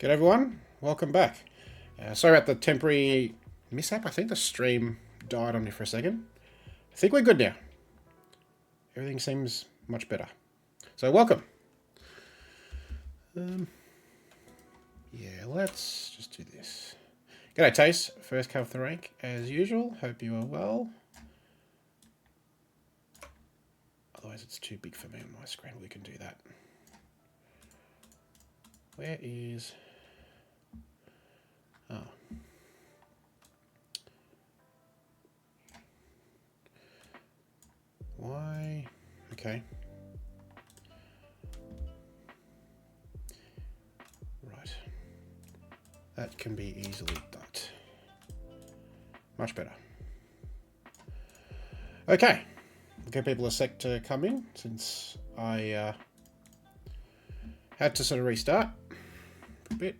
Good everyone, welcome back. Sorry about the temporary mishap. I think the stream died on me for a second. I think we're good now. Everything seems much better. So welcome. Yeah, let's just do this. G'day Tace, first come off the rank as usual. Hope you are well. Otherwise it's too big for me on my screen. We can do that. Where is... Oh. Why? Okay. Right. That can be easily done. Much better. Okay. We'll give people a sec to come in since I had to sort of restart a bit.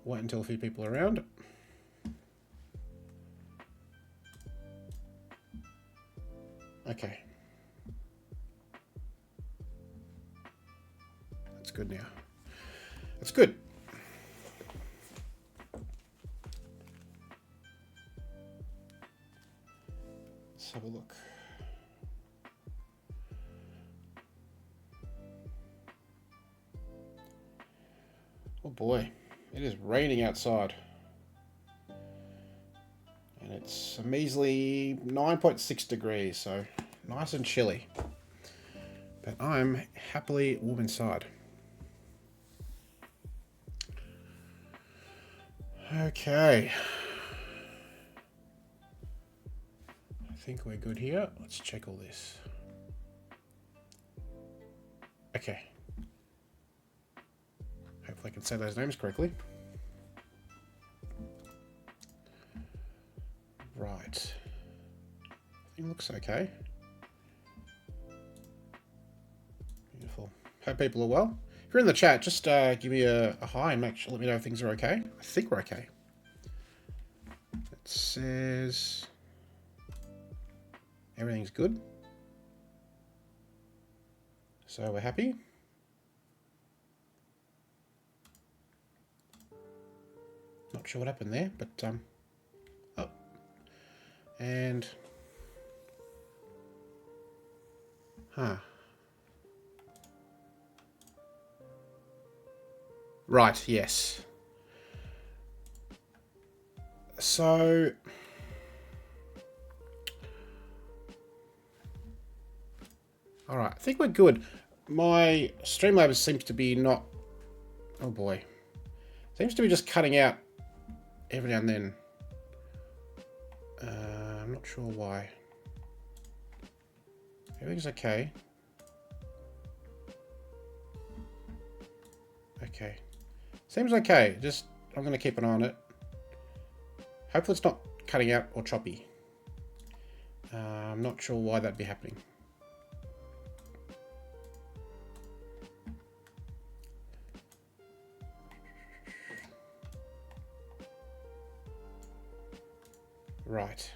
Wait until a few people are around. Okay. That's good now. That's good. Let's have a look. Oh boy, it is raining outside. And it's a measly 9.6 degrees, so nice and chilly. But I'm happily warm inside. Okay. I think we're good here. Let's check all this. Okay. Hopefully I can say those names correctly. Right. Everything looks okay. Beautiful. Hope people are well. If you're in the chat, just give me a hi and let me know if things are okay. I think we're okay. It says everything's good. So we're happy. Not sure what happened there, but oh. And right, yes. So all right, I think we're good. My Streamlabs seems to be not, oh boy, seems to be just cutting out every now and then. I'm not sure why. Everything's okay. Okay. Seems okay. Just, I'm going to keep an eye on it. Hopefully it's not cutting out or choppy. I'm not sure why that'd be happening. Right.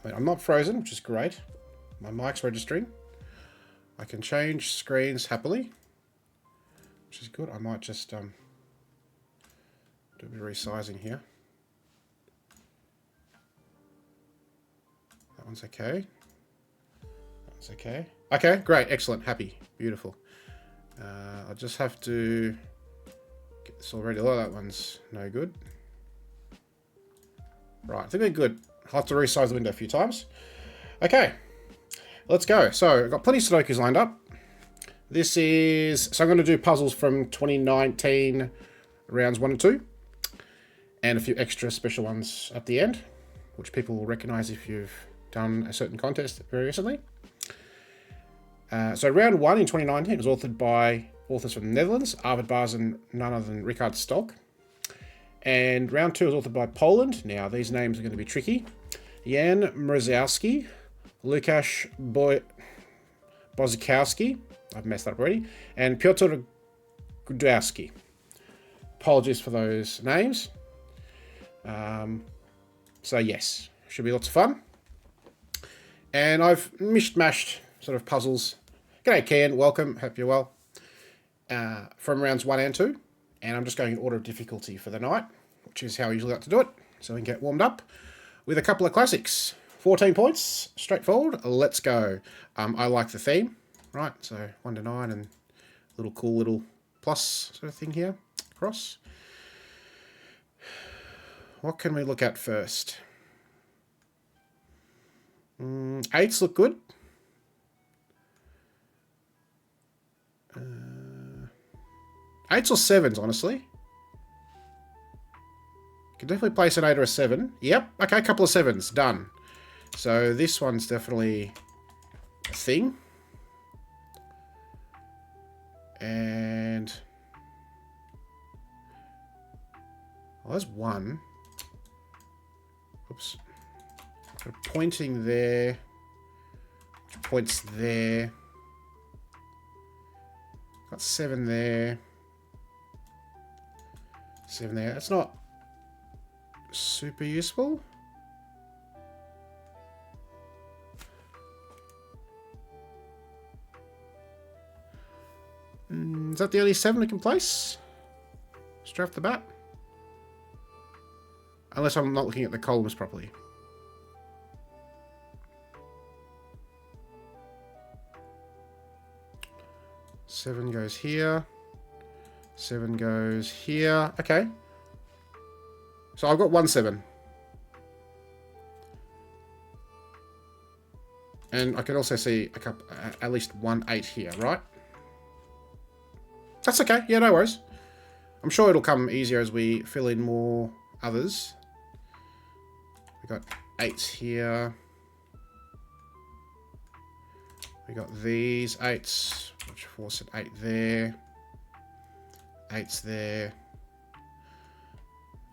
I mean, I'm not frozen, which is great. My mic's registering. I can change screens happily, which is good. I might just do a bit of resizing here. That one's okay. That one's okay. Okay, great, excellent, happy, beautiful. I'll just have to get this all ready. Oh, that one's no good. Right, I think we're good. I'll have to resize the window a few times. Okay, let's go. So I've got plenty of Sudokus lined up. This is, so I'm going to do puzzles from 2019 rounds 1 and 2. And a few extra special ones at the end, which people will recognize if you've done a certain contest very recently. So round 1 in 2019 was authored by authors from the Netherlands, Arvid Bars and none other than Richard Stolk. And round 2 was authored by Poland. Now, these names are going to be tricky. Jan Mrozowski, Lukasz Bozikowski, I've messed that up already, and Piotr Gudowski. Apologies for those names. So yes, should be lots of fun. And I've mishmashed sort of puzzles. G'day Ken, welcome, hope you're well. from rounds 1 and 2. And I'm just going in order of difficulty for the night, which is how I usually like to do it. So we can get warmed up with a couple of classics. 14 points, straightforward. Let's go. I like the theme, right? So 1 to 9 and little cool little plus sort of thing here across. What can we look at first? 8s look good. 8s or 7s, honestly. Can definitely place an 8 or a 7. Yep, okay, a couple of 7s, done. So this one's definitely a thing. And... well, there's 1. Oops. Got a pointing there. Which points there. Got 7 there. 7 there. That's not super useful. Is that the only 7 we can place? Straight off the bat? Unless I'm not looking at the columns properly. Seven goes here. 7 goes here. Okay. So I've got 1 7. And I can also see a couple, at least 1 8 here, right? That's okay. Yeah, no worries. I'm sure it'll come easier as we fill in more others. We got 8s here. We got these 8s, which force an 8 there. 8s there.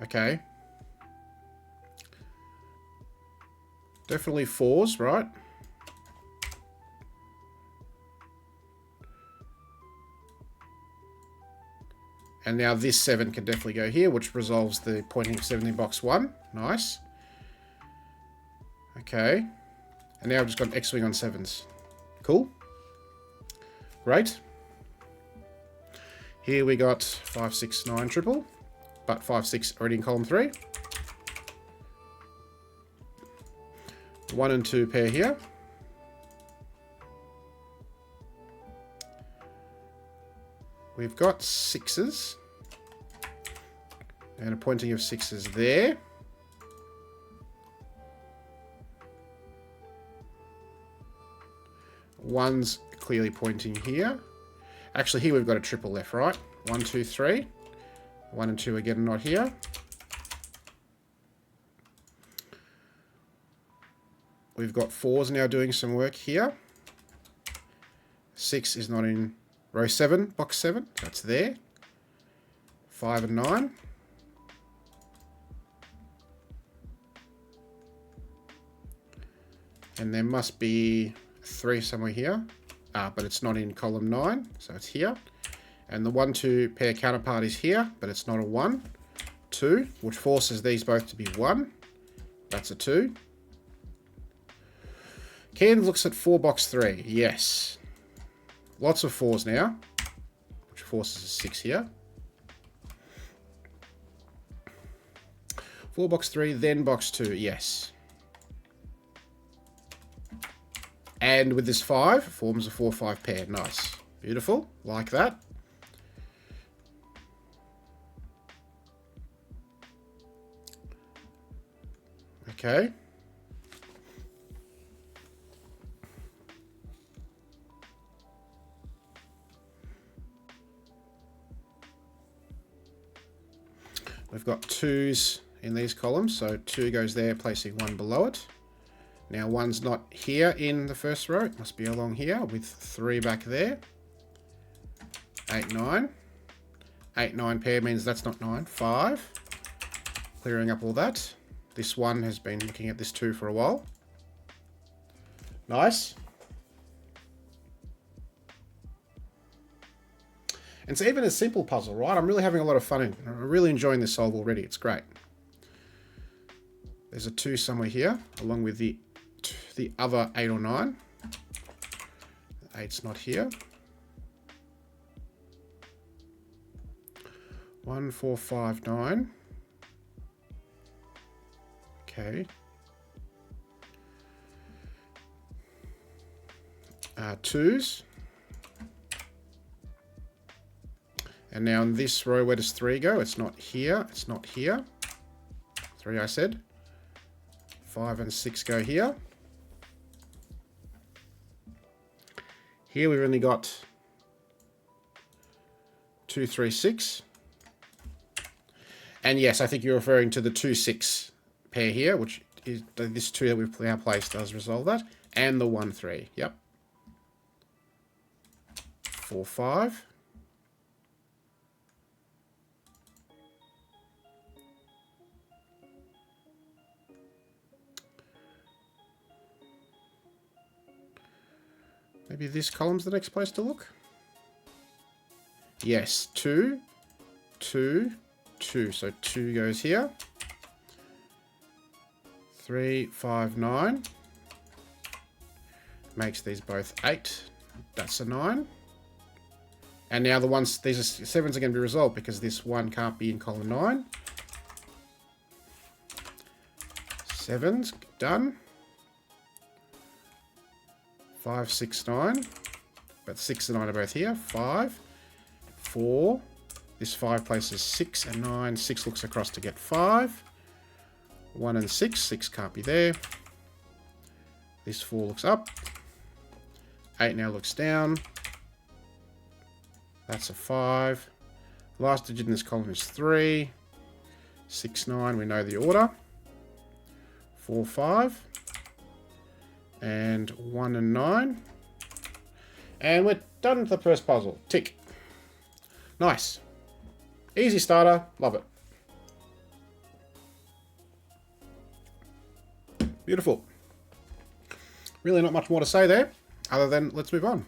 Okay. Definitely 4s, right? And now this 7 can definitely go here, which resolves the pointing of 7 in box 1. Nice. Okay. And now I've just got an X-Wing on 7s. Cool. Great. Here we got 5, 6, 9 triple. But 5, 6 already in column 3. 1 and 2 pair here. We've got 6s. And a pointing of 6s there. One's clearly pointing here. Actually, here we've got a triple left, right? 1, 2, 3. 1 and 2 again, not here. We've got 4s now doing some work here. 6 is not in row 7, box 7. That's there. 5 and 9. And there must be 3 somewhere here. But it's not in column 9, so it's here. And the 1, 2 pair counterpart is here, but it's not a 1. 2, which forces these both to be 1. That's a 2. Ken looks at 4 box 3. Yes. Lots of 4s now, which forces a 6 here. 4 box 3, then box 2. Yes. And with this 5, forms a 4-5 pair. Nice. Beautiful. Like that. Okay. We've got 2s in these columns, so 2 goes there, placing 1 below it. Now 1's not here in the first row, it must be along here with 3 back there. 8, 9. 8, 9 pair means that's not 9. 5. Clearing up all that. This 1 has been looking at this 2 for a while. Nice. And it's even a simple puzzle, right? I'm really having a lot of fun in it. I'm really enjoying this solve already. It's great. There's a 2 somewhere here, along with the other 8 or 9. 8's not here. 1, 4, 5, 9. Okay. 2s. And now in this row, where does 3 go? It's not here. It's not here. 3, I said. 5 and 6 go here. Here we've only got 2, 3, 6. And yes, I think you're referring to the 2, 6 pair here, which is this 2 that we've now placed does resolve that. And the 1, 3. Yep. 4, 5. Maybe this column's the next place to look. Yes, 2, 2, 2. So 2 goes here. 3, 5, 9. Makes these both 8. That's a 9. And now the ones, these are 7s are going to be resolved because this 1 can't be in column 9. 7s, done. 5, 6, 9. But 6 and 9 are both here. 5, 4. This 5 places 6 and 9. 6 looks across to get 5. 1 and 6. 6 can't be there. This 4 looks up. 8 now looks down. That's a 5. Last digit in this column is 3. 6, 9. We know the order. 4, 5. And 1 and 9. And we're done with the first puzzle. Tick. Nice. Easy starter. Love it. Beautiful. Really not much more to say there, other than let's move on.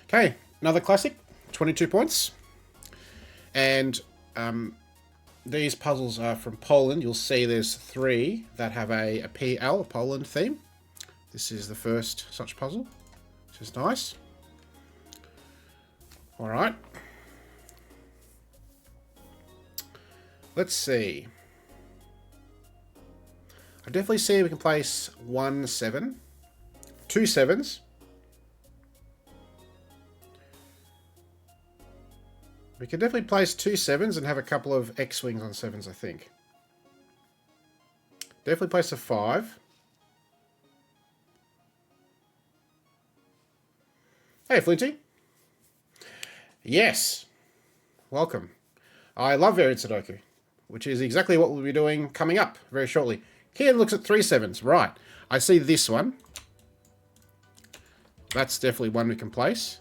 Okay, another classic. 22 points. And these puzzles are from Poland. You'll see there's 3 that have a PL, a Poland theme. This is the first such puzzle, which is nice. All right. Let's see. I definitely see we can place 1 7, 2 7s. We can definitely place 2 7s and have a couple of X-wings on 7s, I think. Definitely place a 5. Hey, Flinty. Yes. Welcome. I love variant Sudoku, which is exactly what we'll be doing coming up very shortly. Here looks at 3 7s. Right. I see this one. That's definitely one we can place.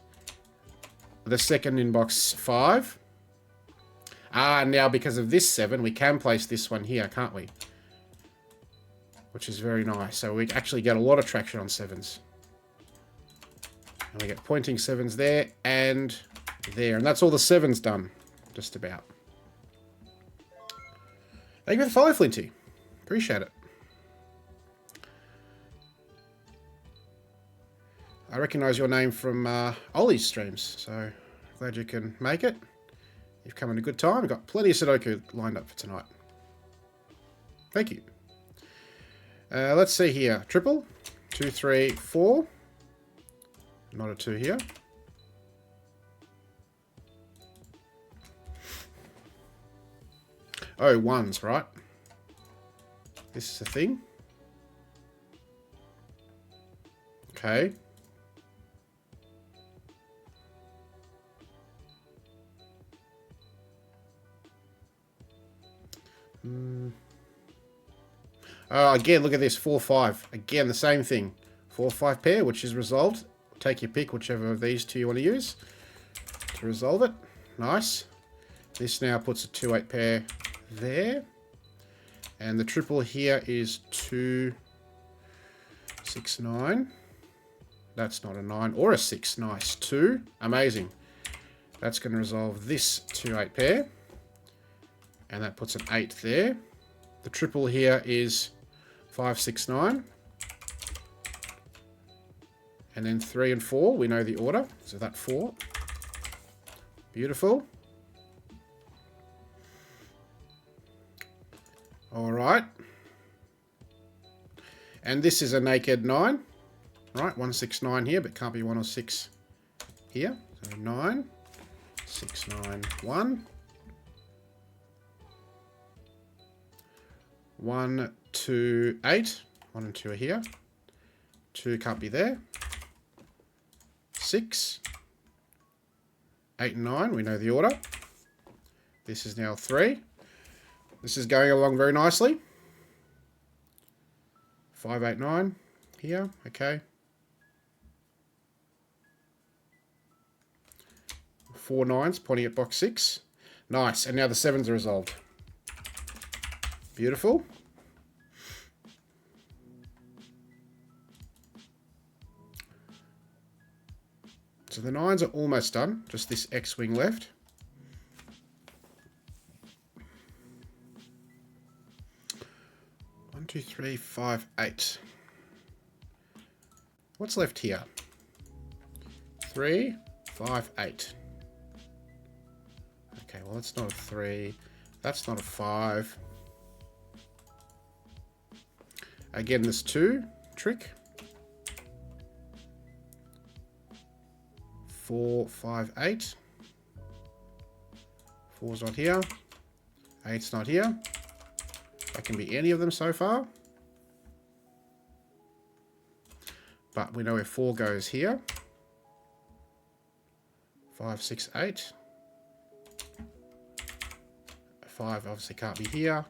The second in box 5. Now because of this 7, we can place this one here, can't we? Which is very nice. So we actually get a lot of traction on 7s. And we get pointing 7s there and there. And that's all the 7s done. Just about. Thank you for the follow, Flinty. Appreciate it. I recognise your name from Ollie's streams, so glad you can make it. You've come in a good time. We've got plenty of Sudoku lined up for tonight. Thank you. Let's see here. Triple. 2, 3, 4. Not a 2 here. Oh, 1s, right? This is a thing. Okay. Again, look at this. 4, 5. Again, the same thing. 4, 5 pair, which is resolved. Take your pick, whichever of these 2 you want to use to resolve it. Nice. This now puts a 2, 8 pair there. And the triple here is 2, 6, 9. That's not a 9 or a 6. Nice. 2. Amazing. That's going to resolve this 2, 8 pair. And that puts an 8 there. The triple here is 5, 6, 9. And then 3 and 4, we know the order. So that 4. Beautiful. All right. And this is a naked 9. Right, 169 here, but can't be 1 or 6 here. So 9, 6, 9, 1. 1, 2, 8. 1 and 2 are here. 2 can't be there. 6, 8 and 9, we know the order. This is now 3. This is going along very nicely. 5, 8, 9 here, okay. 4 9s pointing at box 6. Nice, and now the 7s are resolved. Beautiful. So the 9s are almost done, just this X-wing left. One, 2, 3, 5, 8. What's left here? 3, 5, 8. Okay, well that's not a 3. That's not a 5. Again, this 2 trick. 4, 5, 8. 4's not here. 8's not here. That can be any of them so far. But we know where 4 goes here. 5, 6, 8. 5 obviously can't be here.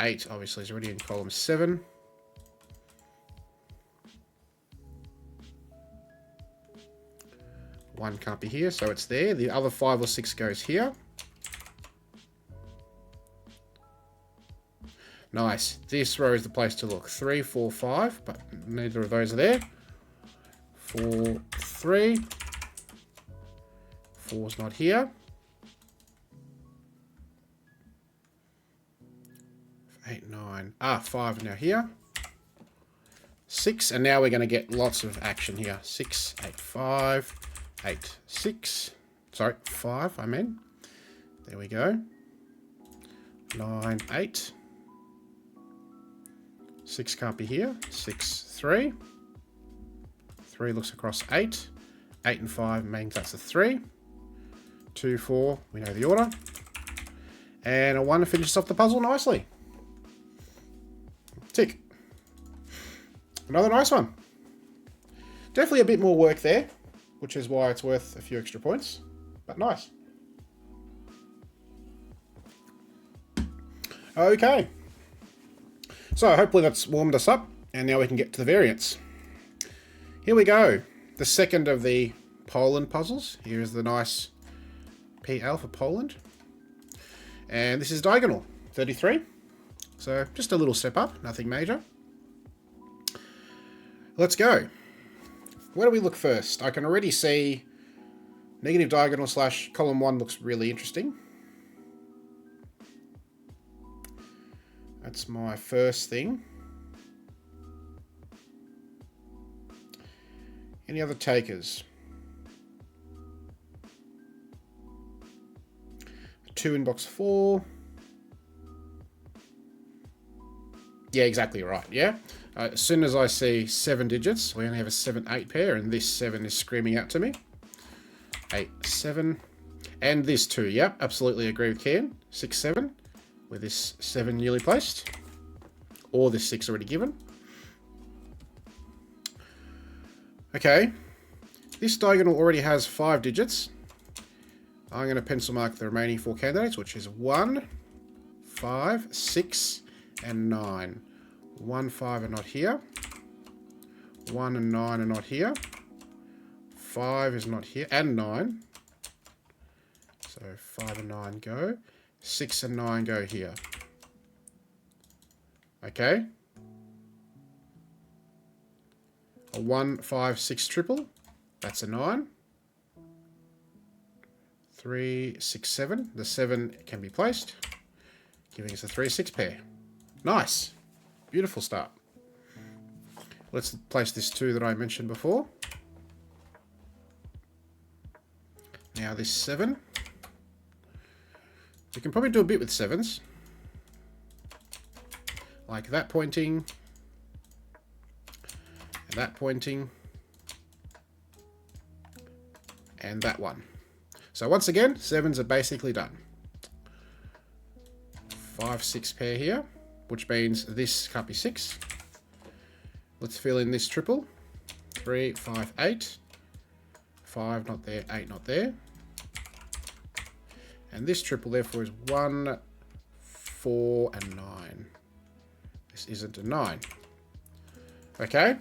8 obviously is already in column 7. 1 can't be here, so it's there. The other 5 or 6 goes here. Nice. This row is the place to look. 3, 4, 5, but neither of those are there. 4, 3. 4's not here. 8, 9. 5 now here. 6, and now we're going to get lots of action here. 6, 8, 5. 8, 6, sorry, 5, I mean. There we go. 9, 8. 6 can't be here. 6, 3. 3 looks across 8. 8 and 5 means that's a 3. 2, 4, we know the order. And a 1 finishes off the puzzle nicely. Tick. Another nice one. Definitely a bit more work there, which is why it's worth a few extra points, but nice. Okay. So hopefully that's warmed us up, and now we can get to the variants. Here we go. The second of the Poland puzzles. Here's the nice PL for Poland. And this is diagonal, 33. So just a little step up, nothing major. Let's go. Where do we look first? I can already see negative diagonal / column 1 looks really interesting. That's my first thing. Any other takers? 2 in box 4. Yeah, exactly right, yeah. As soon as I see 7 digits, we only have a 7, 8 pair, and this 7 is screaming out to me. 8, 7. And this 2, yep, absolutely agree with Ken. 6, 7, with this 7 newly placed. Or this 6 already given. Okay, this diagonal already has 5 digits. I'm going to pencil mark the remaining 4 candidates, which is 1, 5, 6, and 9. 1, 5 are not here. 1 and 9 are not here. 5 is not here, and 9. So 5 and 9 go. 6 and 9 go here. Okay. A 1, 5, 6 triple. That's a 9. 3, 6, 7. The 7 can be placed, giving us a 3, 6 pair. Nice. Beautiful start. Let's place this 2 that I mentioned before. Now this 7. We can probably do a bit with 7s. Like that pointing. And that pointing. And that one. So once again, 7s are basically done. 5, 6 pair here, which means this can't be 6. Let's fill in this triple. 3, 5, 8. 5 not there, 8 not there. And this triple therefore is 1, 4, and 9. This isn't a 9. Okay.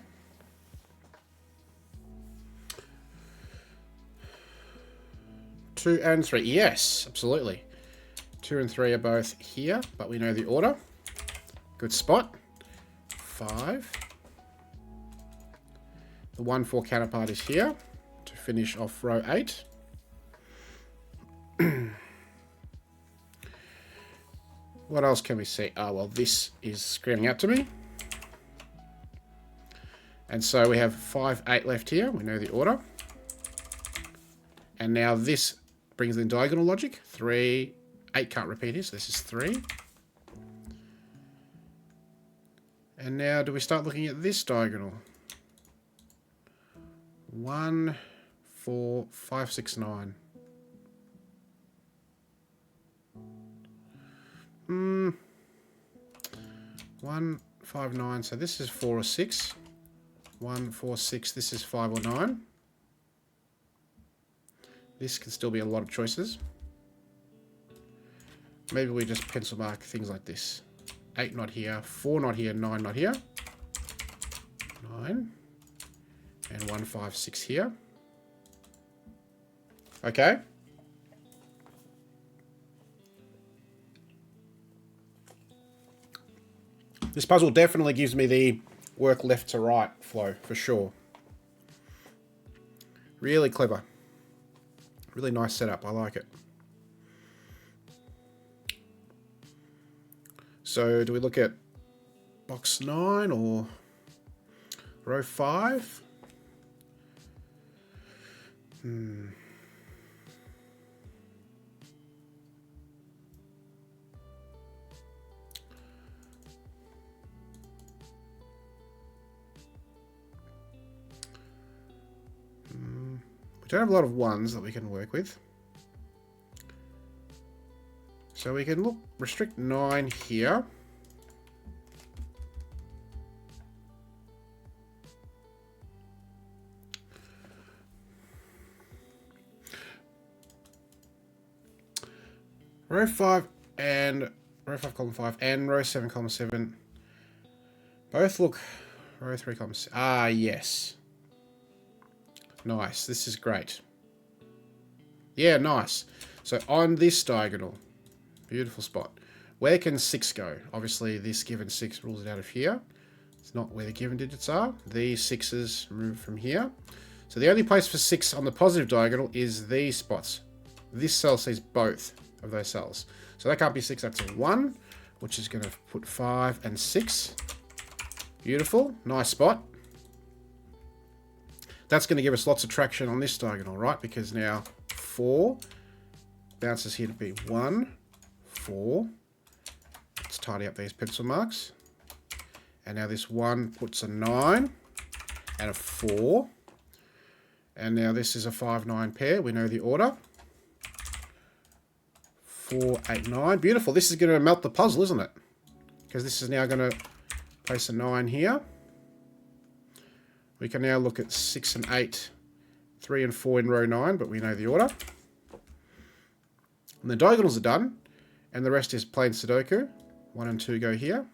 Two and 3. Yes, absolutely. 2 and 3 are both here, but we know the order. Good spot. 5. The 1, 4 counterpart is here to finish off row 8. What else can we see? Oh, well, this is screaming out to me. And so we have 5, 8 left here. We know the order. And now this brings in diagonal logic. 3, 8 can't repeat here, so this is 3. And now do we start looking at this diagonal? 1, 4, 5, 6, 9. 1, 5, 9. So this is 4 or 6. 1, 4, 6. This is 5 or 9. This can still be a lot of choices. Maybe we just pencil mark things like this. 8 not here, 4 not here, 9 not here. 9. And 1, 5, 6 here. Okay. This puzzle definitely gives me the work left to right flow, for sure. Really clever. Really nice setup. I like it. So do we look at box 9 or row 5? We don't have a lot of 1s that we can work with. So we can restrict 9 here. Row 5 and row 5 column 5 and row 7 column 7 both look row 3 column 6. Ah, yes. Nice. This is great. Yeah, nice. So on this diagonal, beautiful spot. Where can 6 go? Obviously, this given 6 rules it out of here. It's not where the given digits are. These 6s remove from here. So the only place for 6 on the positive diagonal is these spots. This cell sees both of those cells. So that can't be 6, that's a 1, which is going to put 5 and 6. Beautiful. Nice spot. That's going to give us lots of traction on this diagonal, right? Because now 4 bounces here to be 1, 4. Let's tidy up these pencil marks. And now this 1 puts a 9 and a 4. And now this is a 5, 9 pair. We know the order. 4, 8, 9. Beautiful. This is going to melt the puzzle, isn't it? Because this is now going to place a 9 here. We can now look at 6 and 8, 3 and 4 in row 9, but we know the order. And the diagonals are done, and the rest is plain Sudoku. 1 and 2 go here.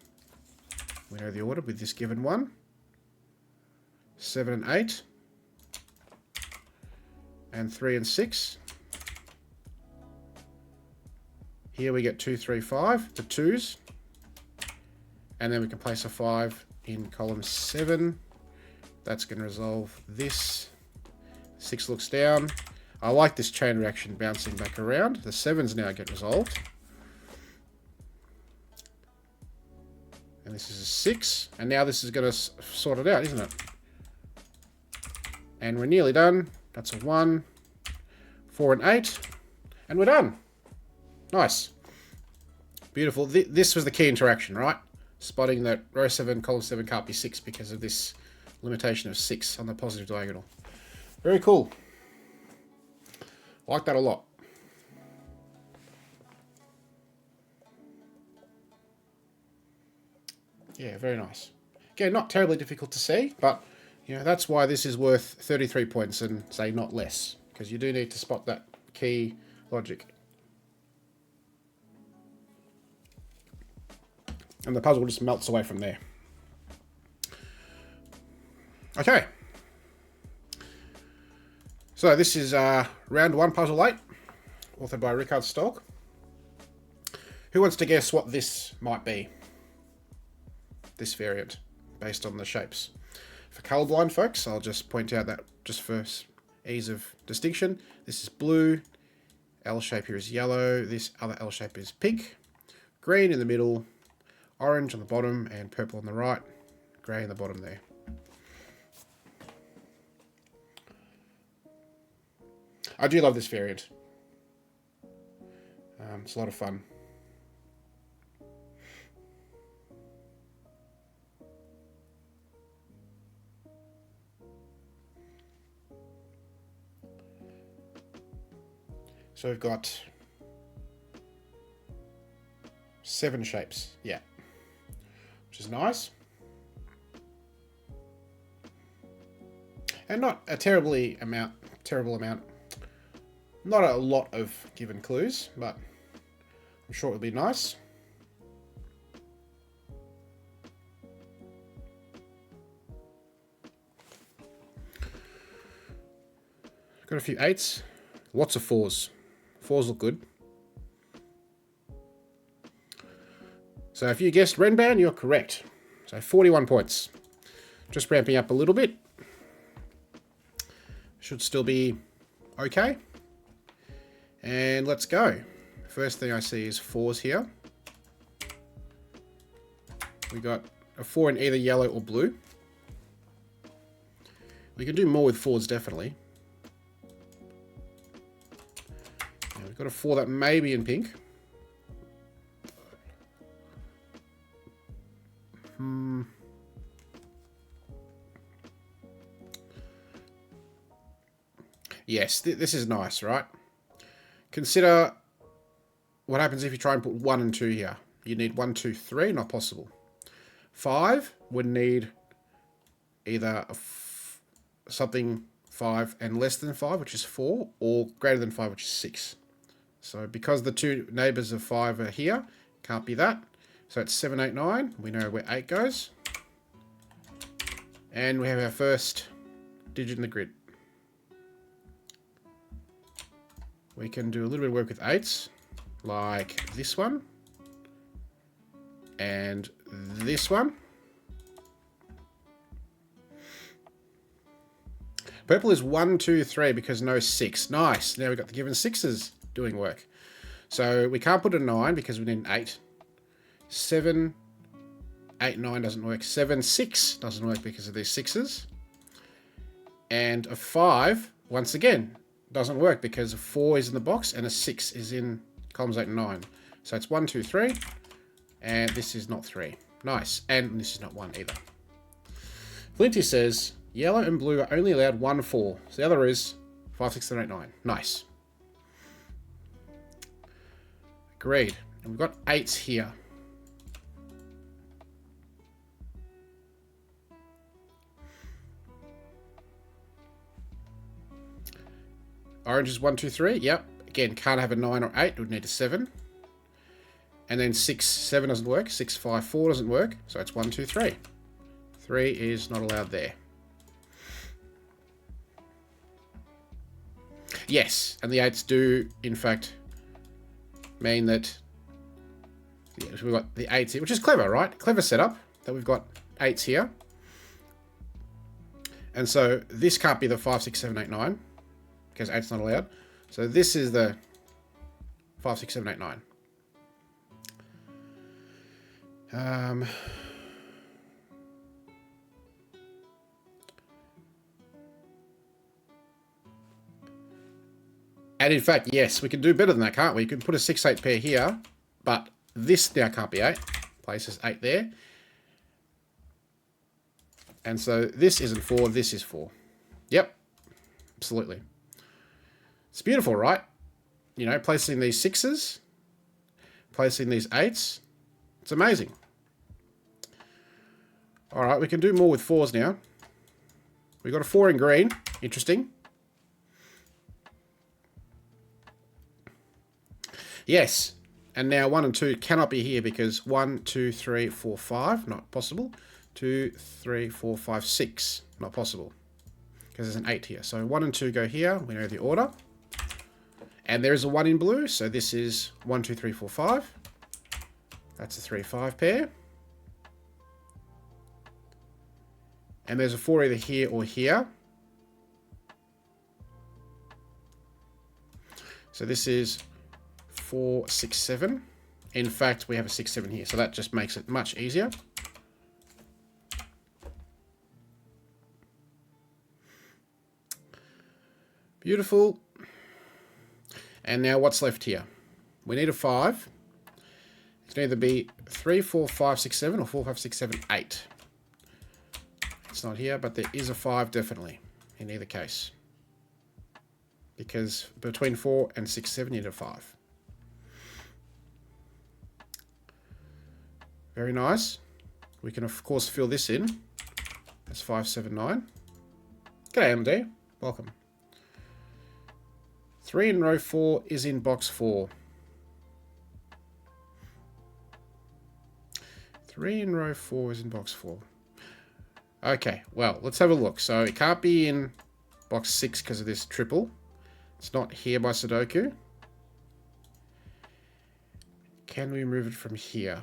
We know the order with this given 1. 7 and 8. And 3 and 6. Here we get 2, 3, 5, the 2s. And then we can place a 5 in column 7. That's going to resolve this. 6 looks down. I like this chain reaction bouncing back around. The 7s now get resolved. And this is a 6. And now this is going to sort it out, isn't it? And we're nearly done. That's a 1, 4 and 8. And we're done. Nice. Beautiful. This was the key interaction, right? Spotting that row 7, column 7 can't be 6 because of this limitation of 6 on the positive diagonal. Very cool. I like that a lot. Yeah, very nice. Again, not terribly difficult to see, but you know, that's why this is worth 33 points and say not less, because you do need to spot that key logic. And the puzzle just melts away from there. Okay. So this is round 1, puzzle 8, authored by Richard Stolk. Who wants to guess what this might be? This variant, based on the shapes. For colourblind folks, I'll just point out that just for ease of distinction, this is blue, L shape here is yellow, this other L shape is pink, green in the middle, orange on the bottom, and purple on the right, grey in the bottom there. I do love this variant. It's a lot of fun. So we've got 7 shapes, yeah, which is nice. And not a terrible amount. Not a lot of given clues, but I'm sure it would be nice. Got a few 8s, lots of 4s. 4s look good. So if you guessed Renban, you're correct. So 41 points. Just ramping up a little bit. Should still be okay. And let's go. First thing I see is 4s here. We got a 4 in either yellow or blue. We can do more with 4s, definitely. And we've got a 4 that may be in pink. Yes, this is nice, right? Consider what happens if you try and put 1 and 2 here. You need 1, 2, 3, not possible. 5 would need either something 5 and less than 5, which is 4, or greater than 5, which is 6. So because the 2 neighbours of 5 are here, can't be that. So it's 7, 8, 9. We know where 8 goes. And we have our first digit in the grid. We can do a little bit of work with 8s, like this one, and this one. Purple is 1, 2, 3 because no 6. Nice. Now we've got the given 6s doing work. So we can't put a 9 because we need an 8. 7, 8, 9 doesn't work. 7, 6 doesn't work because of these 6s. And a 5, once again, doesn't work because a 4 is in the box and a 6 is in columns 8 and 9. So it's 1, 2, 3, and this is not 3. Nice. And this is not 1 either. Flinty says, yellow and blue are only allowed 1, 4. So the other is 5, 6, 7, 8, 9. Nice. Agreed. And we've got 8s here. Orange is 1, 2, 3. Yep. Again, can't have a 9 or 8. It would need a 7. And then 6, 7 doesn't work. 6, 5, 4 doesn't work. So it's 1, 2, 3. 3 is not allowed there. Yes, and the 8s do, in fact, mean that we've got the 8s here, which is clever, right? Clever setup that we've got 8s here. And so this can't be the 5, 6, 7, 8, 9. Because 8's not allowed. So this is the 5, 6, 7, 8, 9. And in fact, yes, we can do better than that, can't we? You can put a 6, 8 pair here, but This now can't be 8. Places 8 there. And so this isn't 4, this is 4. Yep. Absolutely. It's beautiful, right? You know, placing these 6s, placing these 8s. It's amazing. Alright, we can do more with 4s now. We got a 4 in green. Interesting. Yes. And now 1 and 2 cannot be here because 1, 2, 3, 4, 5. Not possible. 2, 3, 4, 5, 6. Not possible. Because there's an 8 here. So 1 and 2 go here. We know the order. And there is a 1 in blue. So this is 1, 2, 3, 4, 5. That's a 3, 5 pair. And there's a 4 either here or here. So this is 4, 6, 7. In fact, we have a 6, 7 here. So that just makes it much easier. Beautiful. And now what's left here? We need a 5. It can either be 3, 4, 5, 6, 7 or 4, 5, 6, 7, 8. It's not here, but there is a 5 definitely in either case. Because between 4 and 6, 7, you need a 5. Very nice. We can, of course, fill this in. That's 5, 7, 9. G'day, MD. Welcome. 3 in row 4 is in box 4. 3 in row 4 is in box 4. Okay, well, let's have a look. So it can't be in box 6 because of this triple. It's not here by Sudoku. Can we move it from here?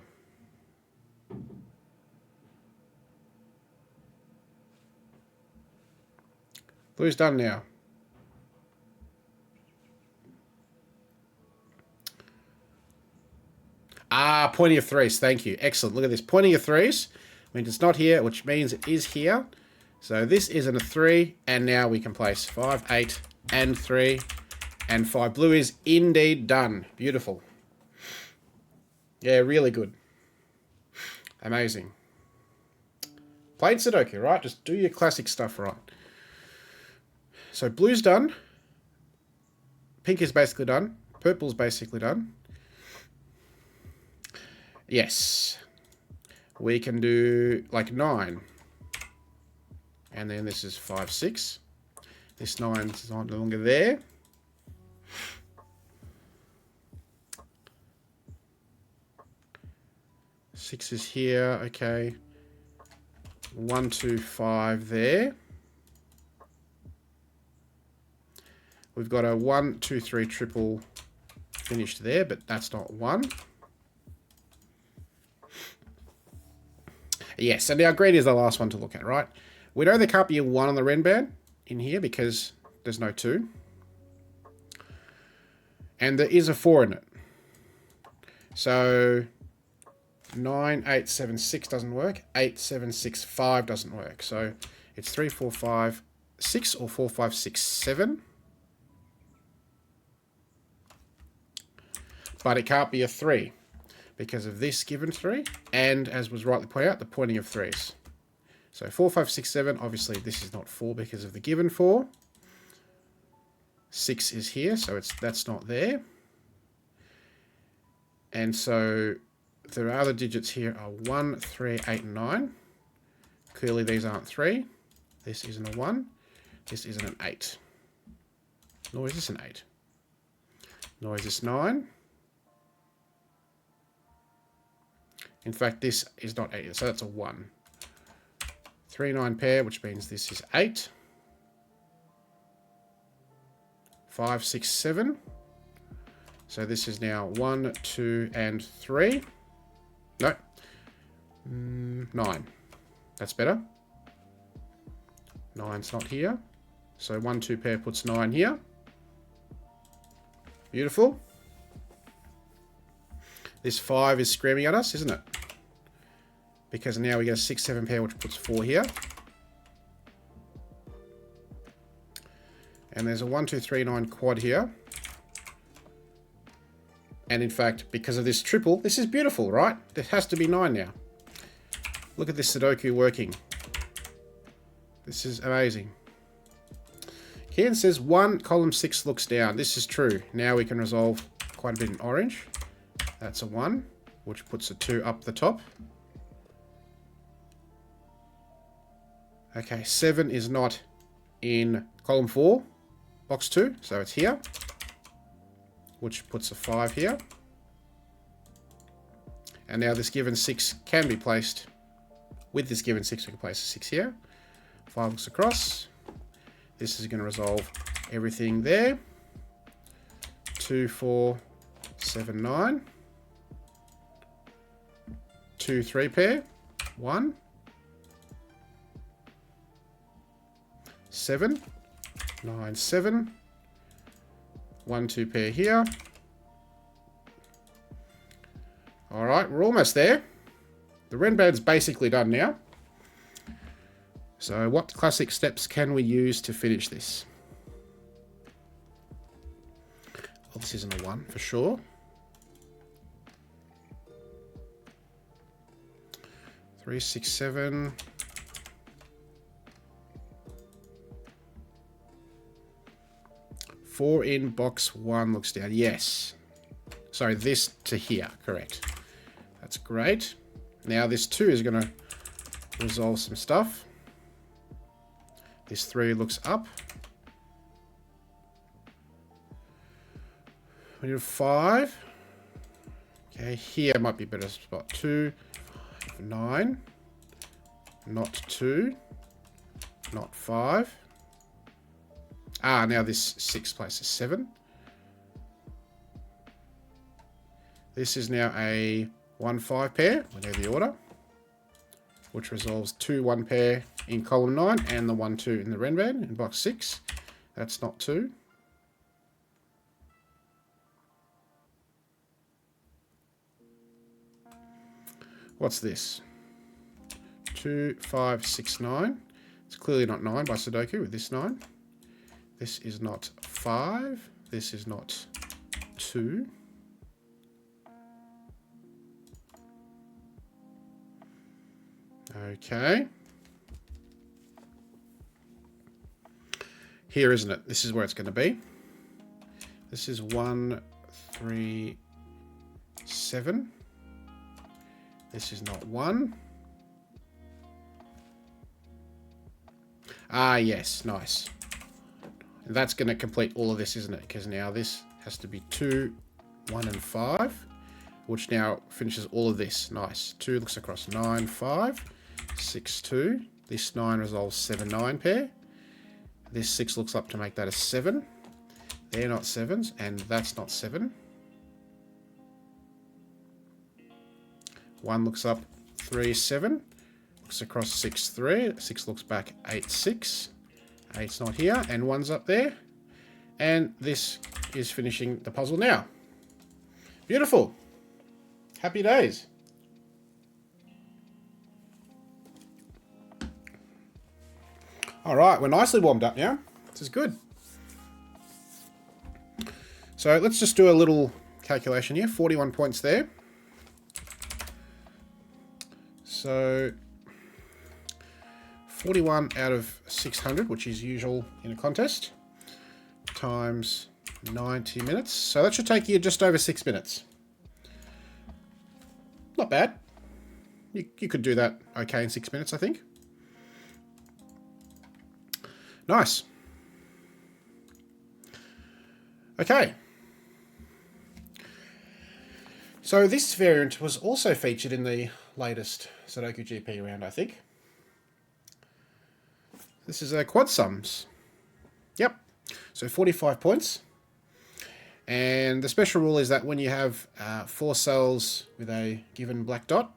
Blue's done now. Ah, pointing of 3s. Thank you. Excellent. Look at this. Pointing of 3s. Means it's not here, which means it is here. So this isn't a 3. And now we can place 5, 8, and 3. And 5. Blue is indeed done. Beautiful. Yeah, really good. Amazing. Plain Sudoku, right? Just do your classic stuff right. So blue's done. Pink is basically done. Purple's basically done. Yes. We can do like 9. And then this is 5, 6. This 9 is no longer there. Six is here. Okay. 1, 2, 5 there. We've got a 1, 2, 3 triple finished there, but that's not 1. Yes, and now green is the last one to look at, right? We know there can't be a 1 on the red band in here because there's no 2. And there is a 4 in it. So 9, 8, 7, 6 doesn't work. 8, 7, 6, 5 doesn't work. So it's 3, 4, 5, 6 or 4, 5, 6, 7. But it can't be a 3 because of this given 3. And as was rightly pointed out, the pointing of 3s. So 4, 5, 6, 7. Obviously, this is not 4 because of the given 4. 6 is here, so that's not there. And so the other digits here are 1, 3, 8, and 9. Clearly, these aren't 3. This isn't a 1. This isn't an 8. Nor is this an 8. Nor is this 9. In fact, this is not 8, so that's a 1. 3, 9 pair, which means this is 8. 5, 6, 7. So this is now 1, 2, and 3. No. 9. That's better. 9's not here. So 1, 2 pair puts 9 here. Beautiful. This 5 is screaming at us, isn't it? Because now we get a 6, 7 pair, which puts 4 here. And there's a 1, 2, 3, 9 quad here. And in fact, because of this triple, this is beautiful, right? It has to be 9 now. Look at this Sudoku working. This is amazing. Kian says 1, column 6 looks down. This is true. Now we can resolve quite a bit in orange. That's a 1, which puts a 2 up the top. Okay, 7 is not in column 4, box 2, so it's here, which puts a 5 here. And now this given 6 can be placed, with this given 6 we can place a 6 here. 5 looks across. This is going to resolve everything there. 2, 4, 7, 9. 2, 3 pair. 1. 7. 9, 7. 1, 2 pair here. Alright, we're almost there. The Renbad's basically done now. So what classic steps can we use to finish this? Well, this isn't a 1 for sure. 3, 6, 7. 4 in box 1 looks down. Yes. Sorry, this to here. Correct. That's great. Now this 2 is going to resolve some stuff. This 3 looks up. We need a 5. Okay, here might be a better spot. 2, 5, 9. Not 2. Not 5. Ah, now this 6 places 7. This is now a 1, 5 pair, whatever the order, which resolves 2, 1 pair in column 9 and the 1, 2 in the Renbad in box 6. That's not 2. What's this? 2, 5, 6, 9. It's clearly not 9 by Sudoku with this 9. This is not 5. This is not 2. Okay. Here, isn't it? This is where it's going to be. This is 1, 3, 7. This is not 1. Ah, yes. Nice. And that's going to complete all of this, isn't it? Because now this has to be 2, 1, and 5, which now finishes all of this. Nice. 2 looks across 9, 5, 6, 2. This 9 resolves 7, 9 pair. This 6 looks up to make that a 7. They're not 7s, and that's not 7. 1 looks up 3, 7. Looks across 6, 3. 6 looks back 8, 6. 8's not here, and 1's up there. And this is finishing the puzzle now. Beautiful. Happy days. All right, we're nicely warmed up now. This is good. So let's just do a little calculation here. 41 points there. So 41 out of 600, which is usual in a contest, times 90 minutes. So that should take you just over 6 minutes. Not bad. You could do that okay in 6 minutes, I think. Nice. Okay. So this variant was also featured in the latest Sudoku GP round, I think. This is a quad sums. Yep. So 45 points. And the special rule is that when you have 4 cells with a given black dot,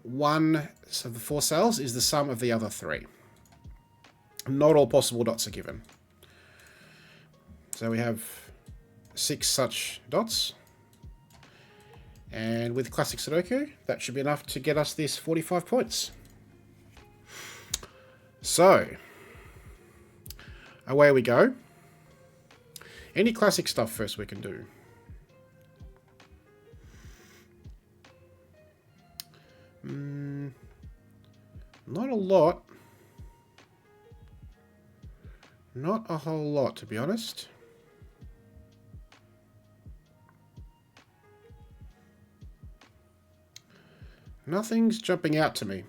one of the 4 cells is the sum of the other 3. Not all possible dots are given. So we have 6 such dots. And with classic Sudoku, that should be enough to get us this 45 points. So, away we go. Any classic stuff first we can do. Not a lot. Not a whole lot, to be honest. Nothing's jumping out to me.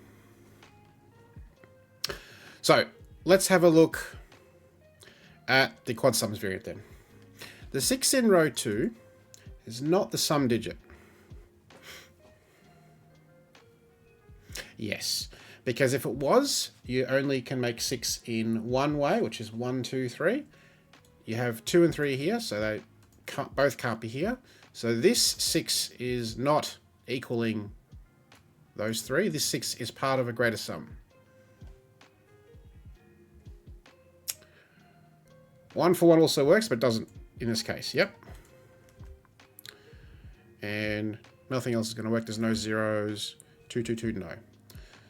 So, let's have a look at the quad sums variant then. The 6 in row 2 is not the sum digit. Yes, because if it was, you only can make 6 in one way, which is 1, 2, 3. You have 2 and 3 here, so they both can't be here. So this 6 is not equaling those 3. This 6 is part of a greater sum. 1 for 1 also works, but doesn't in this case. Yep. And nothing else is going to work. There's no zeros. 2, 2, 2, no.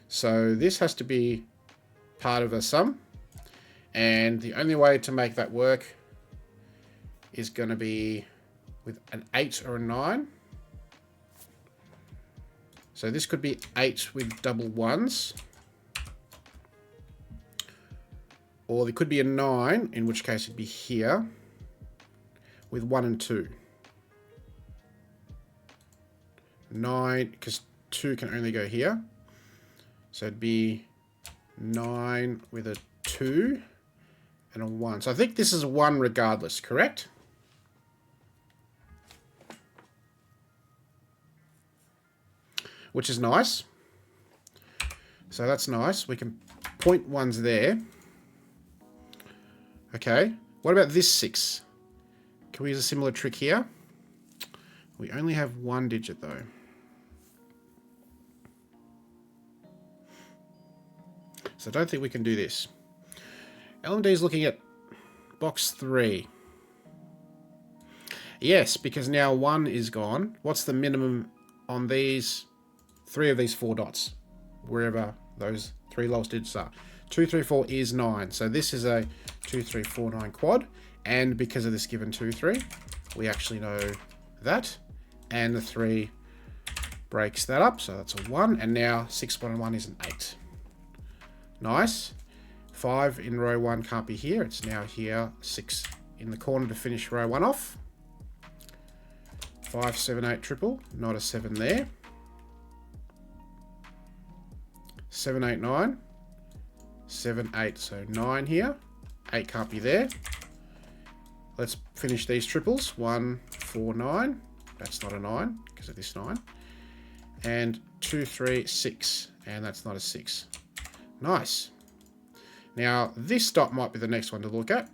So this has to be part of a sum. And the only way to make that work is going to be with an 8 or a 9. So this could be 8 with double ones. Or there could be a 9, in which case it'd be here, with 1 and 2. 9, because 2 can only go here. So it'd be 9 with a 2 and a 1. So I think this is 1 regardless, correct? Which is nice. So that's nice. We can point ones there. Okay. What about this 6? Can we use a similar trick here? We only have 1 digit though. So I don't think we can do this. LMD is looking at box 3. Yes, because now 1 is gone. What's the minimum on these 3 of these 4 dots? Wherever those 3 lowest digits are. 2, 3, 4 is 9. So this is a 2, 3, 4, 9 quad. And because of this given 2, 3, we actually know that. And the 3 breaks that up. So that's a 1. And now 6, 1, and 1 is an 8. Nice. 5 in row 1 can't be here. It's now here. 6 in the corner to finish row 1 off. 5, 7, 8 triple. Not a 7 there. 7, 8, 9. 7, 8. So 9 here. 8 can't be there. Let's finish these triples. 1, 4, 9. That's not a 9 because of this 9. And 2, 3, 6. And that's not a 6. Nice. Now, this dot might be the next one to look at.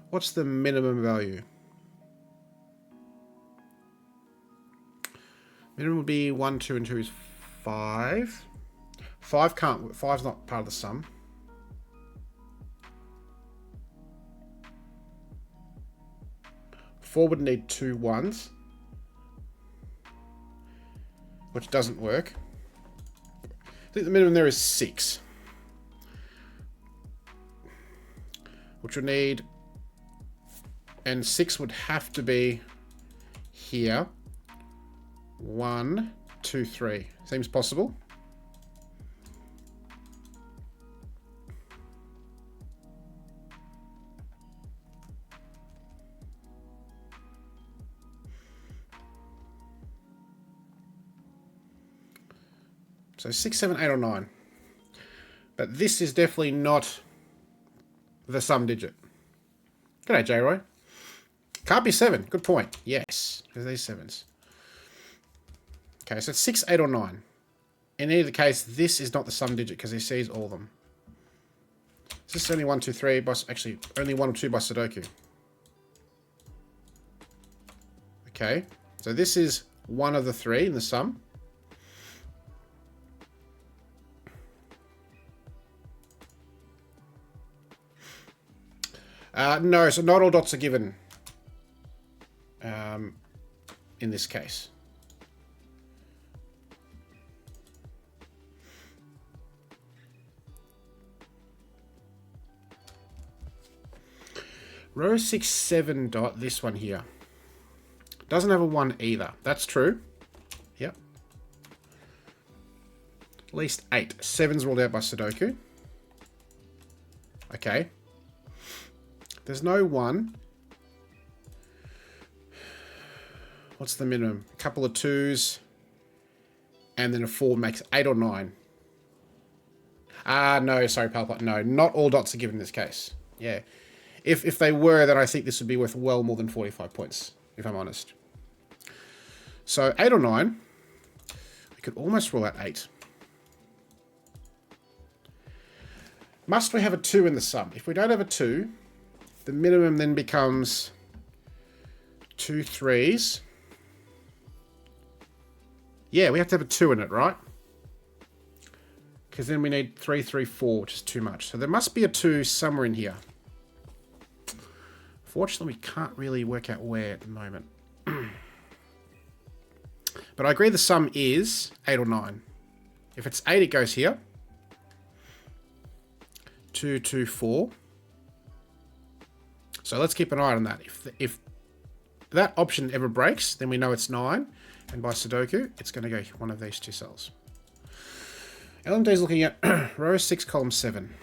What's the minimum value? Minimum would be 1, 2, and 2 is 5. 5's not part of the sum. 4 would need 2 1s, which doesn't work. I think the minimum there is 6, which would need, and 6 would have to be here. 1, 2, 3. Seems possible. So 6, 7, 8, or 9. But this is definitely not the sum digit. G'day, J-Roy. Can't be 7. Good point. Yes, because these 7s. Okay, so it's 6, 8, or 9. In either case, this is not the sum digit because he sees all of them. So this is only 1, 2, 3. Actually, only 1 or 2 by Sudoku. Okay, so this is one of the 3 in the sum. No, so not all dots are given in this case. Row 6, 7 dot, this one here. Doesn't have a 1 either. That's true. Yep. At least 8. 7's ruled out by Sudoku. Okay. There's no 1. What's the minimum? A couple of 2s. And then a 4 makes 8 or 9. No, sorry, Palpite. No, not all dots are given in this case. Yeah. If they were, then I think this would be worth well more than 45 points, if I'm honest. So, 8 or 9. We could almost rule out 8. Must we have a 2 in the sum? If we don't have a 2, the minimum then becomes 2 3s. Yeah, we have to have a 2 in it, right? Because then we need 3 3 4, which is too much. So there must be a 2 somewhere in here. Fortunately, we can't really work out where at the moment. But I agree the sum is 8 or 9. If it's 8, it goes here. 2 2 4. So let's keep an eye on that. If that option ever breaks, then we know it's 9. And by Sudoku, it's going to go one of these 2 cells. LMD is looking at row 6, column 7.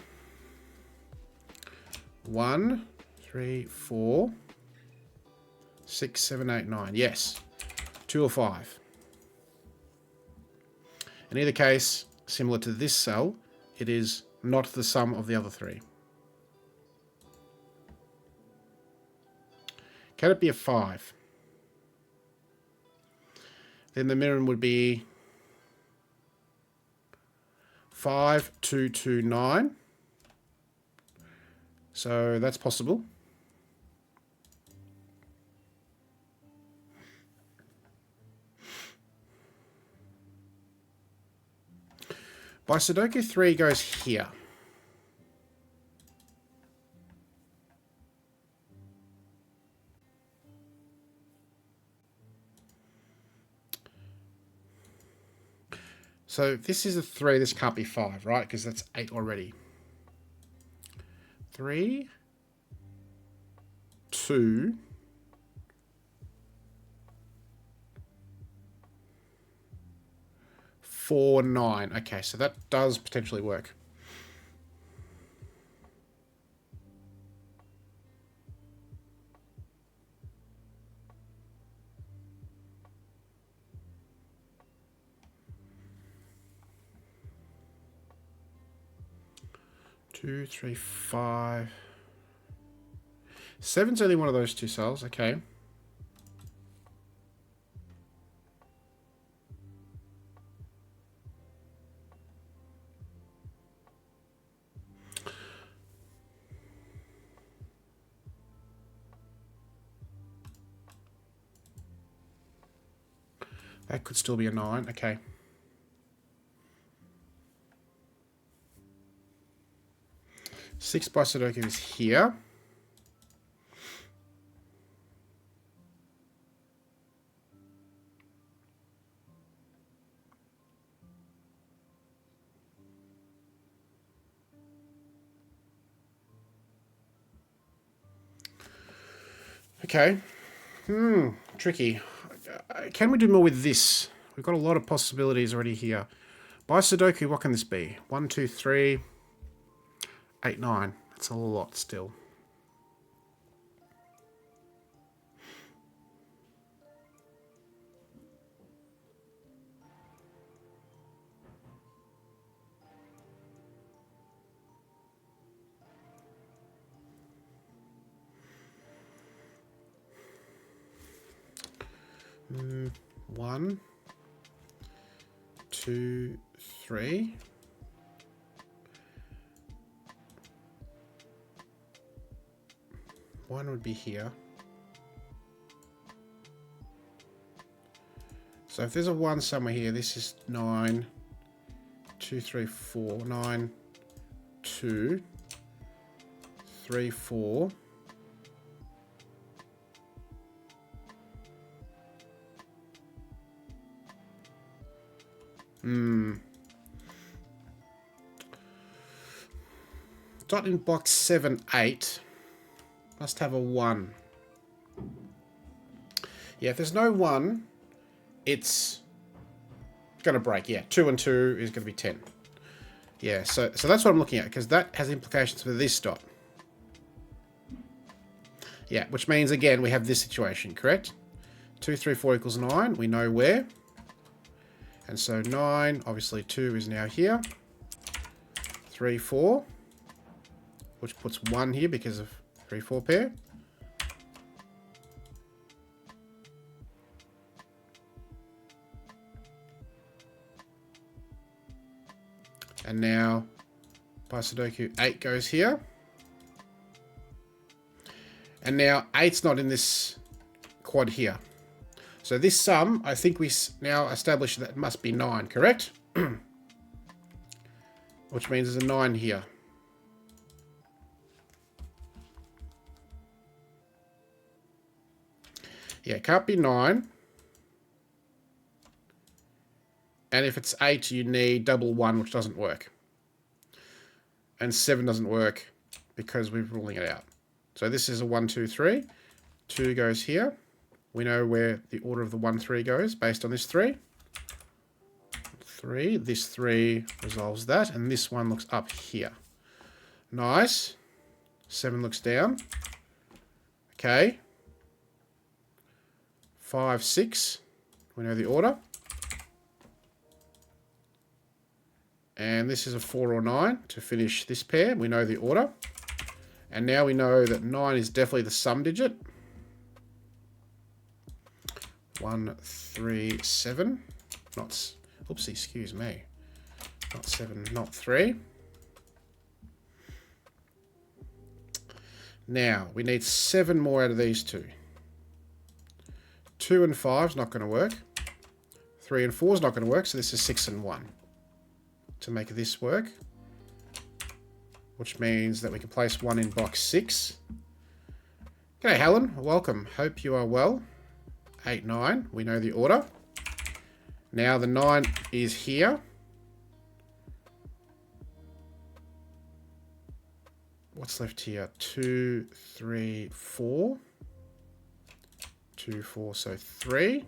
1, 3, 4, 6, 7, 8, 9. Yes. 2 or 5. In either case, similar to this cell, it is not the sum of the other 3. Can it be a 5? Then the minimum would be 5, 2, 2, 9. So that's possible. By Sudoku 3 goes here. So this is a 3, this can't be 5, right? Because that's 8 already. 3, 2, 4, 9. Okay, so that does potentially work. Two, 3, 5. 7's only one of those 2 cells. Okay. That could still be a 9. Okay. Six by Sudoku is here. Okay. Tricky. Can we do more with this? We've got a lot of possibilities already here. By Sudoku, what can this be? 1, 2, 3, 8, 9. That's a lot still. One, 2, 3. One would be here. So if there's a 1 somewhere here, this is 9, 2, 3, 4, 9, 2, 3, 4. Dot in box 7, 8. must have a 1. Yeah, if there's no 1, it's going to break. Yeah, 2 and 2 is going to be 10. Yeah, so that's what I'm looking at, because that has implications for this dot. Yeah, which means, again, we have this situation, correct? 2, 3, 4 equals 9. We know where. And so 9, obviously 2 is now here. 3, 4. Which puts 1 here because of 3, 4 pair. And now, by Sudoku, 8 goes here. And now 8's not in this quad here. So this sum, I think we now established that it must be 9, correct? Which means there's a 9 here. Yeah, it can't be 9. And if it's 8, you need double 1, which doesn't work. And 7 doesn't work because we're ruling it out. So this is a 1, 2, 3. 2 goes here. We know where the order of the 1, 3 goes based on this 3. 3. This 3 resolves that. And this one looks up here. Nice. 7 looks down. Okay. 5, 6. We know the order. And this is a 4 or 9 to finish this pair. We know the order. And now we know that 9 is definitely the sum digit. 1, 3, 7. Not, oopsie, excuse me. Not 7, not 3. Now, we need 7 more out of these two. 2 and 5 is not going to work. 3 and 4 is not going to work, so this is 6 and 1. To make this work. Which means that we can place 1 in box 6. G'day, Helen. Welcome. Hope you are well. 8, 9. We know the order. Now the 9 is here. What's left here? 2, 3, 4. 2, 4, so 3.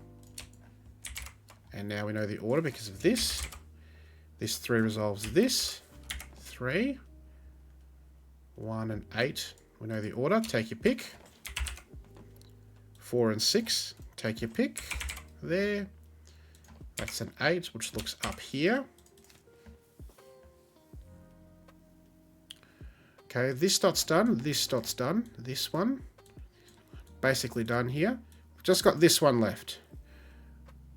And now we know the order because of this. This 3 resolves this. 3. 1 and 8. We know the order. Take your pick. 4 and 6. Take your pick. There. That's an 8, which looks up here. Okay, this dot's done. This dot's done. This one. Basically done here. We've just got this one left.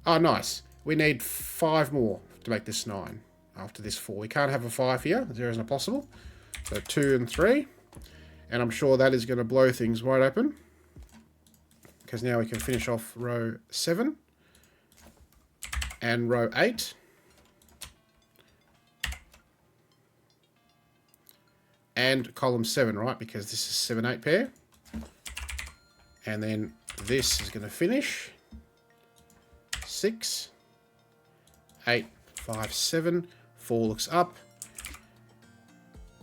Oh, nice. We need 5 more to make this 9 after this 4. We can't have a 5 here. 0 isn't possible. So 2 and 3. And I'm sure that is going to blow things wide open. Because now we can finish off row 7. And row 8. And column 7, right? Because this is 7, 8 pair. And then this is going to finish. 6. 8, 5, 7. 4 looks up.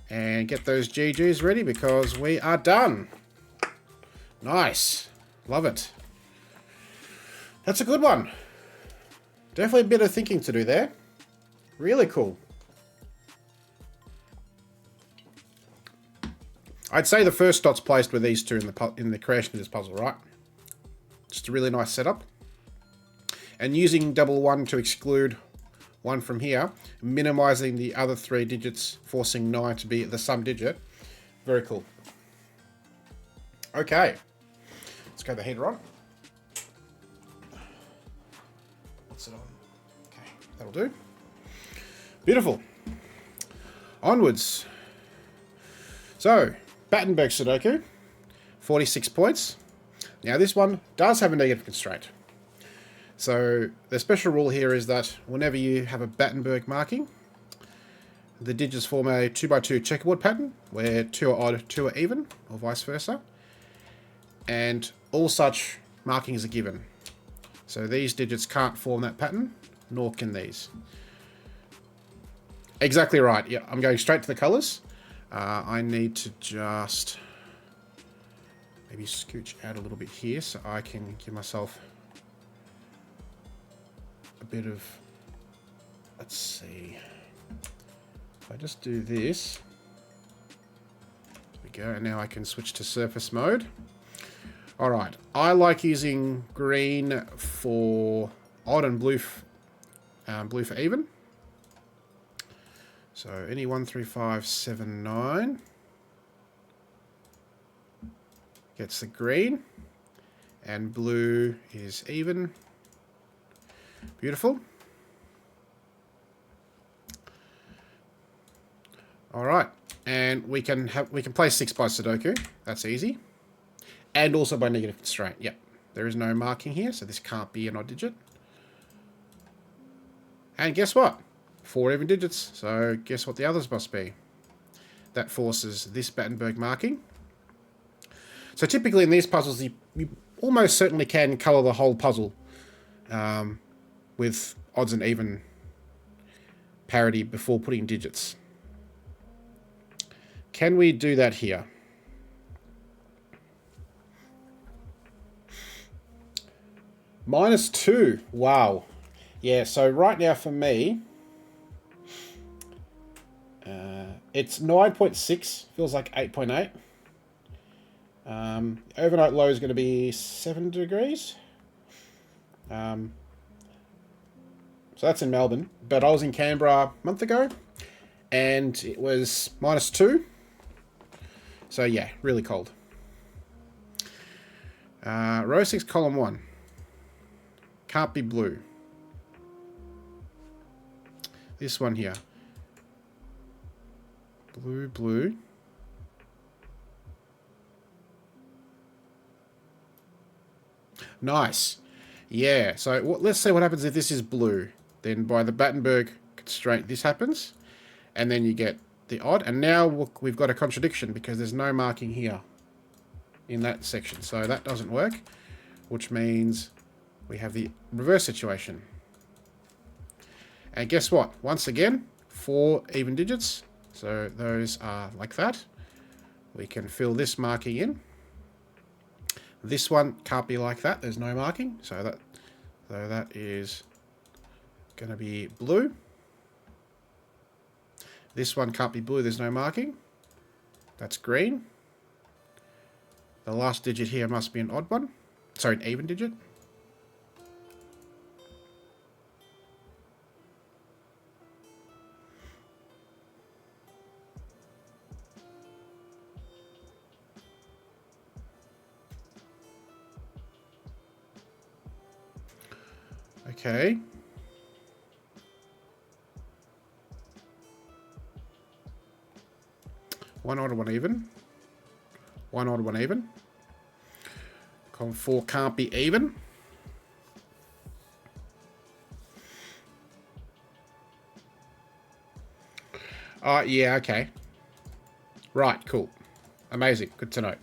And get those GGs ready because we are done. Nice. Love it. That's a good one. Definitely a bit of thinking to do there. Really cool. I'd say the first dot's placed with these two in the creation of this puzzle, right? Just a really nice setup. And using double 1 to exclude 1 from here, minimizing the other 3 digits, forcing 9 to be the sum digit. Very cool. Okay. Let's go the heater on. What's it on? Okay, that'll do. Beautiful. Onwards. So, Battenberg Sudoku, 46 points. Now this one does have a negative constraint. So the special rule here is that whenever you have a Battenberg marking, the digits form a 2x2 checkerboard pattern, where 2 are odd, 2 are even, or vice versa. And all such markings are given. So these digits can't form that pattern, nor can these. Exactly right. Yeah, I'm going straight to the colours. I need to just Maybe scooch out a little bit here so I can give myself a bit of... Let's see. If I just do this... There we go. And now I can switch to surface mode. Alright. I like using green for odd and blue for even. So any 1, 3, 5, 7, 9 gets the green, and blue is even. Beautiful. All right, and we can play 6 by Sudoku. That's easy, and also by negative constraint. Yep, there is no marking here, so this can't be an odd digit. And guess what? 4 even digits. So guess what the others must be? That forces this Battenberg marking. So typically in these puzzles, you almost certainly can colour the whole puzzle with odds and even parity before putting digits. Can we do that here? -2. Wow. Yeah, so right now for me, it's 9.6. Feels like 8.8. Overnight low is going to be 7 degrees. So that's in Melbourne. But I was in Canberra a month ago, and it was -2. So yeah, really cold. Row 6, column 1. Can't be blue. This one here. Blue, blue. Nice. Yeah, so let's see what happens if this is blue. Then by the Battenberg constraint, this happens. And then you get the odd. And now we've got a contradiction because there's no marking here in that section. So that doesn't work, which means we have the reverse situation. And guess what? Once again, 4 even digits. So those are like that. We can fill this marking in. This one can't be like that. There's no marking. So that is going to be blue. This one can't be blue. There's no marking. That's green. The last digit here must be an odd one. Sorry, an even digit. Okay. One odd, one even. One odd, one even. Column 4 can't be even. Yeah, okay. Right, cool. Amazing. Good to know.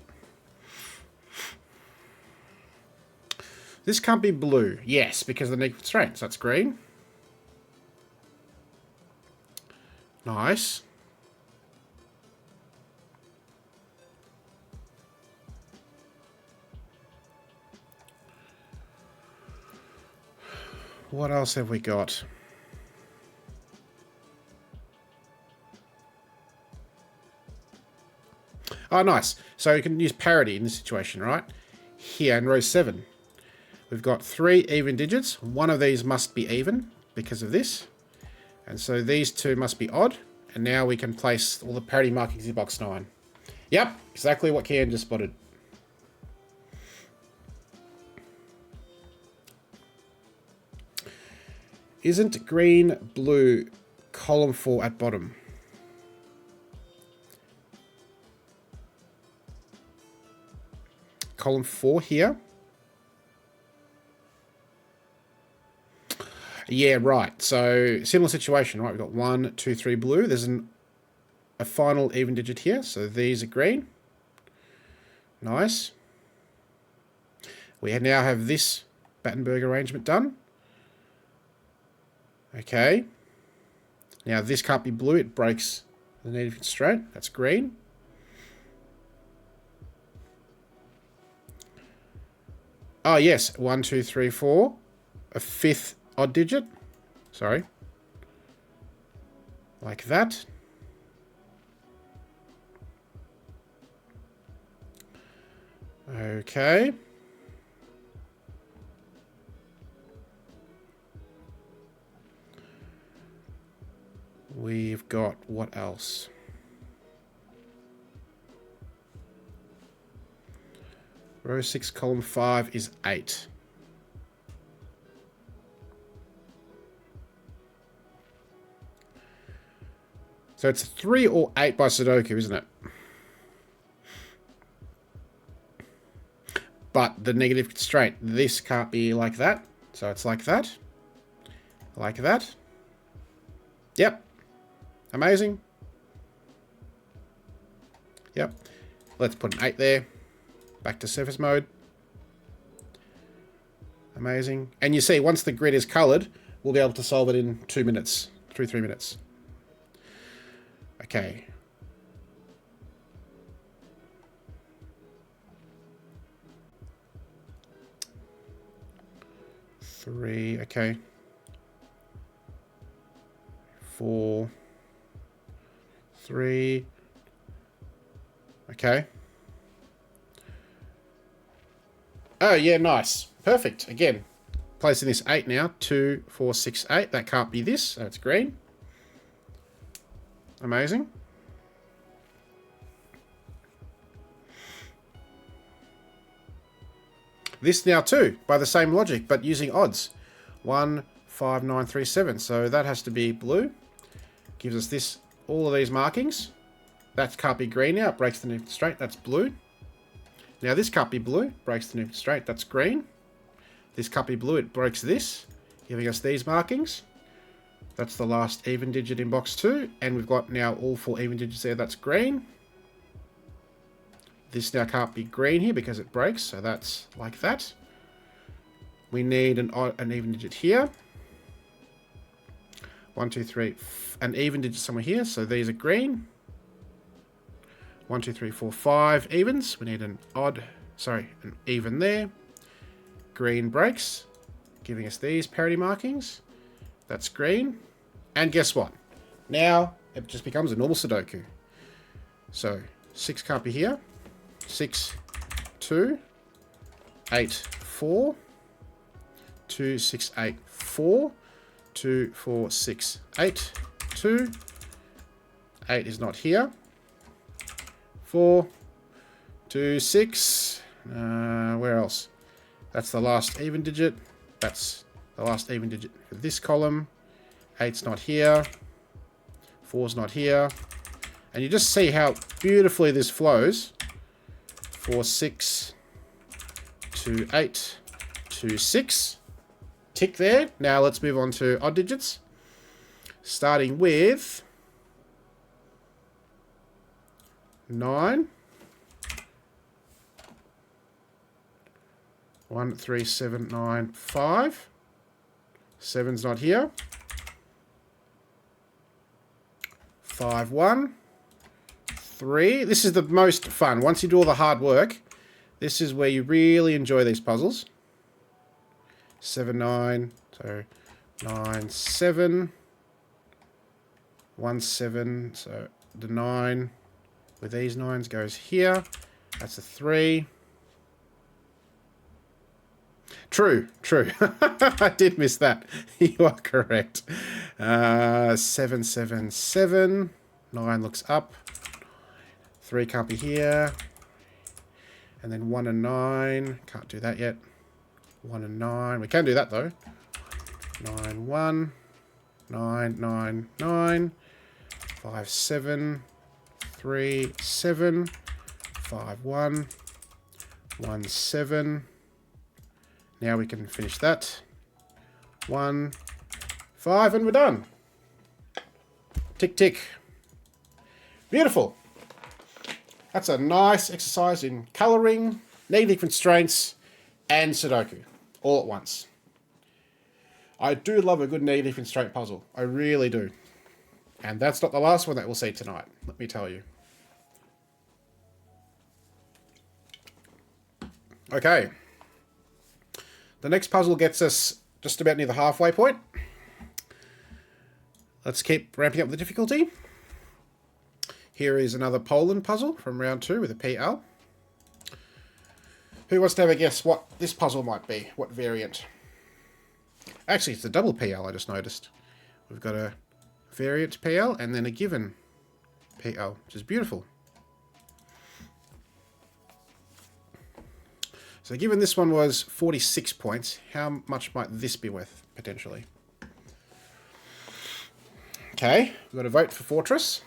This can't be blue. Yes, because of the negative constraints. That's green. Nice. What else have we got? Oh, nice. So you can use parity in this situation, right? Here in row 7. We've got 3 even digits. One of these must be even because of this. And so these 2 must be odd. And now we can place all the parity markings in box 9. Yep, exactly what Kian just spotted. Isn't green, blue, column 4 at bottom? Column 4 here. Yeah, right. So similar situation, right? We've got 1, 2, 3 blue. There's a final even digit here. So these are green. Nice. We now have this Battenberg arrangement done. Okay. Now this can't be blue. It breaks the negative constraint. That's green. Oh, yes. 1, 2, 3, 4. A fifth odd digit. Sorry. Like that. Okay. We've got what else? Row 6, column 5 is 8. So it's 3 or 8 by Sudoku, isn't it? But the negative constraint, this can't be like that. So it's like that. Like that. Yep. Amazing. Yep. Let's put an 8 there. Back to surface mode. Amazing. And you see, once the grid is coloured, we'll be able to solve it in 2 minutes. 3 minutes. Okay. Three, okay. 4, 3. Okay. Oh, yeah, nice. Perfect. Again, placing this 8 now. 2, 4, 6, 8. That can't be this, so it's green. Amazing. This now too, by the same logic, but using odds. 1, 5, 9, 3, 7. So that has to be blue. Gives us this, all of these markings. That can't be green now. It breaks the new constraint. That's blue. Now this can't be blue. Breaks the new constraint. That's green. This can't be blue. It breaks this, giving us these markings. That's the last even digit in box 2. And we've got now all 4 even digits there. That's green. This now can't be green here because it breaks. So that's like that. We need an even digit here. 1, 2, 3. An even digit somewhere here. So these are green. 1, 2, 3, 4, 5 evens. We need an even there. Green breaks, giving us these parity markings. That's green. And guess what? Now it just becomes a normal Sudoku. So 6 can't be here. 6, 2, 8, 4, 2, 6, 8, 4, 2, 4, 6, 8, 2. 8 is not here. 4, 2, 6. Where else? That's the last even digit. That's the last even digit for this column. 8's not here. 4's not here. And you just see how beautifully this flows. 4, 6, 2, 8, 2, 6. Tick there. Now let's move on to odd digits. Starting with 9. 1, 3, 7, 9, 5. 7's not here. 5, 1. 3. This is the most fun. Once you do all the hard work, this is where you really enjoy these puzzles. 7, 9. So 9, 7. 1, 7. So the 9 with these 9s goes here. That's a 3. True. I did miss that. You are correct. 7, 7, 7. 9 looks up. 3 can't be here. And then 1 and 9. Can't do that yet. 1 and 9. We can do that though. 9, 1. 9, 9, 9. 5, 7. 3, 7. 5, 1. 1, 7. Now we can finish that. 1, 5, and we're done. Tick, tick. Beautiful. That's a nice exercise in colouring, negative constraints, and Sudoku, all at once. I do love a good negative constraint puzzle. I really do. And that's not the last one that we'll see tonight, let me tell you. Okay. The next puzzle gets us just about near the halfway point. Let's keep ramping up the difficulty. Here is another Poland puzzle from round 2 with a PL. Who wants to have a guess what this puzzle might be? What variant? Actually, it's a double PL, I just noticed. We've got a variant PL and then a given PL, which is beautiful. So given this one was 46 points, how much might this be worth, potentially? Okay, we've got a vote for Fortress.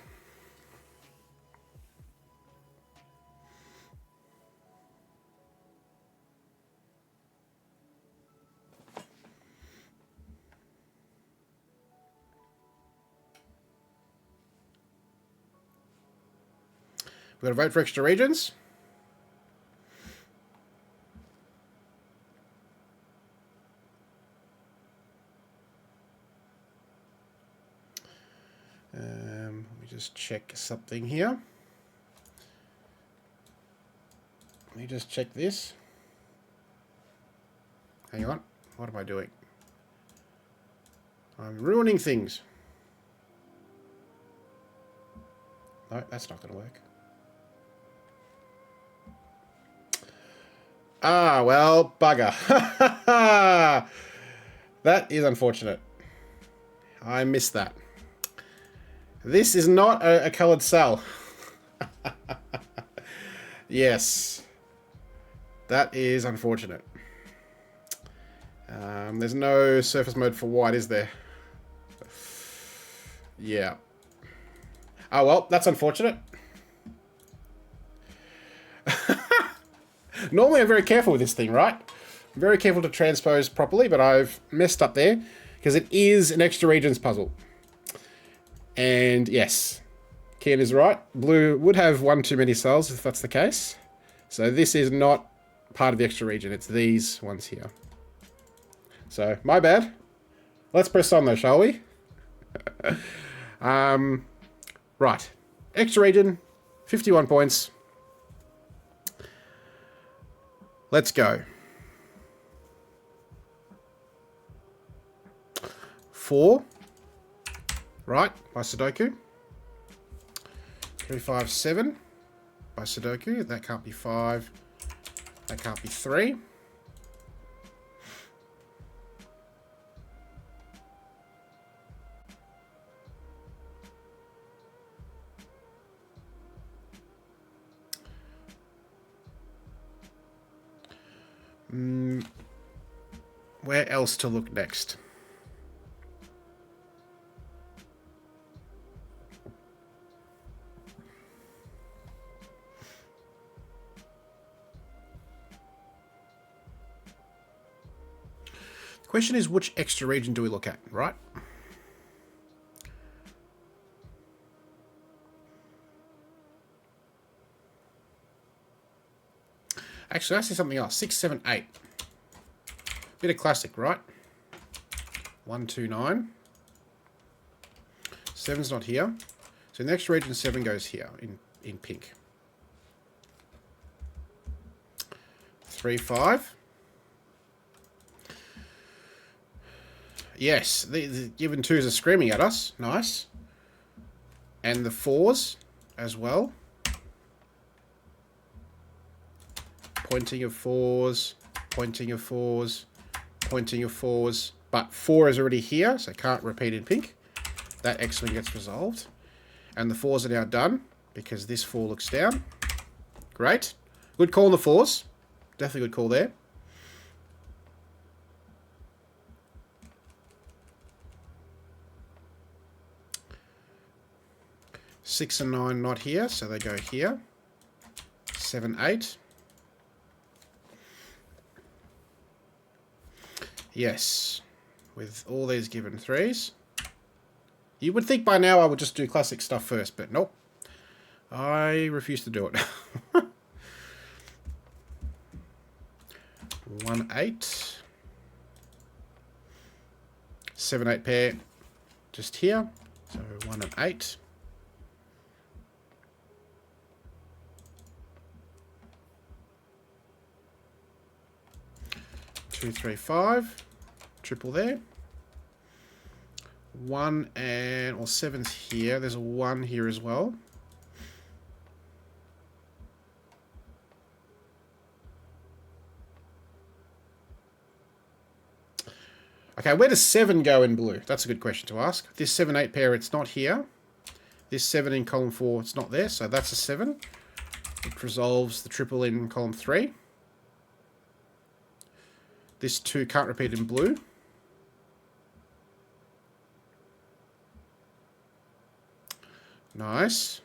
We've got a vote for Extra Regions. Let me just check something here. Let me just check this. Hang on. What am I doing? I'm ruining things. No, that's not going to work. Ah, well, bugger. That is unfortunate. I missed that. This is not a coloured cell. Yes. That is unfortunate. There's no surface mode for white, is there? Yeah. Oh, well, that's unfortunate. Normally I'm very careful with this thing, right? I'm very careful to transpose properly, but I've messed up there because it is an Extra Regions puzzle. And yes, Kian is right. Blue would have one too many cells if that's the case. So this is not part of the Extra Region. It's these ones here. So, my bad. Let's press on though, shall we? Right. Extra Region, 51 points. Let's go. 4. Right, by Sudoku. 3, 5, 7 by Sudoku. That can't be 5. That can't be 3. Where else to look next? The question is, which extra region do we look at, right? Actually, I see something else. 6, 7, 8. Bit of classic, right? 1, 2, 9. 7's not here. So in the extra region, 7 goes here in pink. 3, 5. Yes, the given 2s are screaming at us. Nice. And the 4s as well. Pointing of 4s. Pointing of 4s. Pointing of 4s. But 4 is already here, so can't repeat in pink. That X-wing gets resolved. And the 4s are now done, because this 4 looks down. Great. Good call on the 4s. Definitely good call there. Six and 9 not here, so they go here. 7, 8. Yes, with all these given 3s. You would think by now I would just do classic stuff first, but nope. I refuse to do it. 1, 8. 7, 8 pair just here. So 1 and 8. 2, 3, 5. Triple there. 1 and... or 7's here. There's a 1 here as well. Okay, where does 7 go in blue? That's a good question to ask. This 7-8 pair, it's not here. This 7 in column 4, it's not there, so that's a 7. It resolves the triple in column 3. This 2 can't repeat in blue. Nice.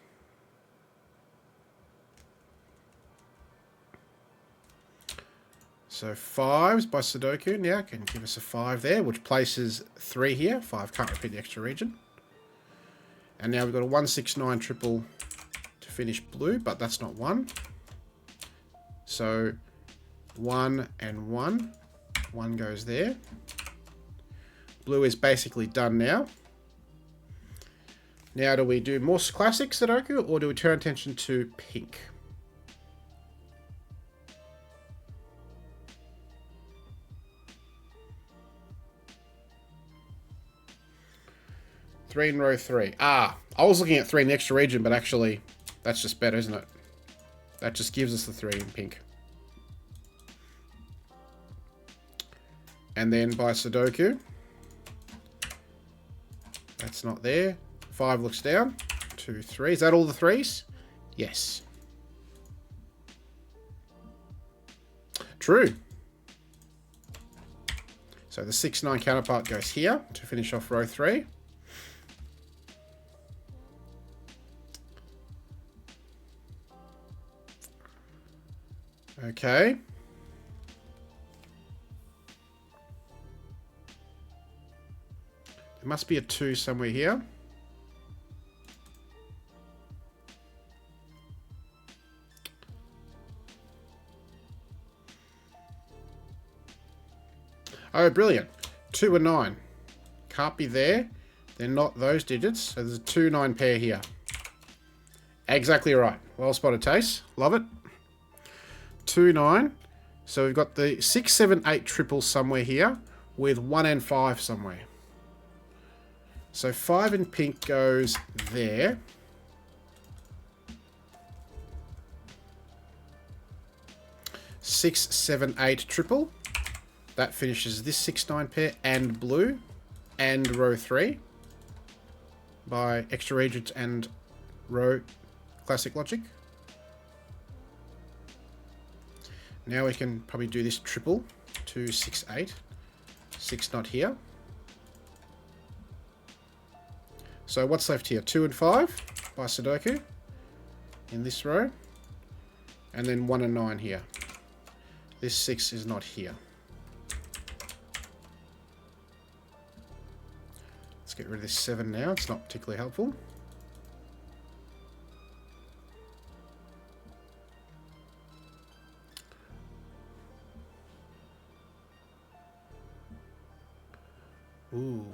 So 5s by Sudoku now can give us a 5 there, which places 3 here. 5 can't repeat the extra region. And now we've got a 1, 6, 9 triple to finish blue, but that's not 1. So 1 and 1. 1 goes there. Blue is basically done now. Now, do we do more classic Sudoku, or do we turn attention to pink? Three in row 3. Ah, I was looking at 3 in the extra region, but actually, that's just better, isn't it? That just gives us the 3 in pink. And then by Sudoku. That's not there. 5 looks down. 2, 3. Is that all the 3s? Yes. True. So the 6, 9 counterpart goes here to finish off row 3. Okay. There must be a 2 somewhere here. Oh, brilliant. 2 and 9. Can't be there. They're not those digits. So there's a 2, 9 pair here. Exactly right. Well spotted, Tace. Love it. 2, 9. So we've got the 6, 7, 8 triple somewhere here with 1 and 5 somewhere. So 5 in pink goes there. Six, 7, 8 triple. That finishes this 6, 9 pair and blue and row 3 by extra regents and row classic logic. Now we can probably do this triple. 2, 6, 8. 6 not here. So what's left here? 2 and 5 by Sudoku in this row. And then 1 and 9 here. This 6 is not here. Let's get rid of this 7 now. It's not particularly helpful. Ooh.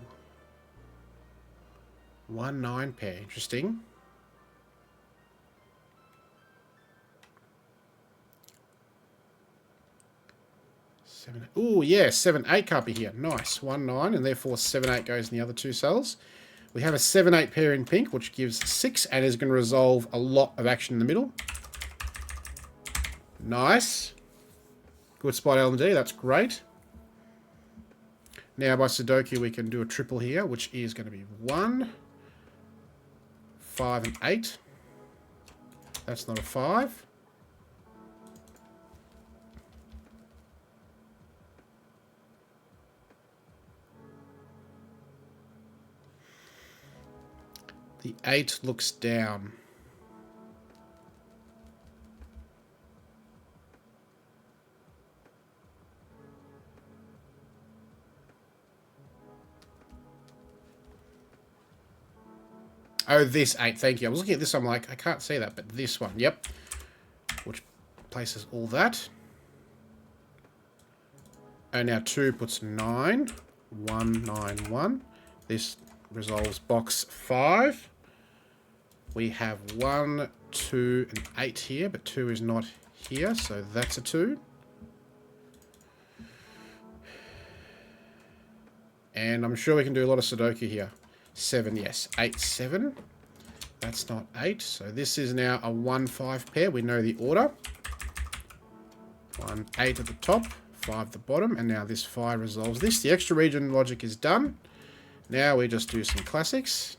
1, 9 pair. Interesting. Ooh, yeah, 7, 8 can't be here. Nice. 1, 9, and therefore 7, 8 goes in the other 2 cells. We have a 7, 8 pair in pink, which gives 6, and is going to resolve a lot of action in the middle. Nice. Good spot, LMD. That's great. Now by Sudoku, we can do a triple here, which is going to be 1, 5, and 8. That's not a 5. The 8 looks down. Oh, this 8, thank you. I was looking at this, I'm like, I can't see that, but this one, yep. Which places all that. And now 2 puts 9. 1, 9, 1. This resolves box 5. We have 1, 2, and 8 here, but 2 is not here, so that's a 2. And I'm sure we can do a lot of Sudoku here. 7, yes. 8, 7. That's not 8. So this is now a 1-5 pair. We know the order. 1, 8 at the top, 5 at the bottom. And now this 5 resolves this. The extra region logic is done. Now we just do some classics.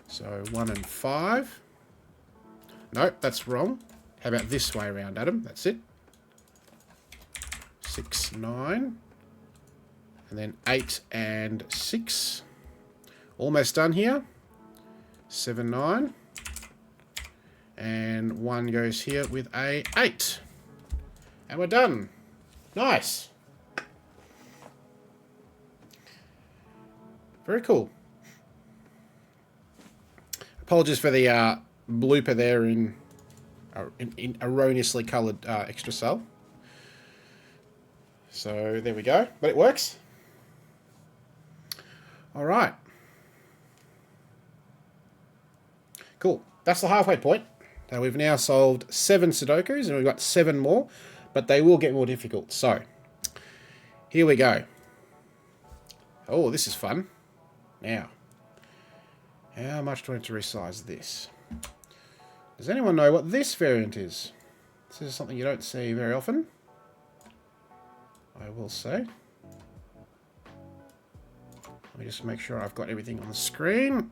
So 1 and 5. Nope, that's wrong. How about this way around, Adam? That's it. 6, 9. And then 8 and 6. Almost done here. 7, 9. And 1 goes here with a 8. And we're done. Nice. Very cool. Apologies for the blooper there in erroneously coloured extra cell. So there we go. But it works. All right. Cool. That's the halfway point. Now we've now solved 7 Sudokus and we've got 7 more, but they will get more difficult. So here we go. Oh, this is fun. Now, how much do I have to resize this? Does anyone know what this variant is? This is something you don't see very often, I will say. Let me just make sure I've got everything on the screen.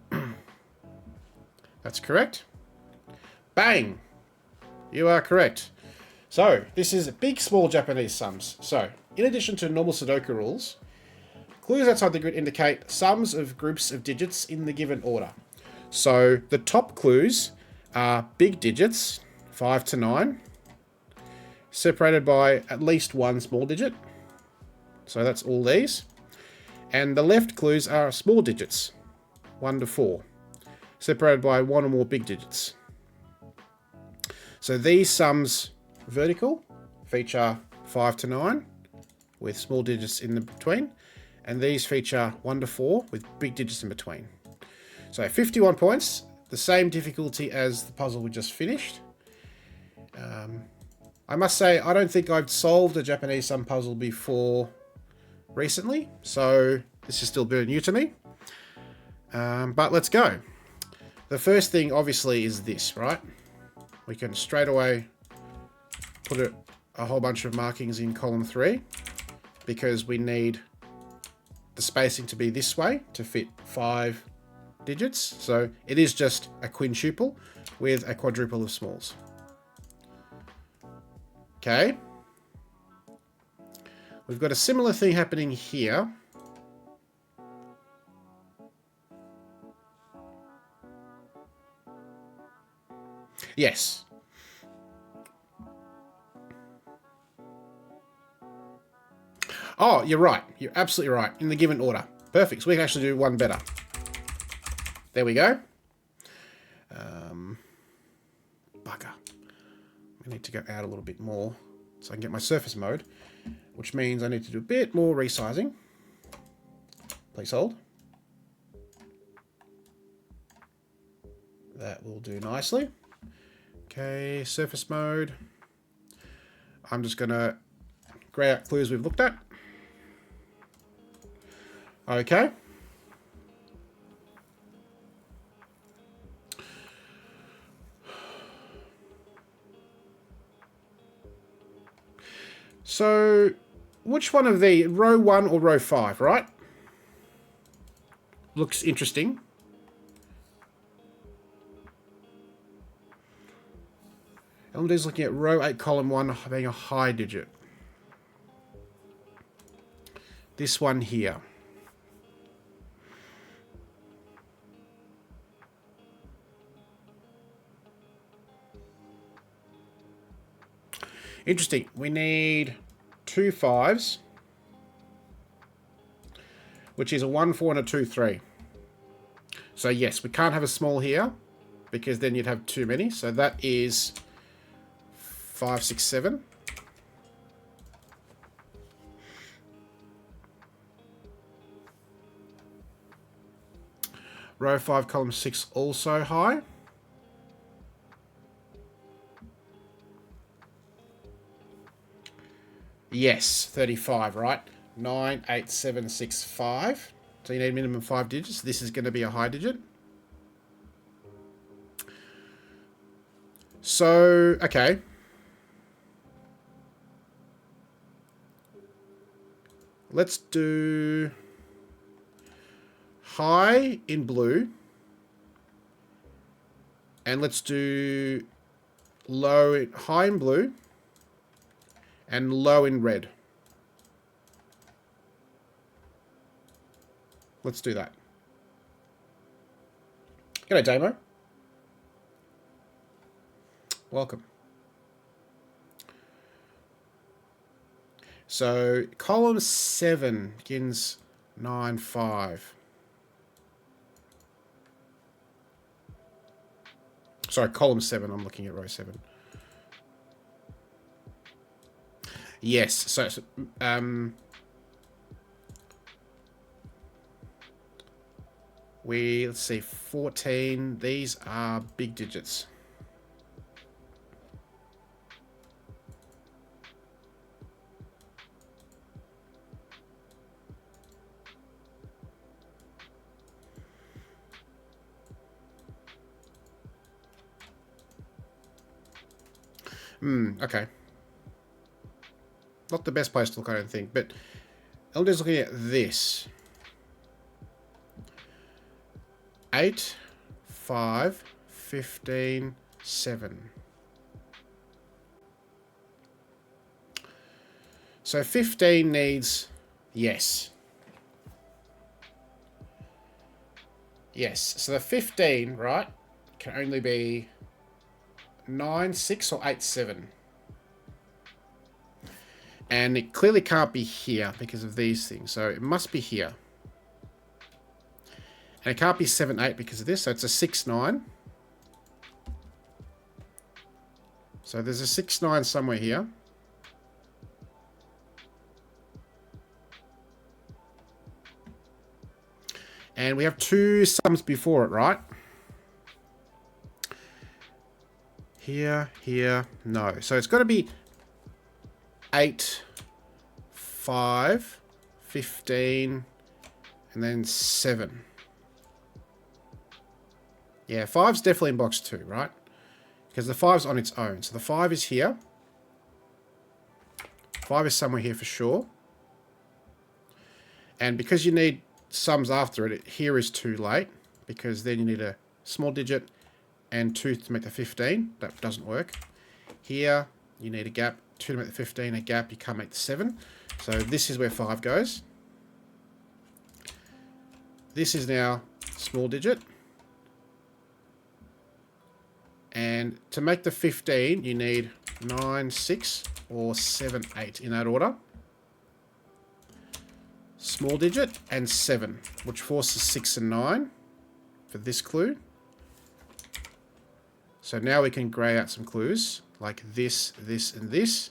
That's correct. Bang! You are correct. So, this is big, small Japanese sums. So, in addition to normal Sudoku rules, clues outside the grid indicate sums of groups of digits in the given order. So, the top clues are big digits, 5 to 9, separated by at least one small digit. So, that's all these. And the left clues are small digits, 1 to 4, separated by one or more big digits. So these sums vertical feature 5 to 9 with small digits in the between, and these feature 1 to 4 with big digits in between. So 51 points, the same difficulty as the puzzle we just finished. I must say, I don't think I've solved a Japanese sum puzzle before recently, so this is still a bit new to me. But let's go. The first thing obviously is this, right? We can straight away put a whole bunch of markings in column 3 because we need the spacing to be this way to fit 5 digits. So it is just a quintuple with a quadruple of smalls. Okay. We've got a similar thing happening here. Yes. Oh, you're right. You're absolutely right. In the given order. Perfect. So we can actually do one better. There we go. Bugger. I need to go out a little bit more so I can get my surface mode, which means I need to do a bit more resizing. Please hold. That will do nicely. Okay, surface mode. I'm just going to grey out clues we've looked at. Okay. So, which one of the row 1 or row 5, right? Looks interesting. LMD is looking at row 8, column 1 being a high digit. This one here. Interesting. We need 2 5s, which is a 1 4 and a 2 3. So yes, we can't have a small here because then you'd have too many. So that is 5 6 7. Row 5, column 6 also high. Yes, 35, right? 98765. So you need minimum 5 digits. This is going to be a high digit. So, okay. Let's do high in blue. And let's do high in blue and low in red. Let's do that. G'day, Damo. Welcome. So column 7 begins 9-5. Sorry, column 7. I'm looking at row 7. Yes. So let's see, 14. These are big digits. Okay. Not the best place to look, I don't think, but I'm just looking at this. 8, 5, 15, 7. So 15 needs yes. Yes. So the 15, right, can only be 9, 6, or 8, 7. And it clearly can't be here because of these things. So it must be here. And it can't be 7, 8 because of this. So it's a 6, 9. So there's a 6, 9 somewhere here. And we have 2 sums before it, right? Here, here, no. So it's got to be 8, 5, 15, and then 7. Yeah, 5's definitely in box 2, right? Because the 5's on its own. So the 5 is here. 5 is somewhere here for sure. And because you need sums after it, here is too late. Because then you need a small digit and 2 to make the 15. That doesn't work. Here, you need a gap. 2 to make the 15, a gap. You can't make the 7. So this is where 5 goes. This is now small digit. And to make the 15, you need 9, 6, or 7, 8 in that order. Small digit and 7, which forces 6 and 9 for this clue. So now we can grey out some clues like this, this, and this.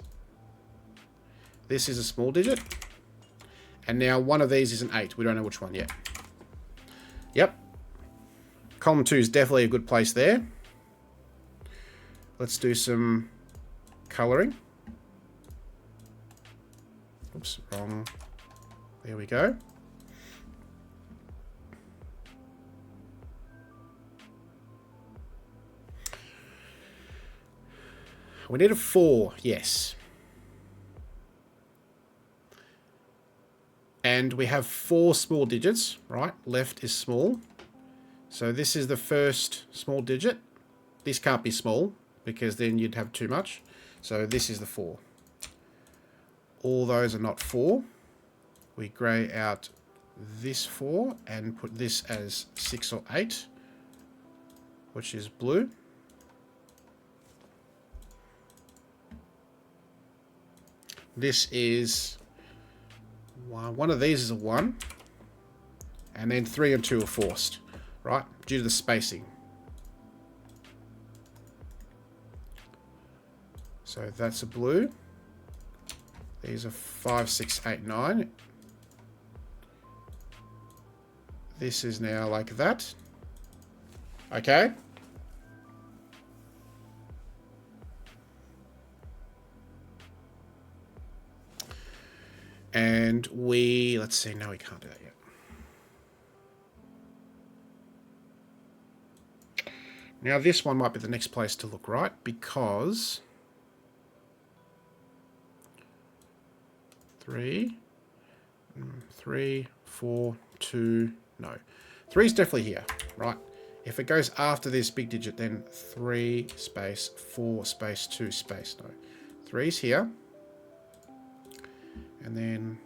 This is a small digit. And now one of these is an 8. We don't know which one yet. Yep. Column 2 is definitely a good place there. Let's do some colouring. Oops, wrong. There we go. We need a 4, yes. And we have 4 small digits, right? Left is small. So this is the first small digit. This can't be small because then you'd have too much. So this is the 4. All those are not 4. We grey out this 4 and put this as 6 or 8, which is blue. This is one of these is a 1, and then 3 and 2 are forced, right? Due to the spacing. So that's a blue. These are 5, 6, 8, 9. This is now like that. Okay. And let's see, no, we can't do that yet. Now this one might be the next place to look, right? Because 3, 4, 2, no. 3 is definitely here, right? If it goes after this big digit, then 3 space 4 space 2 space, no. 3's here. And then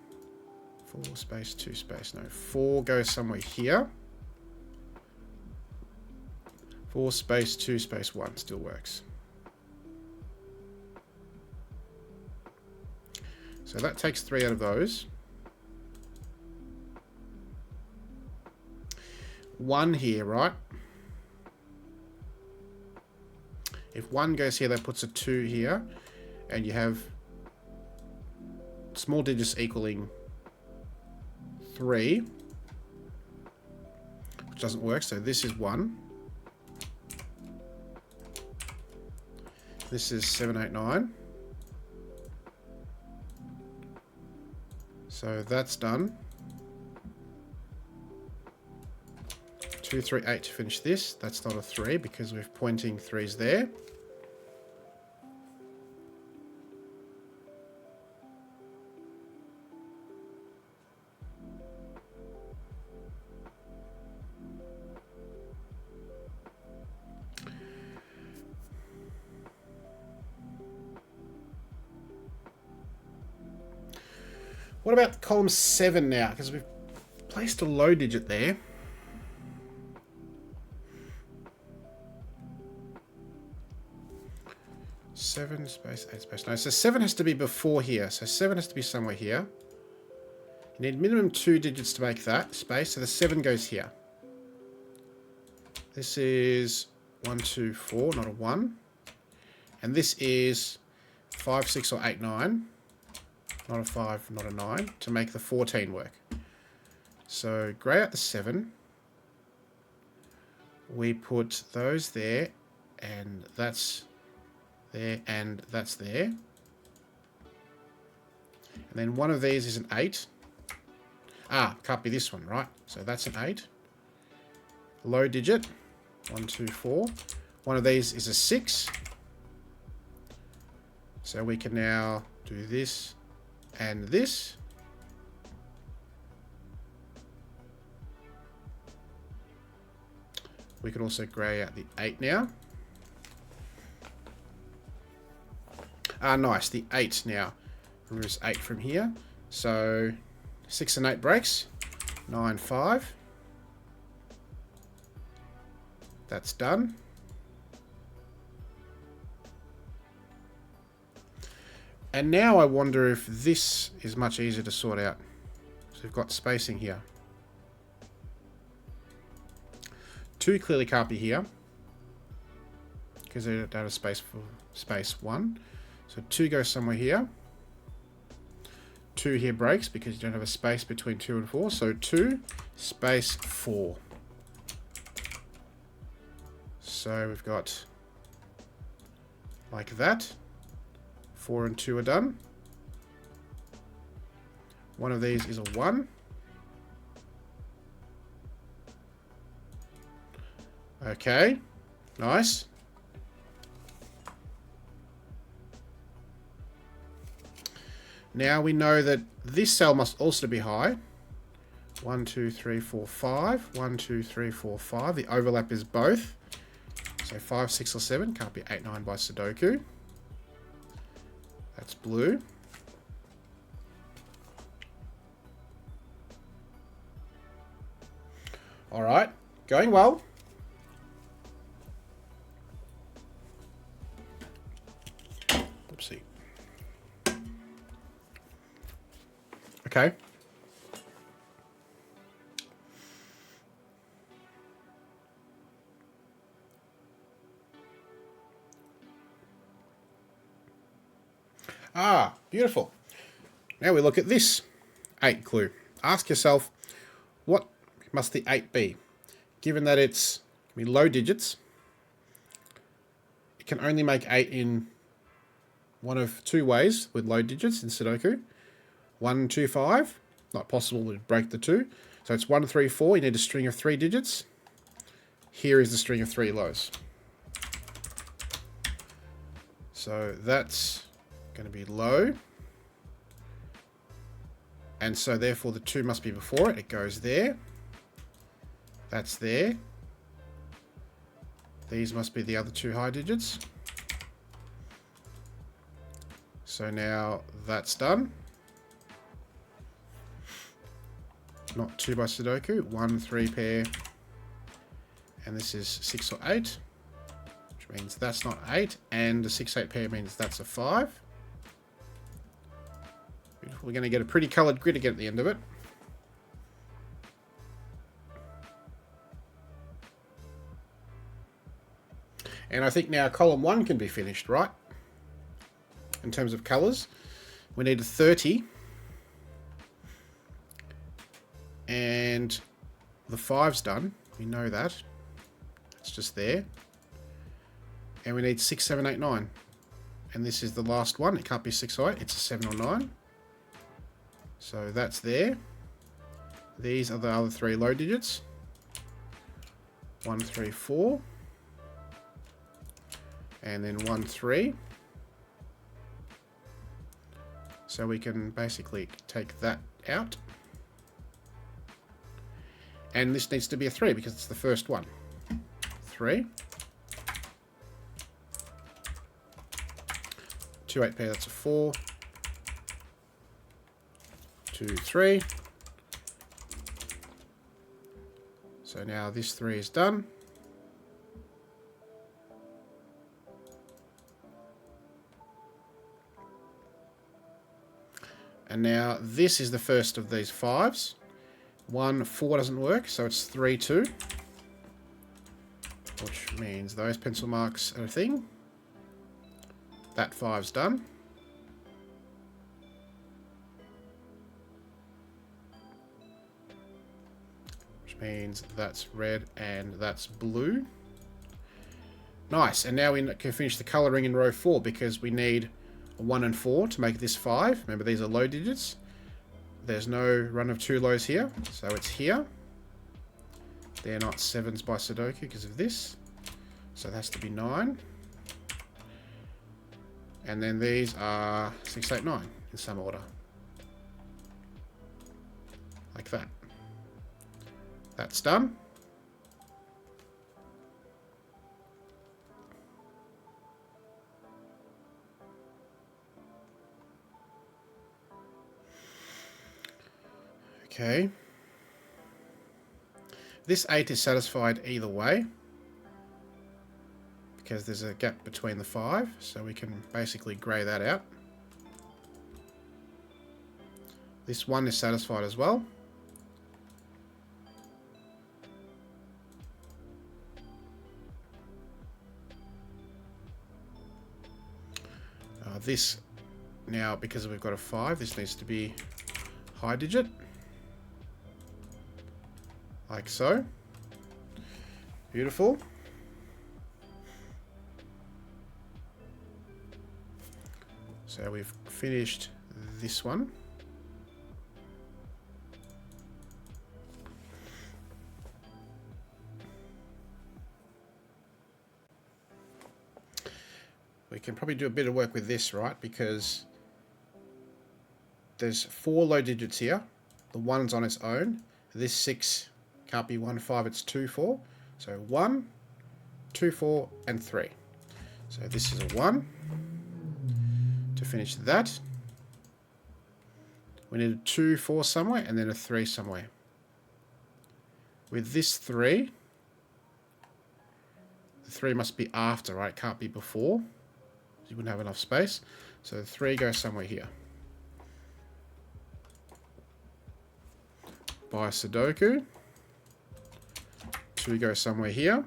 4 space 2 space, no. 4 goes somewhere here. 4 space 2 space 1 still works. So that takes 3 out of those. 1 here, right? If 1 goes here, that puts a 2 here. And you have small digits equaling 3. Which doesn't work, so this is 1. This is 7, 8, 9. So that's done. 2, 3, 8 to finish this. That's not a 3 because we're pointing 3's there. What about column 7 now? Because we've placed a low digit there. Seven space 8 space 9. So 7 has to be before here. So 7 has to be somewhere here. You need minimum 2 digits to make that space. So the 7 goes here. This is 1, 2, 4, not a 1. And this is 5, 6, or 8, 9. Not a 5, not a 9, to make the 14 work. So grey out the 7. We put those there, and that's there, and that's there. And then one of these is an 8. Can't be this one, right? So that's an 8. Low digit. 1, 2, 4. One of these is a 6. So we can now do this and this. We can also grey out the 8 now. Nice, the 8 now. Removes 8 from here. So 6 and 8 breaks. 9, 5. That's done. And now I wonder if this is much easier to sort out. So we've got spacing here. 2 clearly can't be here, because they don't have a space for space 1. So 2 goes somewhere here. 2 here breaks because you don't have a space between 2 and 4. So 2 space 4. So we've got like that. 4 and 2 are done. One of these is a 1. Okay, nice. Now we know that this cell must also be high. 1, 2, 3, 4, 5. 1, 2, 3, 4, 5. The overlap is both. So 5, 6, or 7. Can't be 8, 9 by Sudoku. That's blue. All right, going well. Oopsie. Okay. Beautiful. Now we look at this 8 clue. Ask yourself, what must the 8 be? Given that it's low digits, it can only make 8 in one of 2 ways with low digits in Sudoku. 1, 2, 5. Not possible to break the 2. So it's 1, 3, 4. You need a string of 3 digits. Here is the string of 3 lows. So that's going to be low. And so therefore the 2 must be before it. It goes there. That's there. These must be the other 2 high digits. So now that's done. Not 2 by Sudoku. 1, 3 pair. And this is 6 or 8. Which means that's not 8. And the 6, 8 pair means that's a 5. Beautiful. We're going to get a pretty coloured grid again at the end of it. And I think now column 1 can be finished, right? In terms of colours. We need a 30. And the 5's done. We know that. It's just there. And we need 6, 7, 8, 9. And this is the last one. It can't be 6 or 8. It's a 7 or 9. So that's there. These are the other 3 low digits. 1, 3, 4. And then 1, 3. So we can basically take that out. And this needs to be a 3 because it's the first one. 3. 2, 8 pair, that's a 4. 2, 3. So now this 3 is done. And now this is the first of these 5s. 1, 4 doesn't work, so it's 3, 2. Which means those pencil marks are a thing. That 5's done. Which means that's red and that's blue. Nice, and now we can finish the colouring in row 4 because we need 1 and 4 to make this 5. Remember, these are low digits. There's no run of 2 lows here, so it's here. They're not 7s by Sudoku because of this. So it has to be 9. And then these are 6, 8, 9 in some order. Like that. That's done. Okay. This 8 is satisfied either way because there's a gap between the 5, so we can basically grey that out. This 1 is satisfied as well. This now, because we've got a 5, this needs to be high digit. Like so. Beautiful. So we've finished this one. We can probably do a bit of work with this, right? Because there's 4 low digits here. The 1's on its own. This 6 can't be 1, 5, it's 2, 4. So 1, 2, 4, and 3. So this is a 1. To finish that, we need a 2, 4 somewhere, and then a 3 somewhere. With this 3, the 3 must be after, right? It can't be before. You wouldn't have enough space. So the 3 goes somewhere here. By Sudoku. 2 goes somewhere here.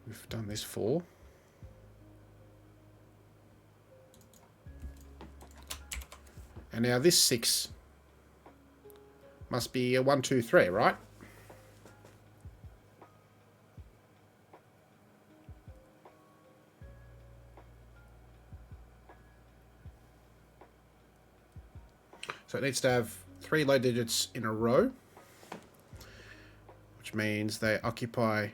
We've done this 4. And now this 6 must be a 1, 2, 3, right? it needs to have 3 low digits in a row, which means they occupy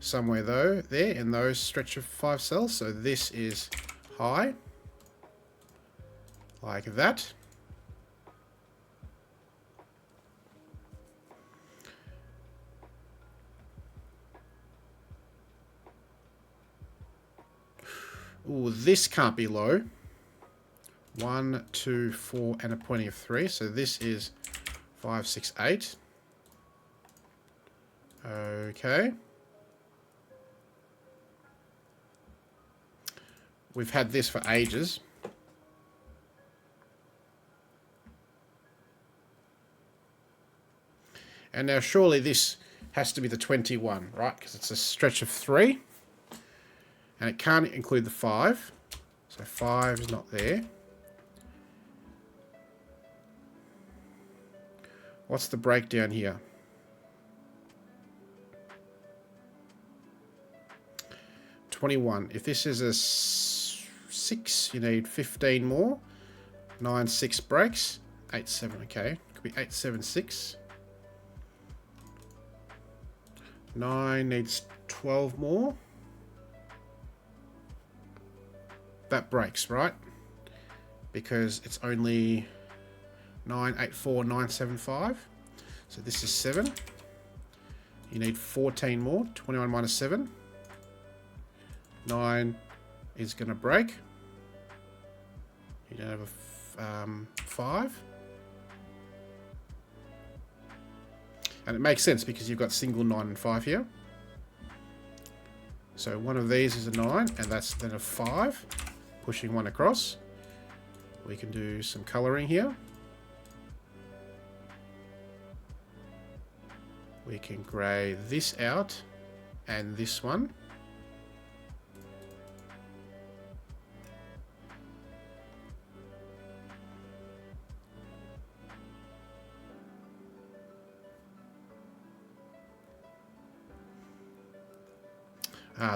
somewhere there in those stretch of 5 cells. So this is high, like that. Ooh, this can't be low. 1, 2, 4, and a pointing of 3. So this is 5, 6, 8. Okay. We've had this for ages. And now surely this has to be the 21, right? Because it's a stretch of 3. And it can't include the 5. So 5 is not there. What's the breakdown here? 21. If this is a 6, you need 15 more. 9, 6 breaks. 8, 7, okay. Could be 8, 7, 6. 9 needs 12 more. That breaks, right? Because it's only 9, 8, 4, 9, 7, 5. So this is 7. You need 14 more. 21 minus 7. 9 is going to break. You don't have a 5. And it makes sense because you've got single 9 and 5 here. So one of these is a 9, and that's then a 5. Pushing one across. We can do some colouring here. We can grey this out and this one.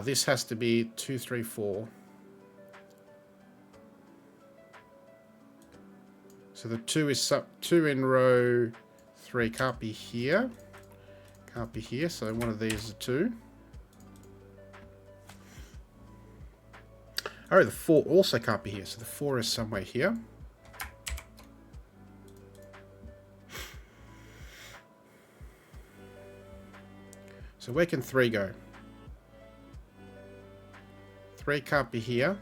This has to be 2, 3, 4. So the 2 is 2 in row 3 can't be here. Can't be here, so one of these is a 2. Oh, the 4 also can't be here, so the 4 is somewhere here. So where can 3 go? 3 can't be here.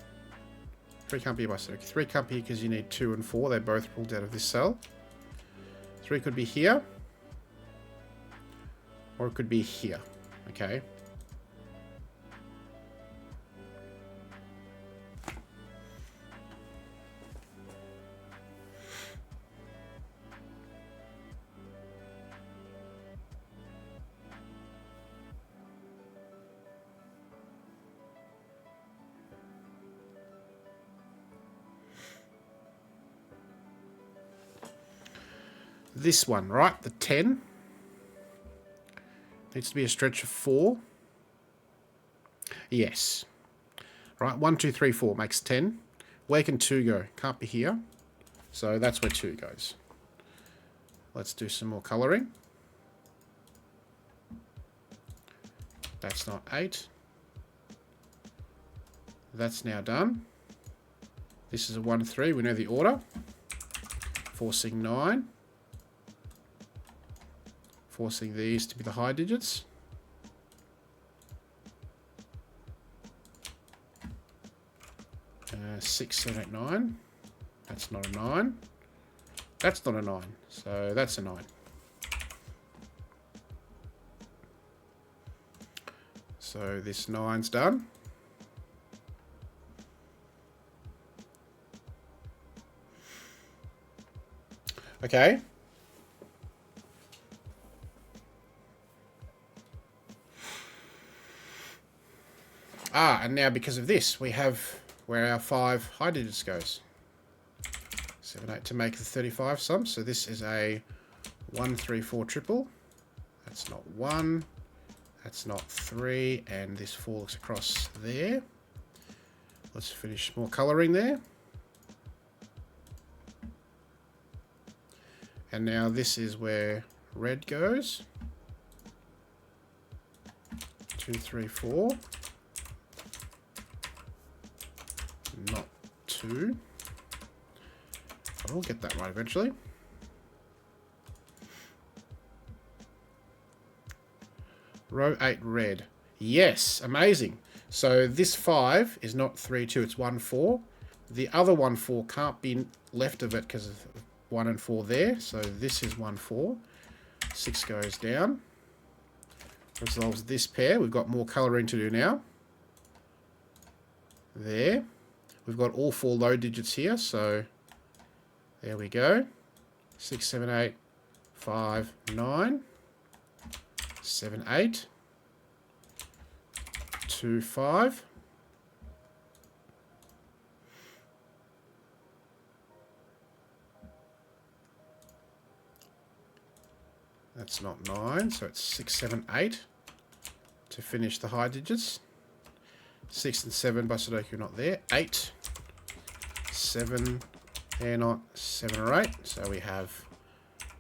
3 can't be by Sudoku. 3 can't be because you need 2 and 4. They're both pulled out of this cell. 3 could be here. Or it could be here. Okay. This one, right? The 10 needs to be a stretch of 4. Yes. Right, 1, 2, 3, 4 makes 10. Where can 2 go? Can't be here. So that's where 2 goes. Let's do some more colouring. That's not 8. That's now done. This is a 1, 3. We know the order. Forcing 9. Forcing these to be the high digits. Uh, 6, 7, 8, 9. That's not a 9. That's not a 9. So that's a 9. So this 9's done. Okay. And now because of this, we have where our 5 high digits goes. 7, 8 to make the 35 sum. So this is a 1, 3, 4 triple. That's not 1. That's not 3. And this 4 looks across there. Let's finish more colouring there. And now this is where red goes. 2, 3, 4. Not 2. I will get that right eventually. Row 8 red. Yes, amazing. So this 5 is not 3, 2, it's 1, 4. The other 1, 4 can't be left of it because of 1 and 4 there. So this is 1, 4. 6 goes down. Resolves this pair. We've got more colouring to do now. There. We've got all 4 low digits here, so there we go. 6, 7, 8, 5, 9. 7, 8. 2, 5. That's not 9, so it's 6, 7, 8 to finish the high digits. 6 and 7 by Sudoku not there. 8, 7, they're not 7 or 8, so we have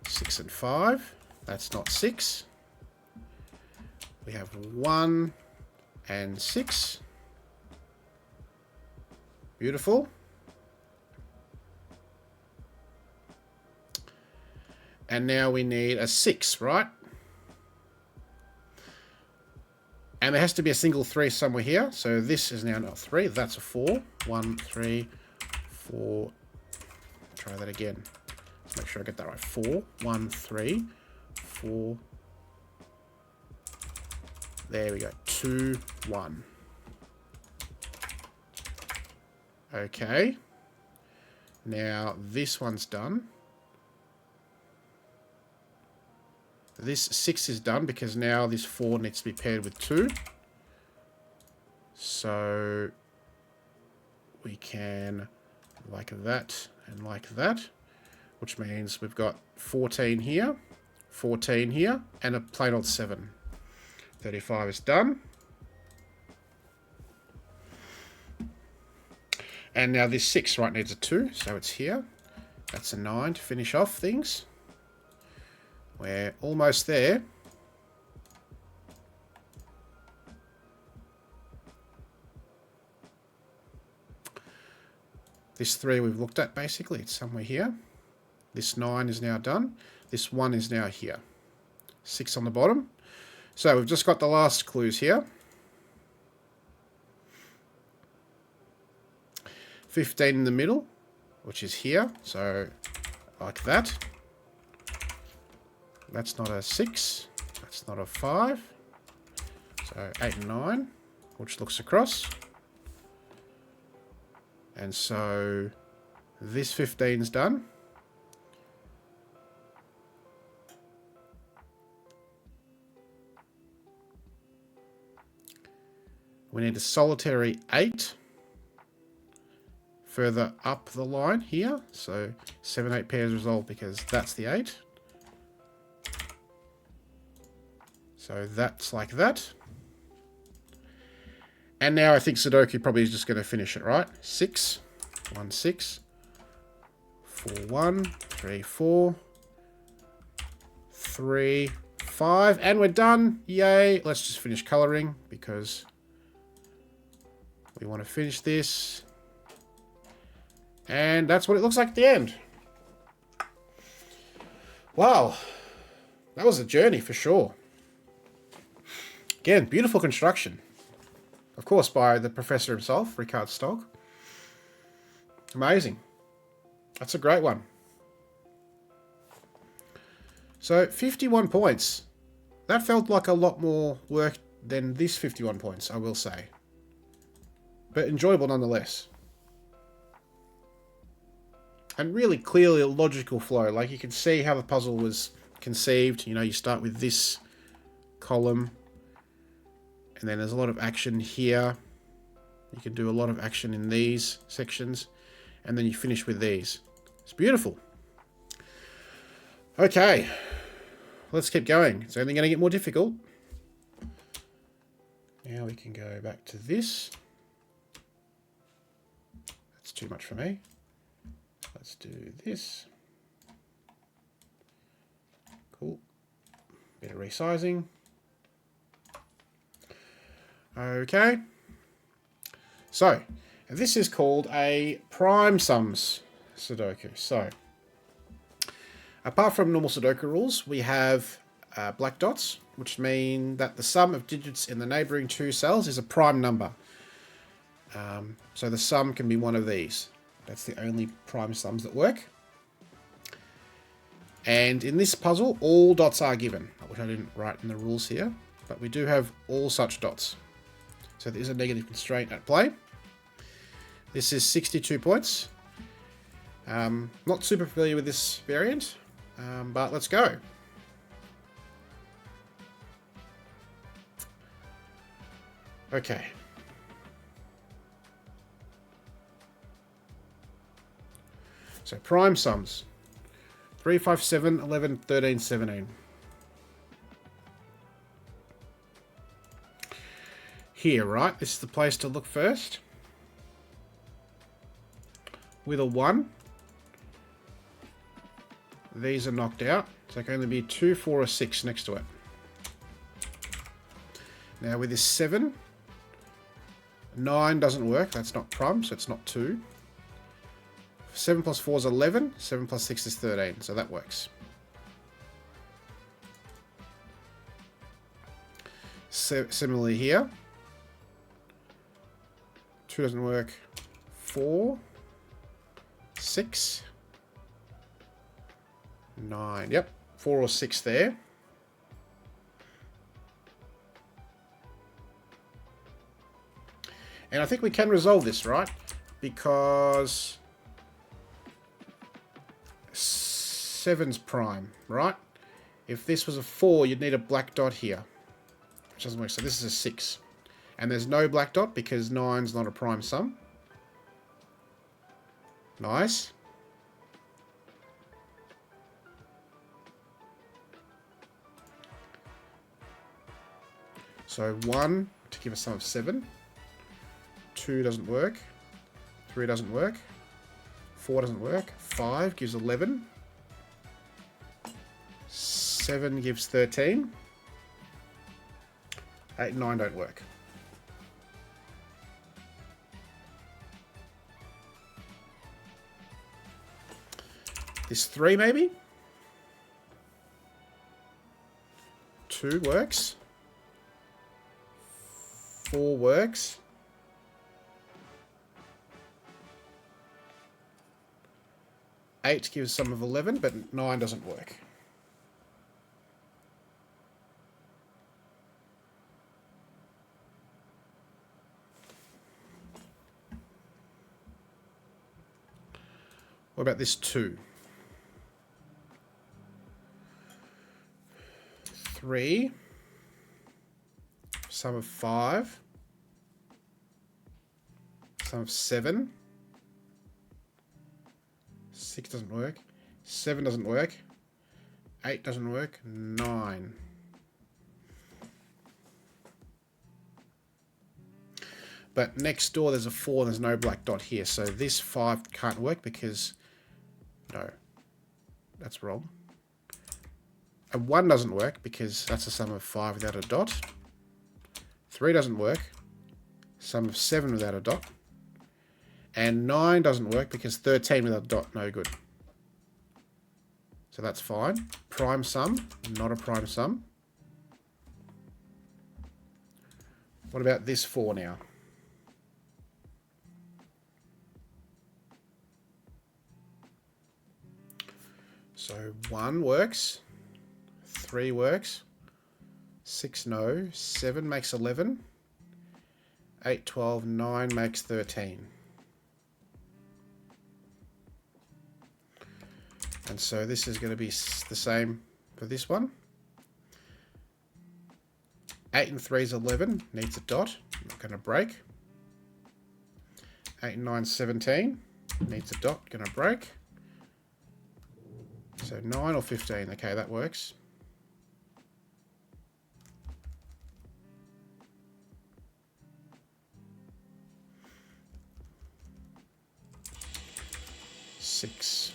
6 and 5. That's not 6. We have 1 and 6. Beautiful. And now we need a 6, right? And there has to be a single 3 somewhere here. So this is now not 3. That's a 4. 1, 3, 4. Try that again. Let's make sure I get that right. 4, 1, 3, 4. There we go. 2, 1. Okay. Now this one's done. This 6 is done because now this 4 needs to be paired with 2. So we can like that and like that, which means we've got 14 here, 14 here, and a plain old 7. 35 is done. And now this 6, right, needs a 2, so it's here. That's a 9 to finish off things. We're almost there. This 3 we've looked at basically. It's somewhere here. This 9 is now done. This 1 is now here. 6 on the bottom. So we've just got the last clues here. 15 in the middle, which is here. So like that. That's not a 6. That's not a 5. So 8 and 9, which looks across. And so this 15's done. We need a solitary 8 further up the line here. So 7, 8 pairs resolved because that's the 8. So that's like that. And now I think Sudoku probably is just going to finish it, right? 6, 1, 6, 4, 1, 3, 4, 3, 5, and we're done. Yay. Let's just finish colouring because we want to finish this. And that's what it looks like at the end. Wow. That was a journey for sure. Again, beautiful construction. Of course, by the professor himself, Ricard Stogg. Amazing. That's a great one. So, 51 points. That felt like a lot more work than this 51 points, I will say. But enjoyable nonetheless. And really clearly a logical flow. Like, you can see how the puzzle was conceived. You know, you start with this column. And then there's a lot of action here. You can do a lot of action in these sections. And then you finish with these. It's beautiful. Okay. Let's keep going. It's only going to get more difficult. Now we can go back to this. That's too much for me. Let's do this. Cool. Bit of resizing. Okay. So, this is called a prime sums Sudoku. So, apart from normal Sudoku rules, we have black dots, which mean that the sum of digits in the neighbouring two cells is a prime number. So the sum can be one of these. That's the only prime sums that work. And in this puzzle, all dots are given, which I didn't write in the rules here, but we do have all such dots. So there is a negative constraint at play. This is 62 points. Not super familiar with this variant, but let's go. Okay. So prime sums. 3, 5, 7, 11, 13, 17. Here, right? This is the place to look first. With a 1. These are knocked out. So there can only be 2, 4, or 6 next to it. Now with this 7, 9 doesn't work. That's not prime, so it's not 2. 7 plus 4 is 11. 7 plus 6 is 13. So that works. Similarly here. 2 doesn't work. 4. 6. 9. Yep. 4 or 6 there. And I think we can resolve this, right? Because 7's prime, right? If this was a 4, you'd need a black dot here. Which doesn't work. So this is a 6. And there's no black dot because 9's not a prime sum. Nice. So 1 to give a sum of 7. 2 doesn't work. 3 doesn't work. 4 doesn't work. 5 gives 11. 7 gives 13. 8 and 9 don't work. This 3 maybe? 2 works. 4 works. 8 gives a sum of 11, but 9 doesn't work. What about this 2? 3. Sum of 5. Sum of 7. 6 doesn't work. 7 doesn't work. 8 doesn't work. 9. But next door there's a 4 and there's no black dot here. So this 5 can't work because... No. That's wrong. And 1 doesn't work because that's a sum of 5 without a dot. 3 doesn't work. Sum of 7 without a dot. And 9 doesn't work because 13 without a dot, no good. So that's fine. Prime sum, not a prime sum. What about this 4 now? So 1 works. 3 works. 6 no. 7 makes 11. 8, 12, 9 makes 13. And so this is going to be the same for this one. 8 and 3 is 11. Needs a dot. Not going to break. 8 and 9 is 17. Needs a dot. Going to break. So 9 or 15. Okay, that works. Six.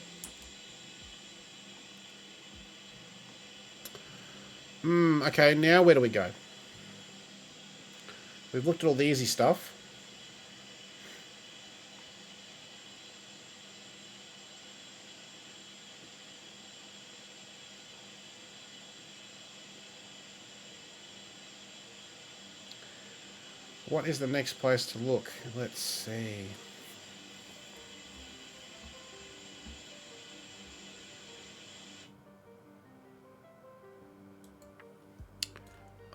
Okay, now where do we go? We've looked at all the easy stuff. What is the next place to look? Let's see.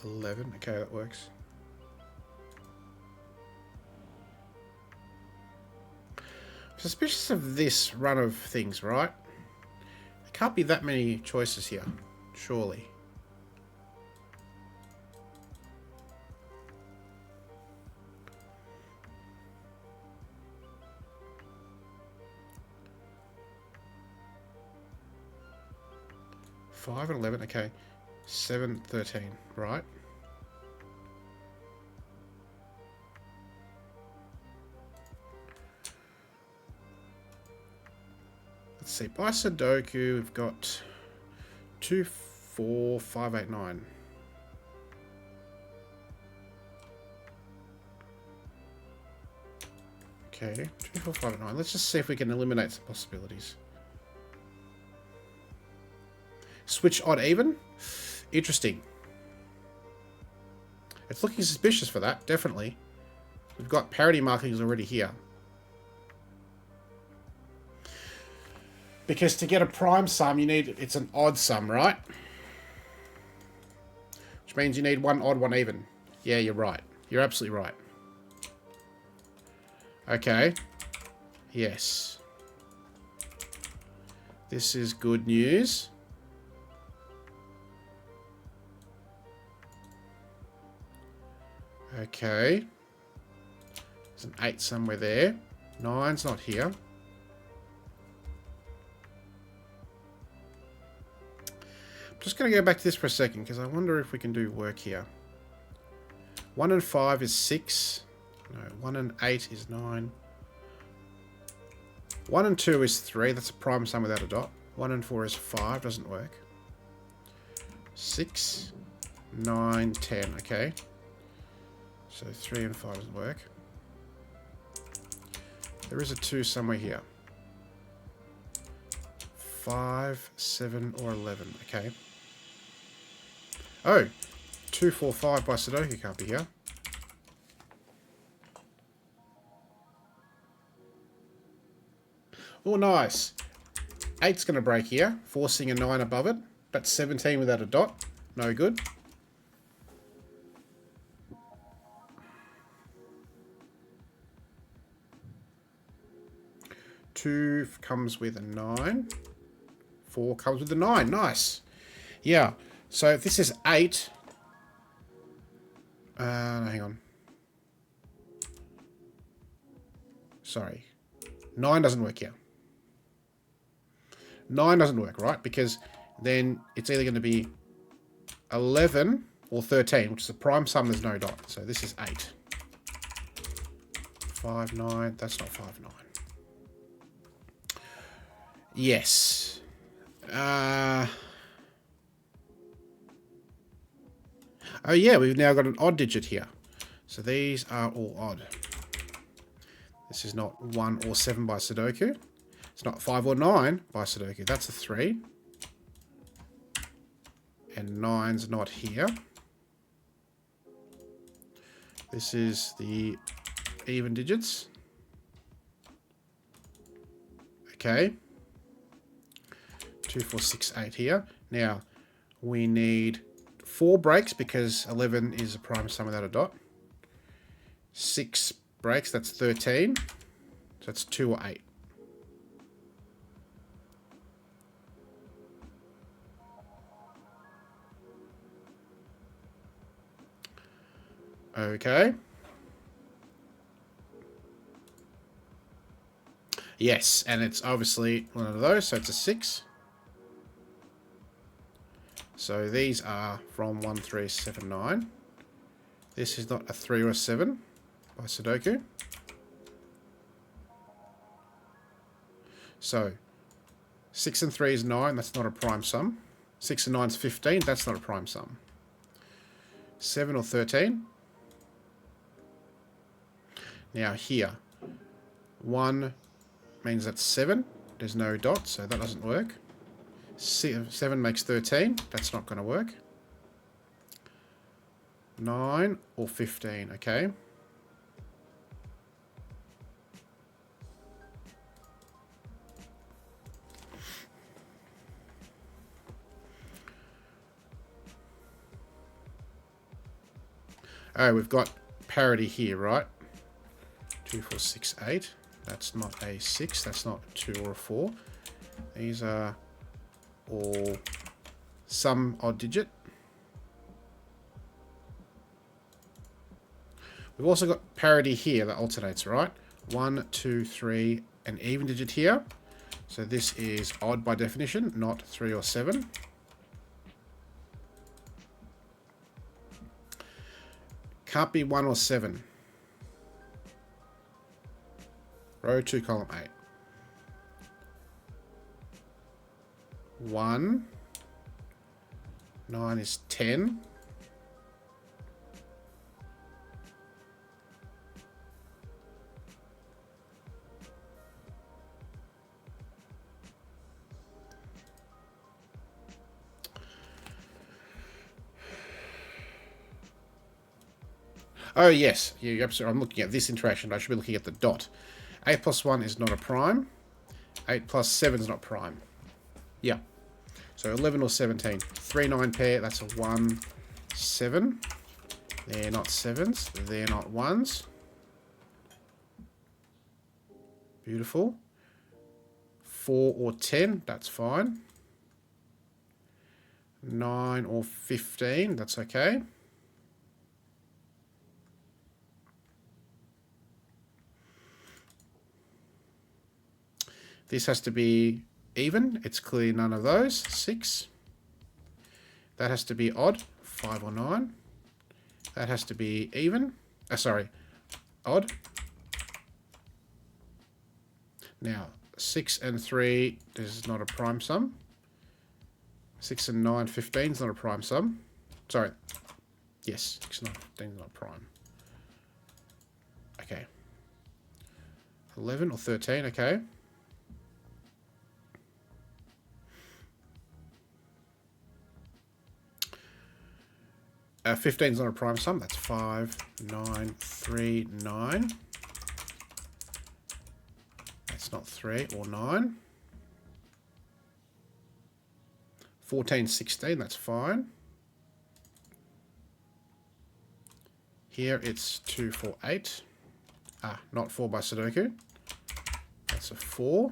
11. Okay, that works. Suspicious of this run of things, right? There can't be that many choices here, surely. Five and 11, okay. 7, 13, right? Let's see, by Sudoku, we've got 2, 4, 5, 8, 9. Okay, 2, 4, 5, 8, 9. Let's just see if we can eliminate some possibilities. Switch odd even? Interesting. It's looking suspicious for that, definitely. We've got parity markings already here. Because to get a prime sum, you need, it's an odd sum, right? Which means you need one odd, one even. Yeah, you're right. You're absolutely right. Okay. Yes. This is good news. Okay. There's an 8 somewhere there. 9's not here. I'm just going to go back to this for a second because I wonder if we can do work here. 1 and 5 is 6. No, 1 and 8 is 9. 1 and 2 is 3. That's a prime sum without a dot. 1 and 4 is 5. Doesn't work. 6, 9, 10. Okay. So 3 and 5 doesn't work. There is a 2 somewhere here. 5, 7, or 11. Okay. Oh! 2, 4, 5 by Sudoku can't be here. Oh, nice. 8's going to break here, forcing a 9 above it. But 17 without a dot. No good. 2 comes with a 9. 4 comes with a 9. Nice. Yeah. So if this is 8... no, hang on. Sorry. 9 doesn't work here. 9 doesn't work, right? Because then it's either going to be 11 or 13, which is a prime sum, there's no dot. So this is 8. 5, 9. That's not 5, 9. Yes. Oh yeah, we've now got an odd digit here. So these are all odd. This is not 1 or 7 by Sudoku. It's not 5 or 9 by Sudoku. That's a 3. And 9's not here. This is the even digits. Okay. 2, 4, 6, 8 here. Now, we need 4 breaks because 11 is a prime sum without a dot. 6 breaks, that's 13. So that's 2 or 8. Okay. Yes, and it's obviously one of those, so it's a 6. So these are from 1, 3, 7, 9. This is not a 3 or a 7 by Sudoku. So 6 and 3 is 9. That's not a prime sum. 6 and 9 is 15. That's not a prime sum. 7 or 13. Now here, 1 means that's 7. There's no dot, so that doesn't work. 7 makes 13. That's not going to work. 9 or 15, okay. Oh, we've got parity here, right? 2, 4, 6, 8. That's not a 6. That's not a 2 or a 4. These are all some odd digit. We've also got parity here that alternates, right? 1, 2, 3, an even digit here. So this is odd by definition, not 3 or 7. Can't be 1 or 7. Row 2, column 8. 1. 9 is 10. Oh, yes. Yeah, absolutely. I'm looking at this interaction. I should be looking at the dot. 8 plus 1 is not a prime. 8 plus 7 is not prime. Yeah. So 11 or 17. 3, 9 pair. That's a 1, 7. They're not 7s. They're not 1s. Beautiful. 4 or 10. That's fine. 9 or 15. That's okay. This has to be even. It's clearly none of those. 6. That has to be odd. 5 or 9. That has to be even. Sorry. Odd. Now, 6 and 3 is not a prime sum. 6 and 9, 15 is not a prime sum. Sorry. Yes, 6 and 9, 15 is not prime. Okay. 11 or 13, okay. 15 is not a prime sum. That's 5, 9, 3, 9. That's not 3 or 9. 14, 16. That's fine. Here it's 2, 4, 8. Not 4 by Sudoku. That's a 4.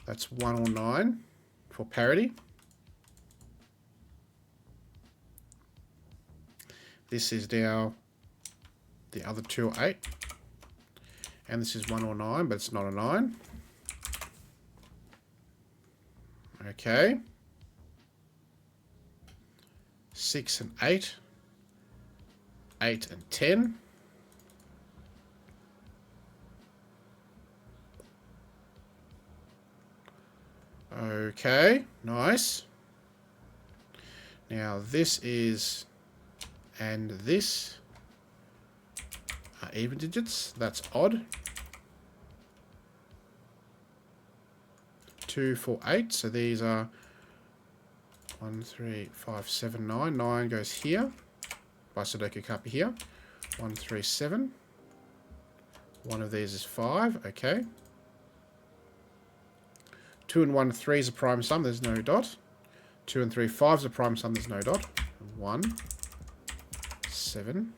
That's 1 or 9 for parity. This is now the other 2 or 8. And this is 1 or 9, but it's not a 9. Okay. 6 and 8. 8 and 10. Okay, nice. Now this is, and this are even digits. That's odd. 2, 4, 8. So these are 1, 3, 5, 7, 9. 9 goes here. By Sudoku can't be here. 1, 3, 7. One of these is 5. Okay. 2 and 1, 3 is a prime sum. There's no dot. 2 and 3, 5 is a prime sum. There's no dot. 1, 7,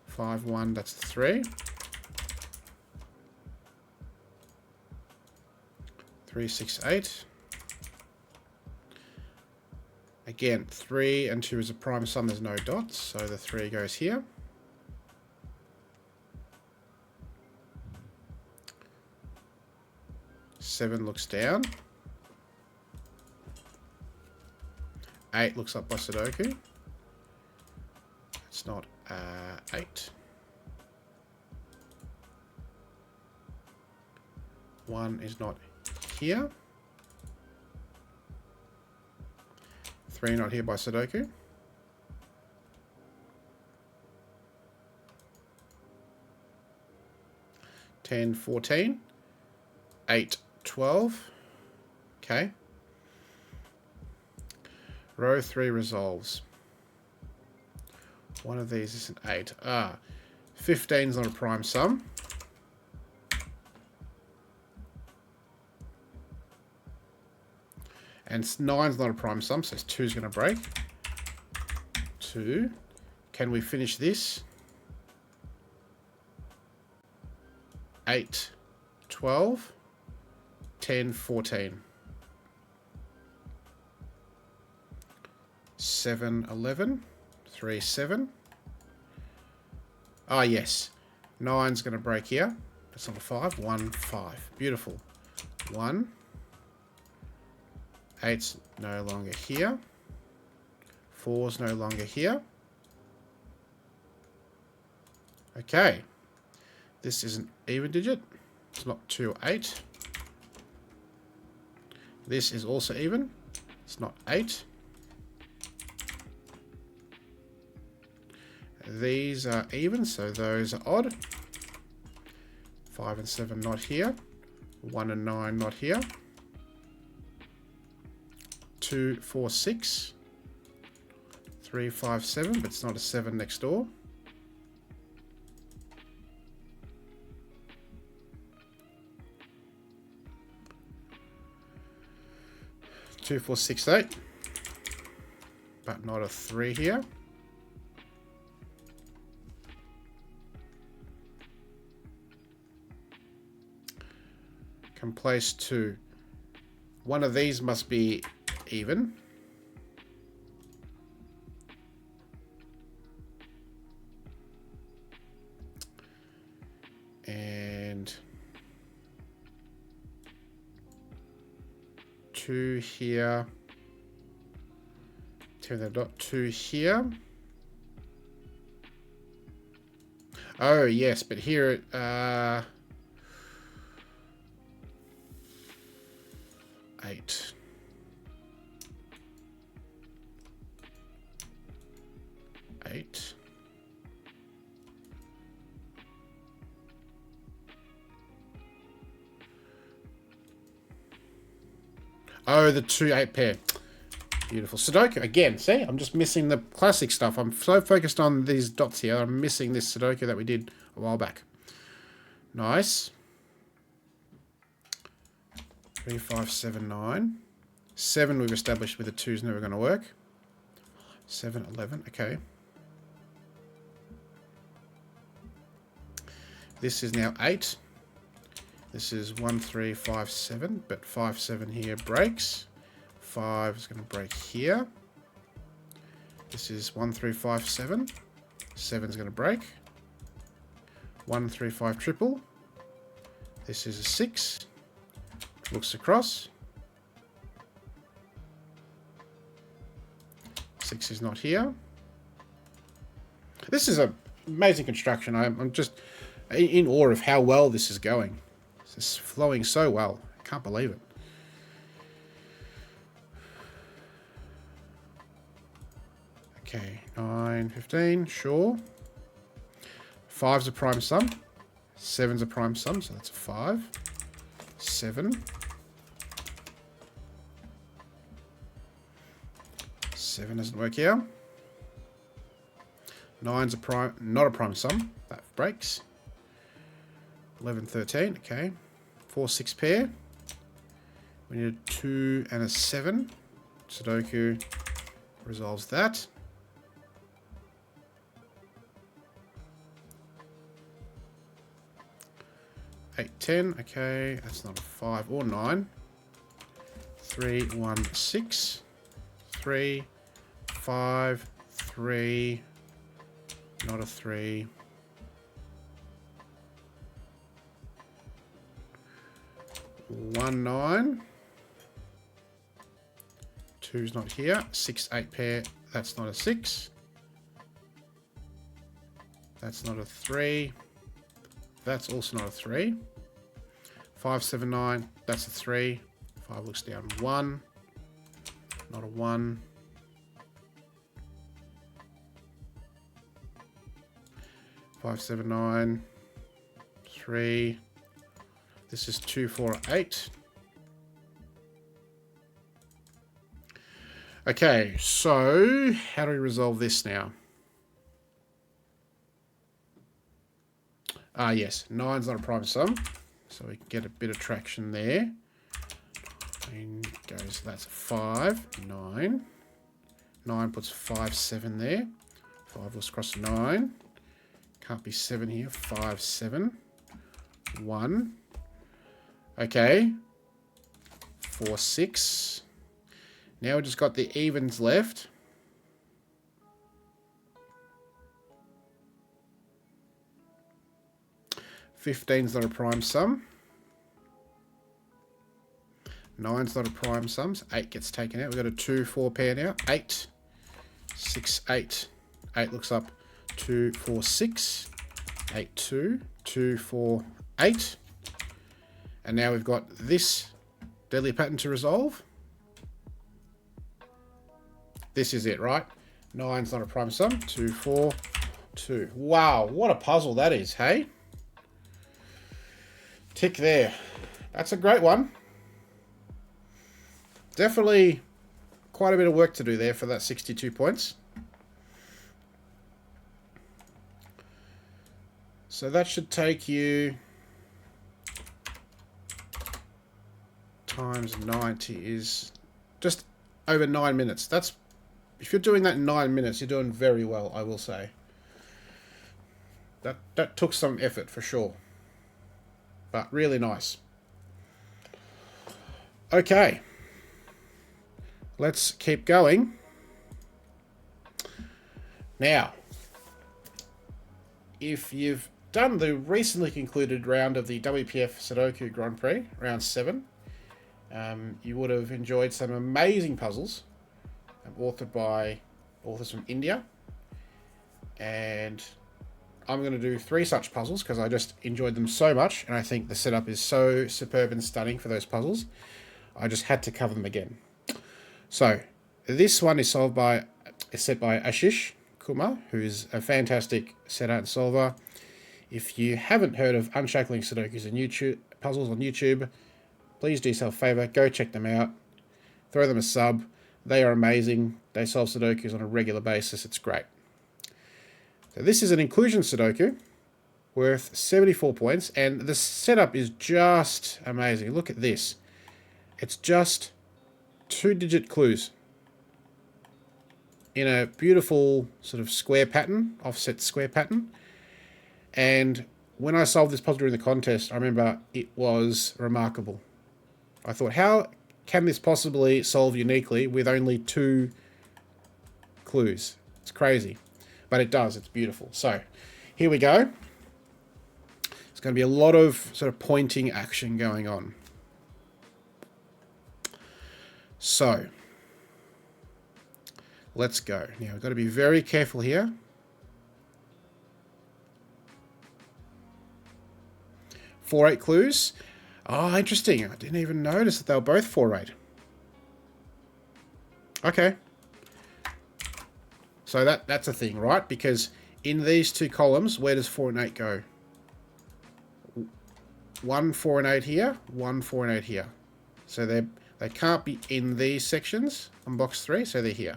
5, 1. That's 3. 3, 6, 8. Again, 3 and 2 is a prime sum. There's no dots, so the 3 goes here. Seven looks down. 8 looks up by Sudoku. It's not 8. 1 is not here. 3 not here by Sudoku. Ten, 14. 8, 12. Okay. Row 3 resolves. One of these is an 8. 15 is not a prime sum. And 9 is not a prime sum, so 2 is going to break. 2. Can we finish this? 8, 12, 10, 14. 7, 11, 3, 7. Ah, yes. 9's going to break here. That's not a 5. 1, 5. Beautiful. 1. 8's no longer here. 4's no longer here. Okay. This is an even digit. It's not 2 or 8. This is also even. It's not 8. These are even, so those are odd. 5 and 7 not here. 1 and 9 not here. 2, 4, 6. 3, 5, 7, but it's not a 7 next door. 2, 4, 6, 8. But not a 3 here. Can place 2. One of these must be even. And 2 here. 2 here. Oh, yes, but here, 8. Oh, the 2 8 pair. Beautiful. Sudoku again. See, I'm just missing the classic stuff. I'm so focused on these dots here. I'm missing this Sudoku that we did a while back. Nice. 3, 5, 7, 9. 7 we've established with the 2 is never going to work. 7, 11. Okay. This is now 8. This is 1, 3, 5, 7. But 5, 7 here breaks. 5 is going to break here. This is 1, 3, 5, 7. 7 is going to break. 1, 3, 5 triple. This is a 6. Looks across. 6 is not here. This is an amazing construction. I'm just in awe of how well this is going. This is flowing so well. I can't believe it. Okay, 9, 15, sure. 5's a prime sum. 7's a prime sum, so that's a 5. 7. 7 doesn't work here. 9's a prime, not a prime sum. That breaks. 11, 13, okay. 4, 6 pair. We need a 2 and a 7. Sudoku resolves that. 8, 10, okay, that's not a 5 or 9. 3, 1, 6. 3, 5, 3, not a 3. 1, 9. 2's not here. 6, 8 pair, that's not a 6. That's not a 3. That's also not a 3. 5, 7, 9. That's a 3. 5 looks down 1. Not a 1. 5, 7, 9. 3. This is 2, 4, 8. Okay, so how do we resolve this now? Ah, yes, 9's not a prime sum, so we can get a bit of traction there. And goes, that's 5, 9. 9 puts 5, 7 there. 5 was across 9. Can't be 7 here. 5, 7. 1. Okay. 4, 6. Now we've just got the evens left. $15's not a prime sum. 9's not a prime sum. So 8 gets taken out. We've got a 2, 4 pair now. 8, 6, 8. 8 looks up. 2, 4, 6. 8, 2. 2, 4, 8. And now we've got this deadly pattern to resolve. This is it, right? 9's not a prime sum. 2, 4, 2. Wow, what a puzzle that is, hey? Tick there. That's a great one. Definitely quite a bit of work to do there for that 62 points. So that should take you times 90 is just over 9 minutes. That's, if you're doing that in 9 minutes, you're doing very well, I will say. That took some effort for sure. But really nice. Okay. Let's keep going. Now, if you've done the recently concluded round of the WPF Sudoku Grand Prix, round 7, you would have enjoyed some amazing puzzles authored by authors from India. And I'm going to do 3 such puzzles because I just enjoyed them so much, and I think the setup is so superb and stunning for those puzzles. I just had to cover them again. So, this one is set by Ashish Kumar, who is a fantastic setter and solver. If you haven't heard of Unshackling Sudokus and YouTube puzzles on YouTube, please do yourself a favour, go check them out. Throw them a sub. They are amazing. They solve Sudokus on a regular basis. It's great. So this is an inclusion Sudoku worth 74 points, and the setup is just amazing. Look at this. It's just 2-digit clues in a beautiful sort of square pattern, offset square pattern. And when I solved this puzzle during the contest, I remember it was remarkable. I thought, how can this possibly solve uniquely with only 2 clues? It's crazy. But it does. It's beautiful. So, here we go. There's going to be a lot of sort of pointing action going on. So, let's go. Now, we've got to be very careful here. Four 8 clues. Oh, interesting. I didn't even notice that they were both 4-8. Okay. So that's a thing, right? Because in these 2 columns, where does 4 and 8 go? 1, 4 and 8 here, 1, 4 and 8 here. So they can't be in these sections on box 3, so they're here.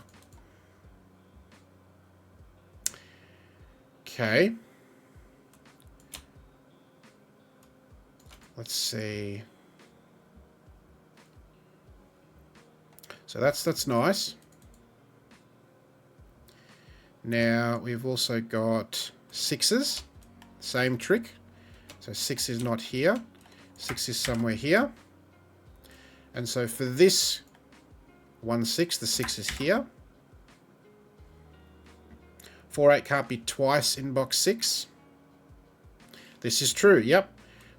Okay. Let's see. So that's nice. Now we've also got 6s. Same trick. So 6 is not here. 6 is somewhere here. And so for this 1, 6, the 6 is here. 4, 8 can't be twice in box 6. This is true, yep.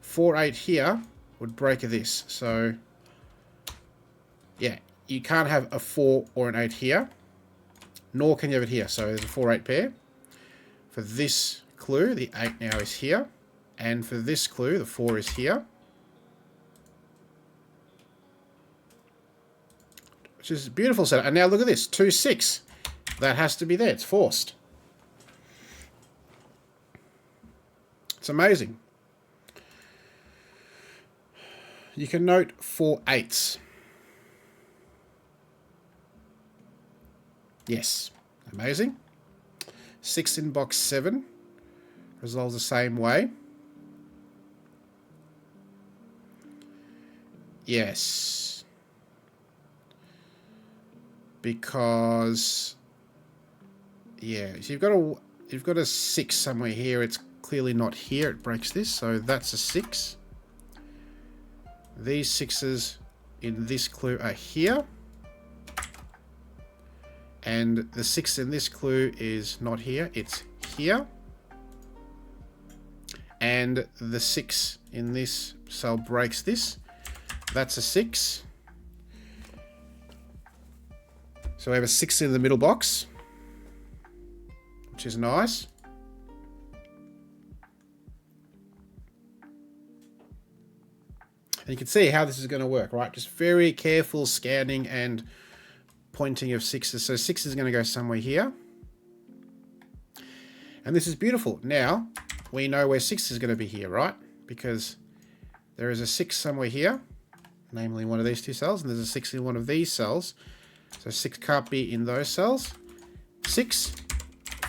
4, 8 here would break this. So, yeah, you can't have a 4 or an 8 here. Nor can you have it here. So there's a 4, 8 pair. For this clue, the 8 now is here. And for this clue, the 4 is here. Which is a beautiful setup. And now look at this, 2, 6. That has to be there. It's forced. amazing. You can note 4 8s. Yes, amazing. 6 in box 7 resolves the same way. Yes, because so you've got a 6 somewhere here. It's clearly not here. It breaks this, so that's a 6. These 6s in this clue are here. And the 6 in this clue is not here, it's here. And the 6 in this cell breaks this. That's a 6. So we have a 6 in the middle box, which is nice. And you can see how this is going to work, right? Just very careful scanning and pointing of 6s. So 6 is going to go somewhere here. And this is beautiful. Now, we know where 6 is going to be here, right? Because there is a 6 somewhere here, namely one of these 2 cells, and there's a 6 in one of these cells. So 6 can't be in those cells. 6,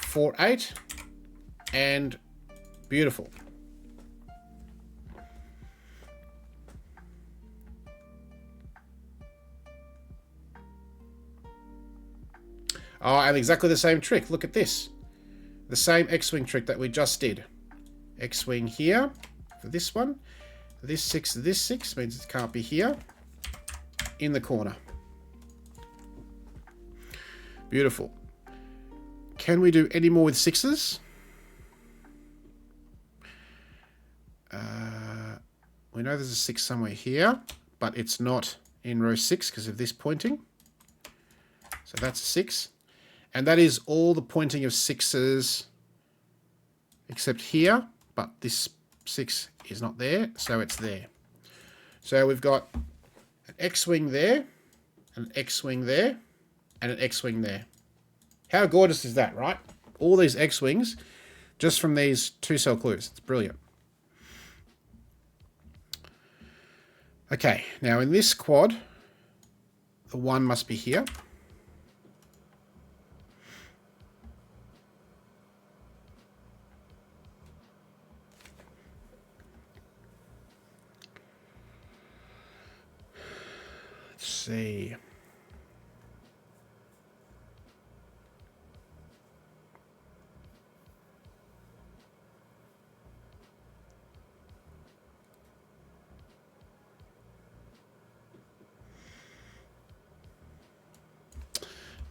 4, 8, and beautiful. Oh, and exactly the same trick. Look at this. The same X-Wing trick that we just did. X-Wing here for this one. This 6 means it can't be here. In the corner. Beautiful. Can we do any more with 6s? We know there's a 6 somewhere here, but it's not in row 6 because of this pointing. So that's a 6. And that is all the pointing of 6s except here, but this 6 is not there, so it's there. So we've got an X-Wing there, an X-Wing there, and an X-Wing there. How gorgeous is that, right? All these X-Wings just from these 2-cell clues. It's brilliant. Okay, now in this quad, the 1 must be here. Let's see.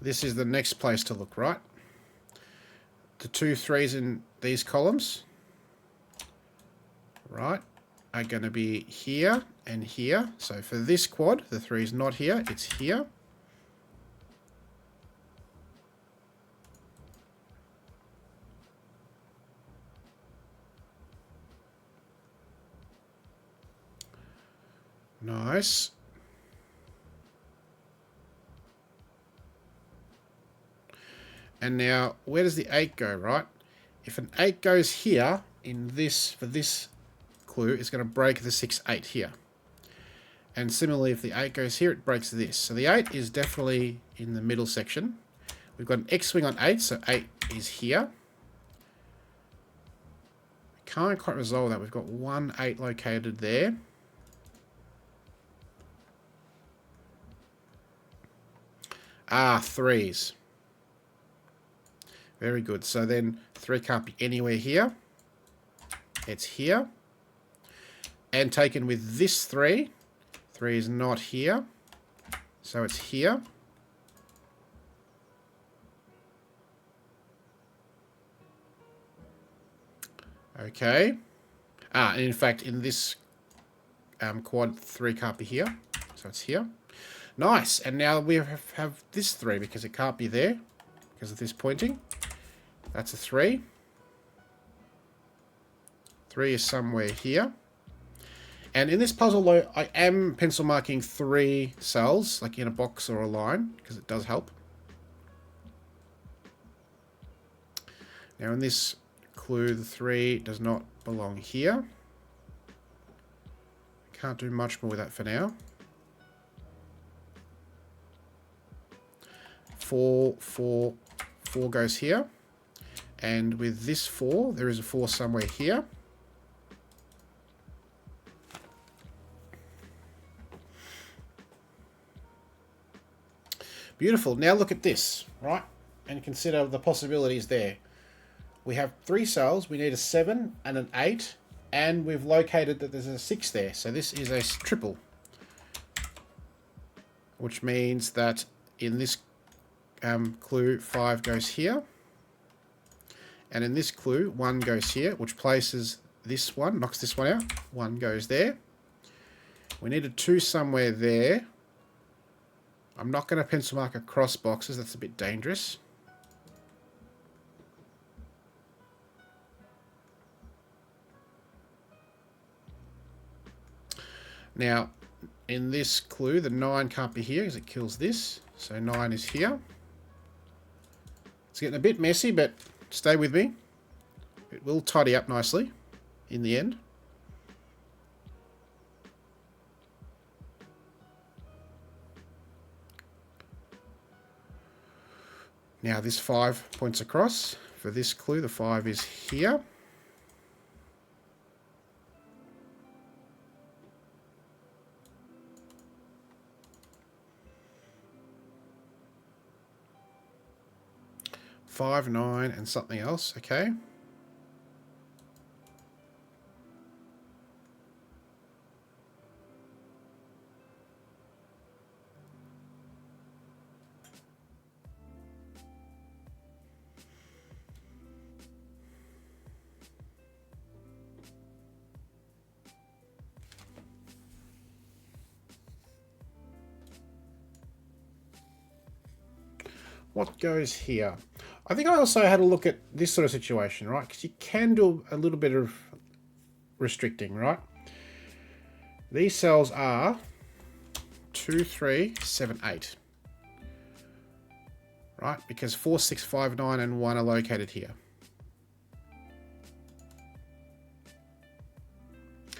This is the next place to look, right? The 2 3s in these columns, right, are going to be here and here. So for this quad, the 3 is not here, it's here. Nice. And now, where does the 8 go, right? If an 8 goes here, in this, for this clue, it's going to break the 6 8 here. And similarly, if the 8 goes here, it breaks this. So the 8 is definitely in the middle section. We've got an X-Wing on 8, so 8 is here. Can't quite resolve that. We've got 1 8 located there. Ah, 3s. Very good. So then 3 can't be anywhere here. It's here. And taken with this 3. 3 is not here. So it's here. Okay. Ah, and in fact, in this quad, 3 can't be here. So it's here. Nice. And now we have this 3 because it can't be there because of this pointing. That's a 3. 3 is somewhere here. And in this puzzle, though, I am pencil marking 3 cells, like in a box or a line, because it does help. Now in this clue, the 3 does not belong here. Can't do much more with that for now. 4, 4, 4 goes here. And with this 4, there is a 4 somewhere here. Beautiful. Now look at this, right? And consider the possibilities there. We have 3 cells. We need a 7 and an 8. And we've located that there's a 6 there. So this is a triple. Which means that in this clue, 5 goes here. And in this clue, 1 goes here, which places this one, knocks this one out. 1 goes there. We need a 2 somewhere there. I'm not going to pencil mark across boxes. That's a bit dangerous. Now, in this clue, the 9 can't be here because it kills this. So 9 is here. It's getting a bit messy, but stay with me. It will tidy up nicely in the end. Now this 5 points across. For this clue, the 5 is here. Five, 9, and something else. Okay. What goes here? I think I also had a look at this sort of situation, right? Because you can do a little bit of restricting, right? These cells are 2, 3, 7, 8. Right? Because 4, 6, 5, 9, and 1 are located here.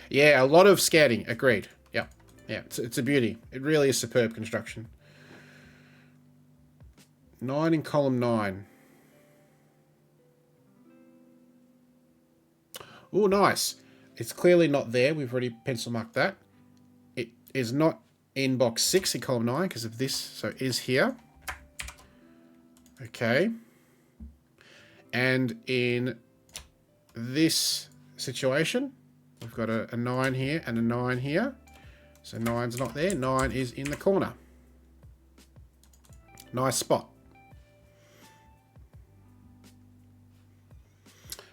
Yeah, a lot of scanning. Agreed. Yeah. Yeah, it's a beauty. It really is superb construction. 9 in column 9. Oh, nice. It's clearly not there. We've already pencil marked that. It is not in box 6 in column 9 because of this. So it is here. Okay. And in this situation, we've got a 9 here and a 9 here. So 9's not there. 9 is in the corner. Nice spot.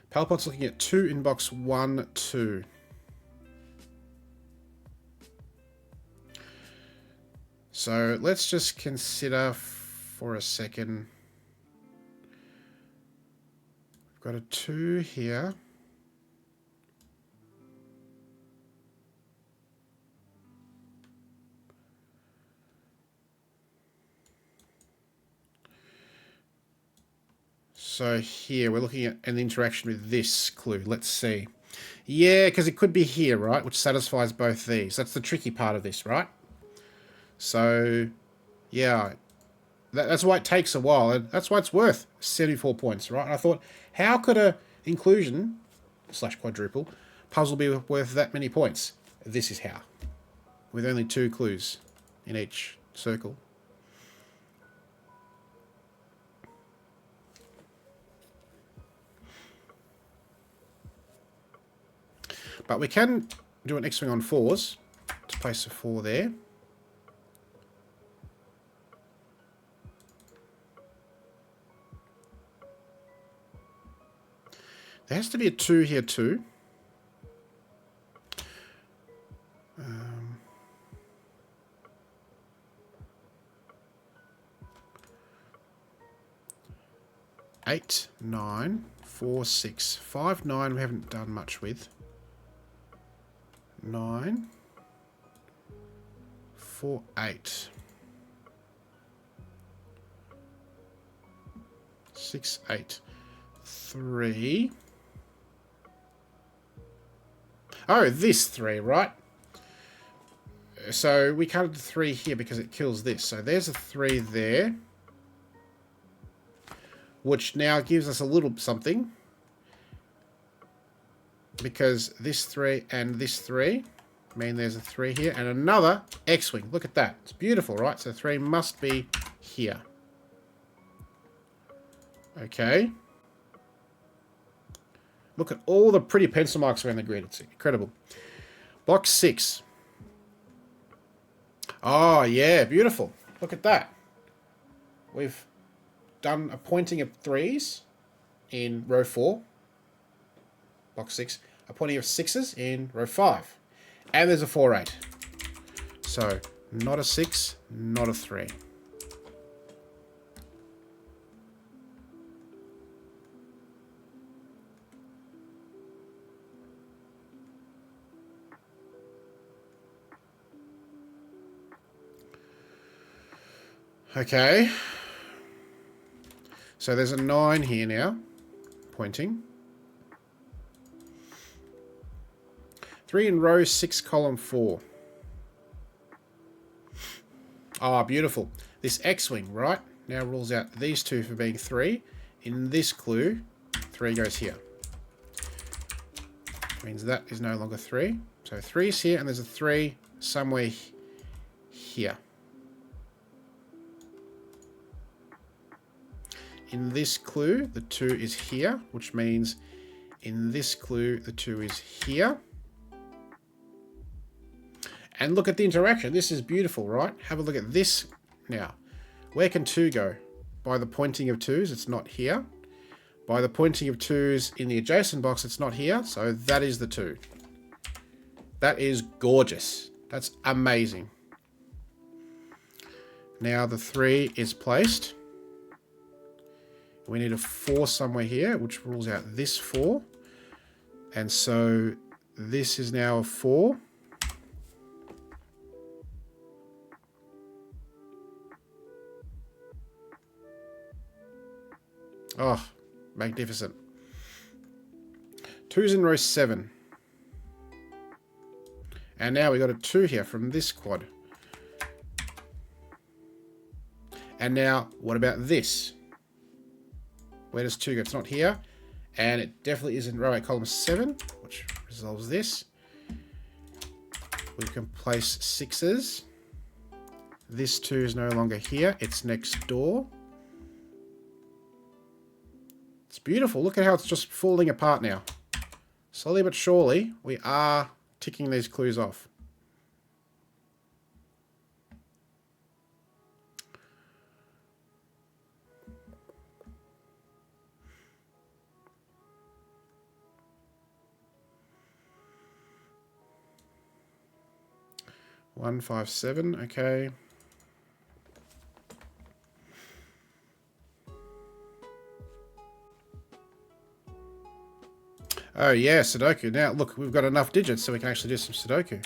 Palpot's looking at 2 in box 1, 2. So let's just consider for a second. We've got a 2 here. So here we're looking at an interaction with this clue. Let's see. Yeah, because it could be here, right? Which satisfies both these. That's the tricky part of this, right? So, yeah. That's why it takes a while. And that's why it's worth 74 points, right? And I thought, how could a inclusion / quadruple puzzle be worth that many points? This is how. With only 2 clues in each circle. But we can do an X-wing on 4s to place a 4 there. There has to be a 2 here too. 8, 9, 4, 6, 5, 9 we haven't done much with. 9, 4, 8. 6, 8. 3. Oh, this 3, right? So we can't do 3 here because it kills this. So there's a 3 there. Which now gives us a little something. Because this 3 and this 3 mean there's a 3 here. And another X-Wing. Look at that. It's beautiful, right? So 3 must be here. Okay. Look at all the pretty pencil marks around the grid. It's incredible. Box 6. Oh, yeah. Beautiful. Look at that. We've done a pointing of 3s in row 4. Box 6. A pointing of 6s in row 5. And there's a 4-8. So, not a 6, not a 3. Okay. So there's a 9 here now. Pointing. 3 in row 6, column 4. Ah, beautiful. This X-Wing, right, now rules out these 2 for being 3. In this clue, 3 goes here. Means that is no longer 3. So 3 is here, and there's a 3 somewhere here. In this clue, the 2 is here, which means in this clue, the 2 is here. And look at the interaction. This is beautiful, right? Have a look at this now. Where can 2 go? By the pointing of 2s, it's not here. By the pointing of 2s in the adjacent box, it's not here. So that is the 2. That is gorgeous. That's amazing. Now the 3 is placed. We need a 4 somewhere here, which rules out this 4. And so this is now a 4. Oh, magnificent. 2's in row 7. And now we got a 2 here from this quad. And now, what about this? Where does 2 go? It's not here. And it definitely is in row 8, column 7, which resolves this. We can place 6s. This 2 is no longer here. It's next door. It's beautiful. Look at how it's just falling apart now. Slowly but surely, we are ticking these clues off. One, 5, 7. Okay. Oh yeah, Sudoku. Now look, we've got enough digits so we can actually do some Sudoku.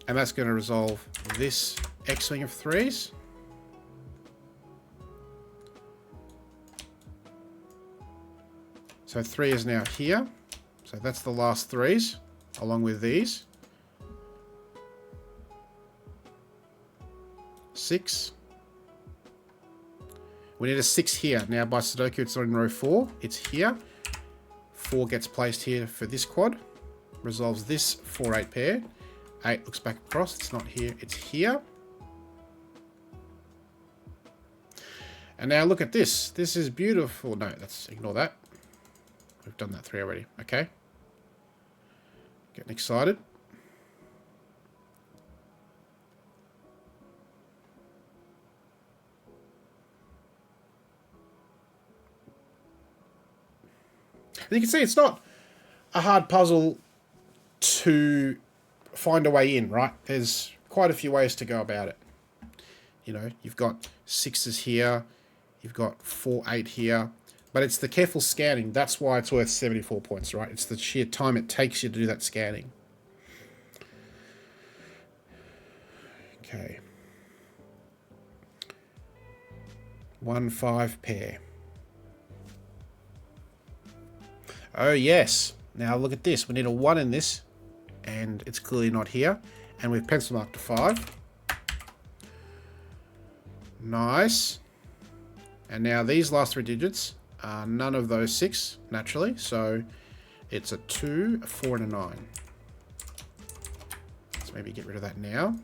And that's going to resolve this X-Wing of 3s. So 3 is now here. So that's the last 3s, along with these. 6. We need a 6 here. Now by Sudoku, it's on row 4. It's here. 4 gets placed here for this quad. Resolves this 4-8 pair. 8 looks back across. It's not here. It's here. And now look at this. This is beautiful. No, let's ignore that. We've done that 3 already. Okay. Getting excited. And you can see it's not a hard puzzle to find a way in, right? There's quite a few ways to go about it. You know, you've got 6s here, you've got 4, 8 here, but it's the careful scanning. That's why it's worth 74 points, right? It's the sheer time it takes you to do that scanning. Okay. 1, 5 pair. Oh, yes. Now look at this. We need a 1 in this, and it's clearly not here. And we've pencil marked a 5. Nice. And now these last 3 digits are none of those 6, naturally. So it's a 2, a 4, and a 9. Let's maybe get rid of that now.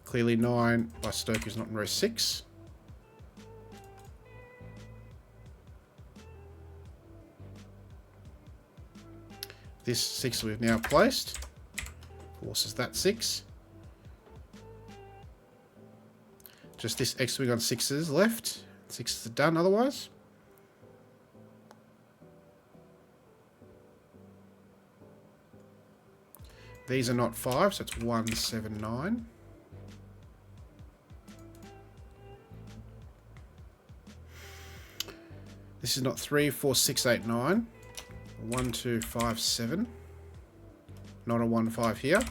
Clearly 9 by Sudoku is not in row 6. This 6 we've now placed forces that 6. Just this X-wing on 6s left. 6s are done otherwise. These are not 5, so it's 1, 7, 9. This is not 3, 4, 6, 8, 9. 1, 2, 5, 7. Not a 1, 5 here.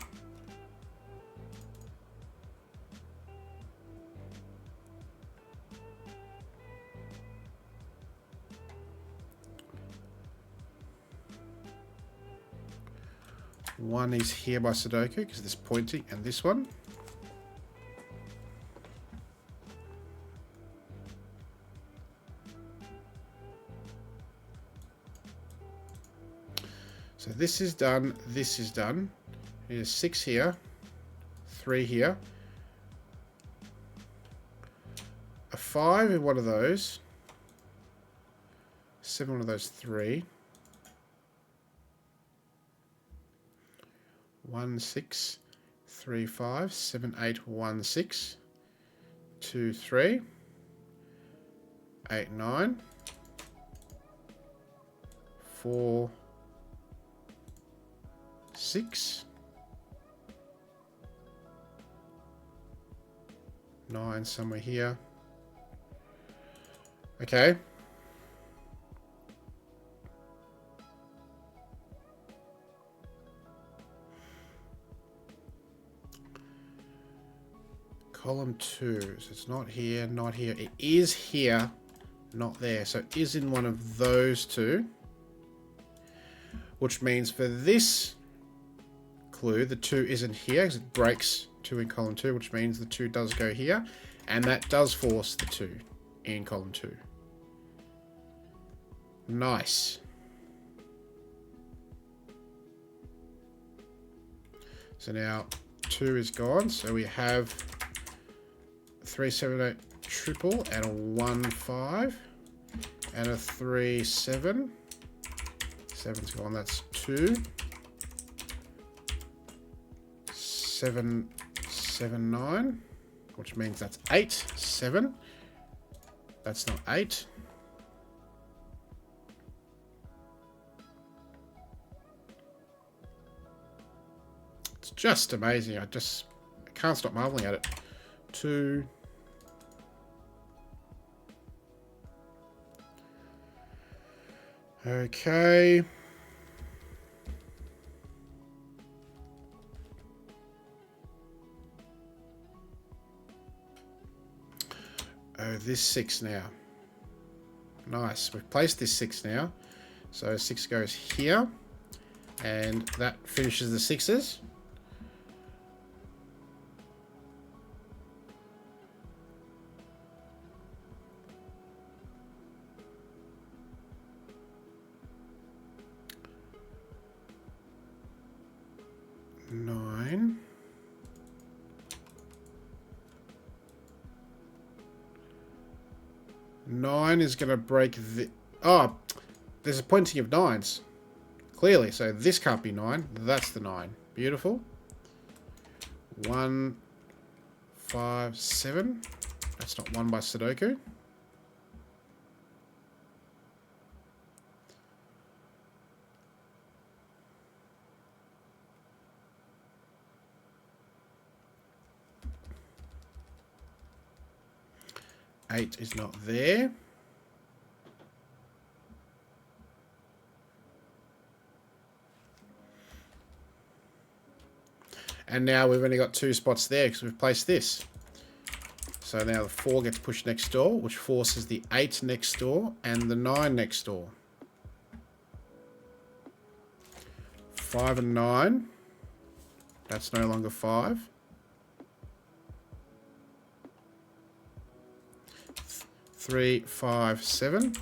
One is here by Sudoku because this pointing and this one. So this is done, this is done. Here's 6 here, 3 here. A 5 in one of those. 7 one of those 3. 1, 6, 3, 5, 7, 8, 1, 6, 2, 3, 8, 9, 4, 6, 9 somewhere here. Okay. Column 2, so it's not here, not here. It is here, not there. So it is in one of those 2. Which means for this clue, the 2 isn't here because it breaks 2 in column 2, which means the 2 does go here. And that does force the 2 in column 2. Nice. So now 2 is gone, so we have 3, 7, 8 triple and a 1, 5 and a 3, 7. 7's gone, that's 2. 7, 7, 9, which means that's 8, 7. That's not 8. It's just amazing. I can't stop marveling at it. 2. Okay. Oh, this 6 now. Nice. We've placed this 6 now. So 6 goes here. And that finishes the 6s. Nine is going to break the... Oh, there's a pointing of 9s. Clearly, so this can't be 9. That's the 9. Beautiful. 1, 5, 7. That's not 1 by Sudoku. Eight is not there. And now we've only got 2 spots there because we've placed this. So now the 4 gets pushed next door, which forces the 8 next door and the 9 next door. 5 and 9. That's no longer 5. 3, 5, 7.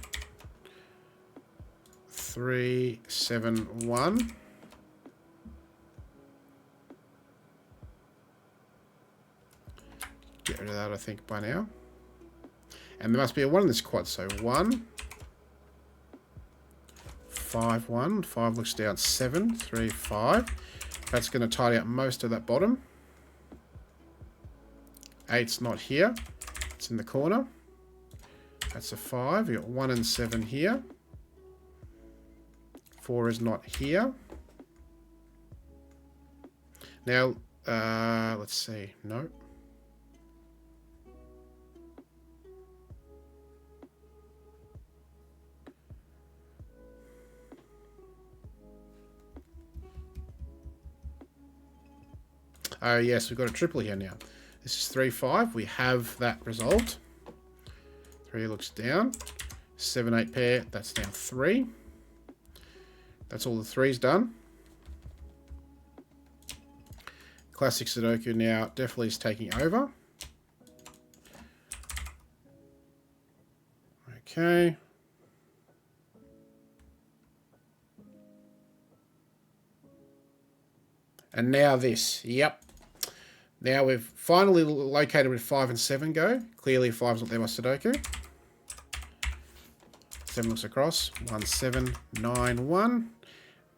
3, 7, 1. Get rid of that, I think, by now. And there must be a 1 in this quad, so 1. 5, 1. 5 looks down. 7, 3, 5. That's going to tidy up most of that bottom. 8's not here. It's in the corner. That's a 5. You've got 1 and 7 here. 4 is not here. Now, let's see. No. Oh, yes, we've got a triple here now. This is 3, 5. We have that resolved. 3 looks down. 7, 8 pair. That's now 3. That's all the 3's done. Classic Sudoku now definitely is taking over. Okay. And now this. Yep. Now we've finally located where 5 and 7 go. Clearly 5's not there by Sudoku. 7 looks across. 1, 7, 9, 1.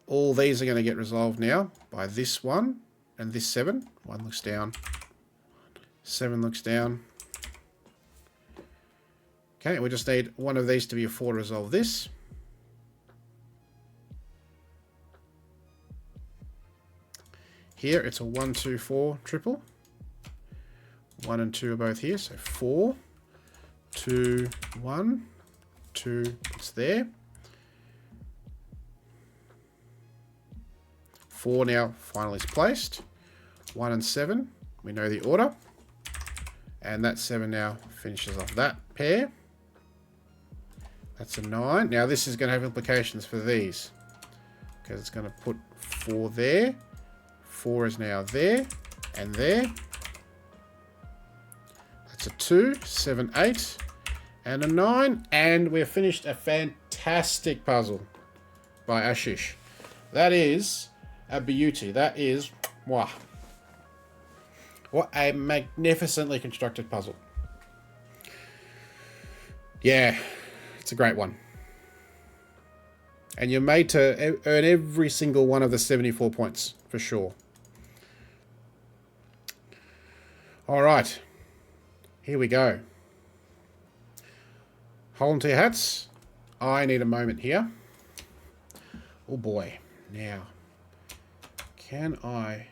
All these are going to get resolved now by this 1 and this 7. 1 looks down. 7 looks down. Okay, we just need one of these to be a 4 to resolve this. Here it's a 1, 2, 4 triple. 1 and 2 are both here, so 4, 2, 1, 2, it's there. 4 now finally is placed. 1 and 7, we know the order. And that 7 now finishes off that pair. That's a 9. Now this is going to have implications for these, because it's going to put 4 there. 4 is now there and there. That's a 2, 7, 8, and a 9. And we've finished a fantastic puzzle by Ashish. That is a beauty. That is, wow. What a magnificently constructed puzzle. Yeah, it's a great one. And you're made to earn every single one of the 74 points, for sure. All right, here we go. Hold on to your hats. I need a moment here. Oh boy. Now, can I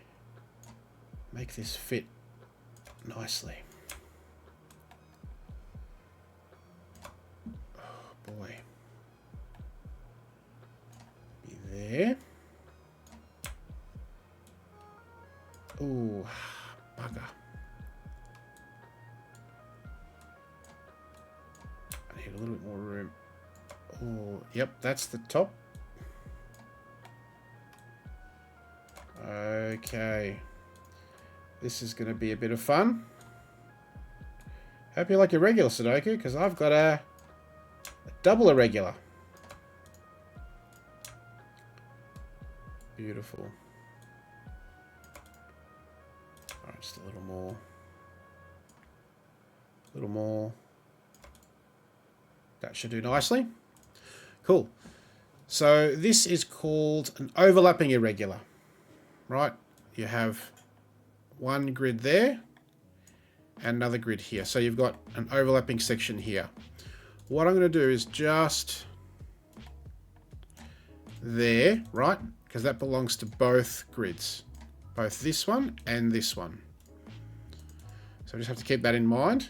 make this fit nicely? Oh boy. Be there. Oh, bugger. A little bit more room. Oh, yep, that's the top. Okay. This is going to be a bit of fun. Hope you like your regular Sudoku, because I've got a double irregular. Beautiful. Alright, just a little more. A little more. That should do nicely. Cool. So this is called an overlapping irregular, right? You have one grid there and another grid here. So you've got an overlapping section here. What I'm going to do is just there, right? Because that belongs to both grids, both this one and this one. So I just have to keep that in mind.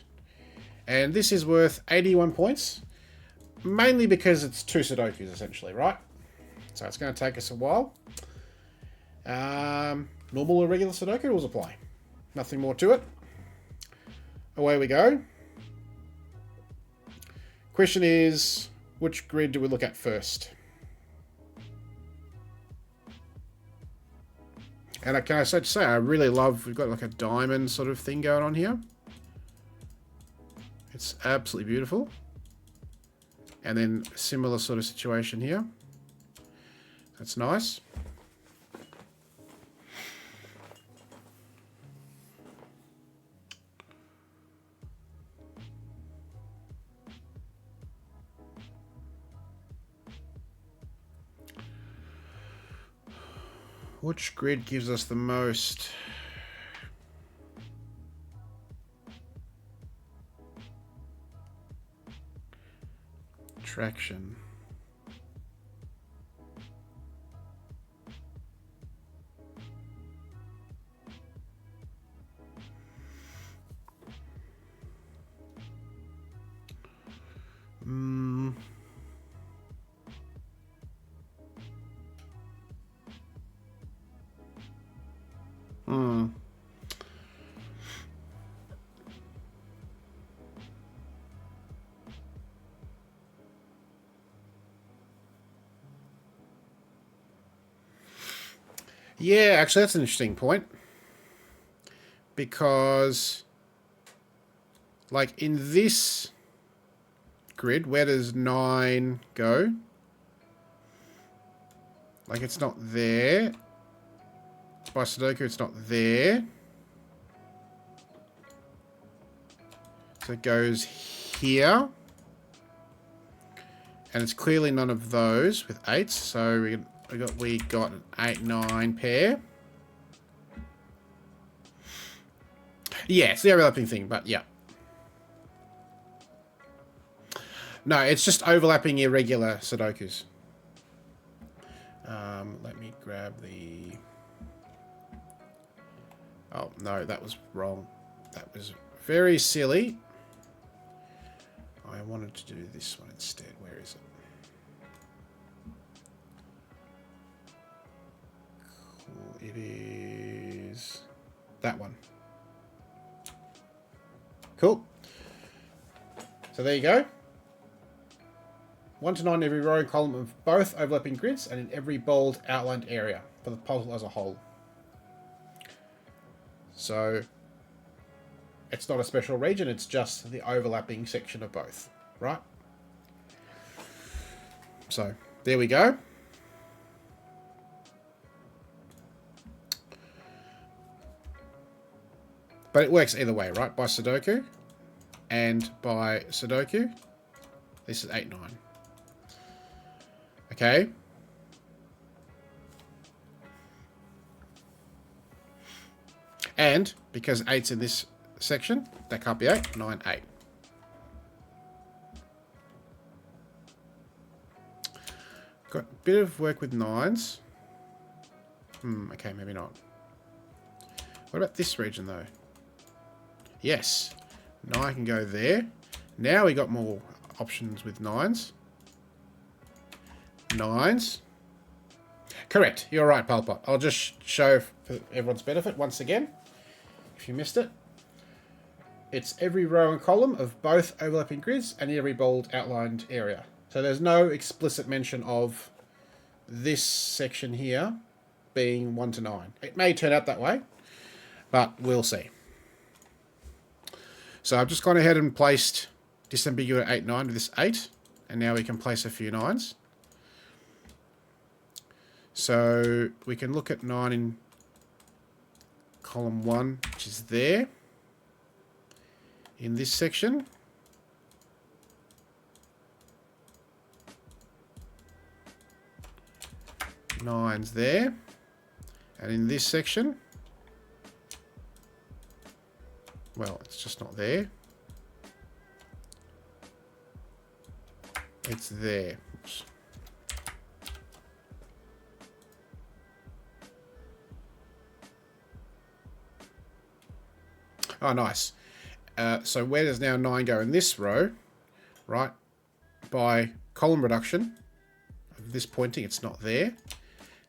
And this is worth 81 points. Mainly because it's 2 Sudokus, essentially, right? So it's going to take us a while. Normal or regular Sudoku rules apply. Nothing more to it. Away we go. Question is, which grid do we look at first? And can I say, I really love, we've got like a diamond sort of thing going on here. It's absolutely beautiful. And then similar sort of situation here. That's nice. Which grid gives us the most? Traction. Yeah, actually, that's an interesting point. Because, like, in this grid, where does 9 go? Like, it's not there. By Sudoku, it's not there. So it goes here. And it's clearly none of those with 8s. So we got an 8-9 pair. Yeah, it's the overlapping thing, but yeah. No, it's just overlapping irregular Sudokus. Let me grab the... Oh, no, that was wrong. That was very silly. I wanted to do this one instead. Where is it? Cool. It is that one. Cool. So there you go. 1 to 9 in every row and column of both overlapping grids and in every bold outlined area for the puzzle as a whole. So it's not a special region, it's just the overlapping section of both, right? So there we go. But it works either way, right? By Sudoku and by Sudoku. This is 8-9. Okay. And because 8's in this section, that can't be 8, 9, 8. Got a bit of work with 9s. Okay, maybe not. What about this region though? Yes. 9 can go there. Now we got more options with 9s. 9s. Correct. You're right, Palpot. I'll just show for everyone's benefit once again, if you missed it. It's every row and column of both overlapping grids and every bold outlined area. So there's no explicit mention of this section here being 1 to 9. It may turn out that way, but we'll see. So I've just gone ahead and placed disambiguate 8-9 with this 8, and now we can place a few 9s. So we can look at 9 in column 1, which is there. In this section. Nine's there. And in this section, well, it's just not there. It's there. Oops. Oh, nice. So where does now 9 go in this row? Right. By column reduction of this pointing, it's not there.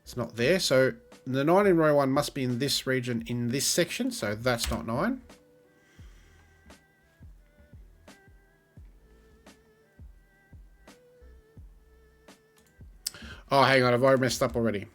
It's not there. So the 9 in row 1 must be in this region in this section. So that's not 9. Oh, hang on. I've already messed up already.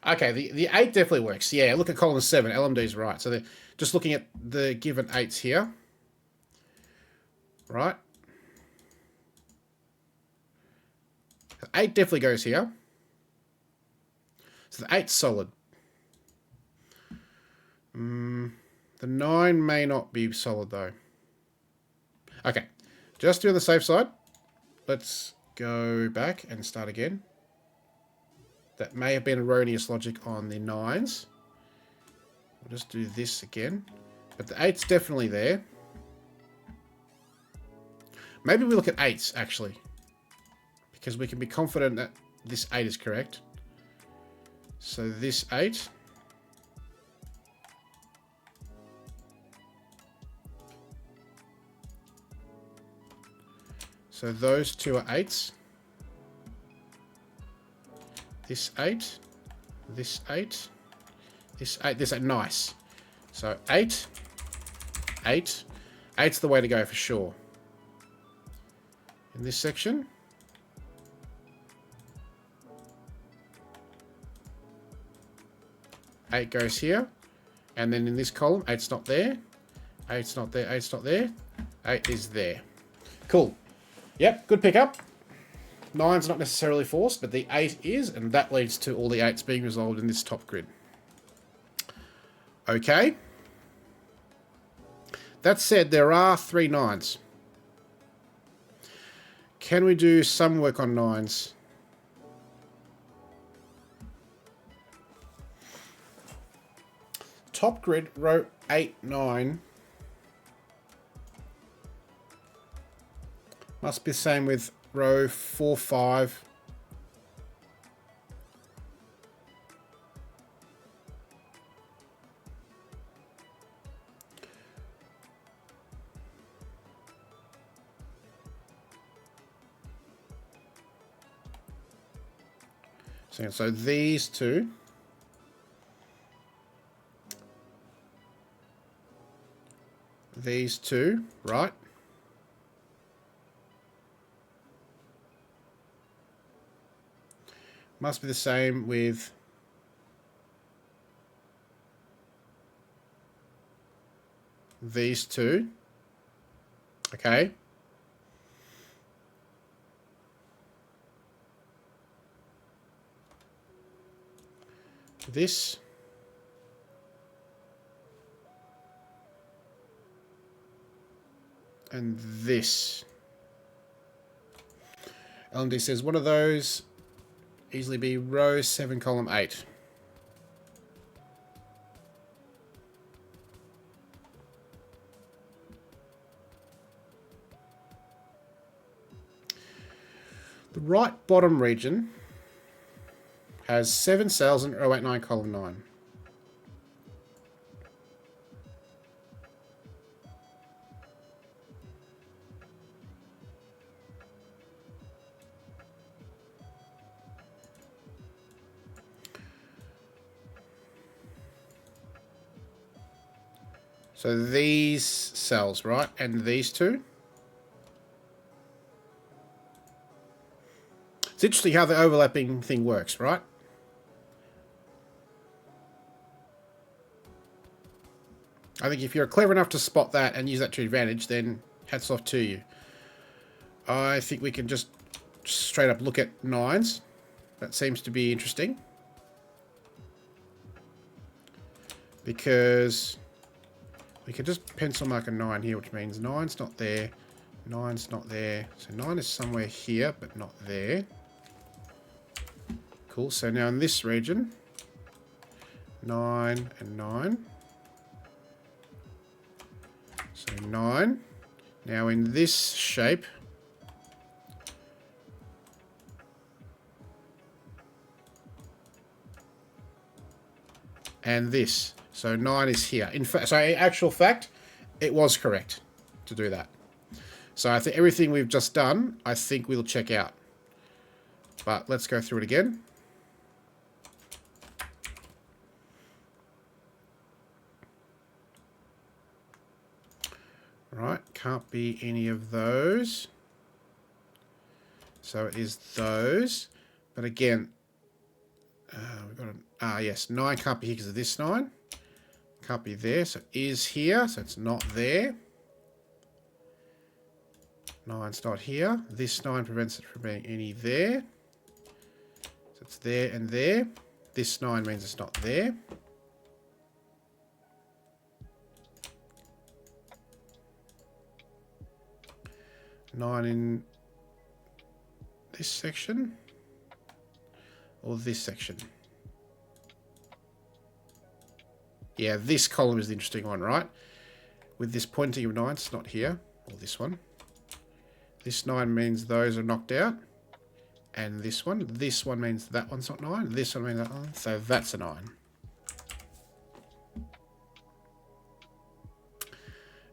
Okay, the 8 definitely works. Yeah, look at column 7. LMD's right. So just looking at the given 8s here. Right? 8 definitely goes here. So the 8's solid. The 9 may not be solid, though. Okay. Just do the safe side. Let's go back and start again. That may have been erroneous logic on the 9s. We'll just do this again. But the 8's definitely there. Maybe we look at 8s, actually. Because we can be confident that this 8 is correct. So this 8. So those two are 8s. This 8. This 8. This 8. This 8. Nice. So 8. 8. 8's the way to go for sure. In this section. Eight goes here. And then in this column, 8's not there. 8's not there. 8's not there. 8 is there. Cool. Yep, good pickup. 9's not necessarily forced, but the 8 is, and that leads to all the 8s being resolved in this top grid. Okay. That said, there are 3 9s. Can we do some work on 9s? Top grid, row 8, 9. Must be the same with row 4, 5. So these two. These two, right? Must be the same with these two. Okay. This. And this. LMD says, what are those? Easily be row 7, column 8. The right bottom region has 7 cells in row 8, 9, column 9. So these cells, right? And these two. It's interesting how the overlapping thing works, right? I think if you're clever enough to spot that and use that to your advantage, then hats off to you. I think we can just straight up look at 9s. That seems to be interesting. Because we can just pencil mark a 9 here, which means 9's not there. 9's not there. So 9 is somewhere here, but not there. Cool. So now in this region, 9 and 9. So 9. Now in this shape, and this. So 9 is here. In fact, so in actual fact, it was correct to do that. So I think everything we've just done, I think we'll check out. But let's go through it again. Right, can't be any of those. So it is those. But again, We've got yes, 9 can't be here because of this 9. Can't be there, so it is here, so it's not there. 9's not here. This 9 prevents it from being any there. So it's there and there. This 9 means it's not there. Nine in this section or this section. Yeah, this column is the interesting one, right? With this pointing of 9, it's not here, or this one. This 9 means those are knocked out. And this one means that one's not 9. This one means that one. So that's a 9.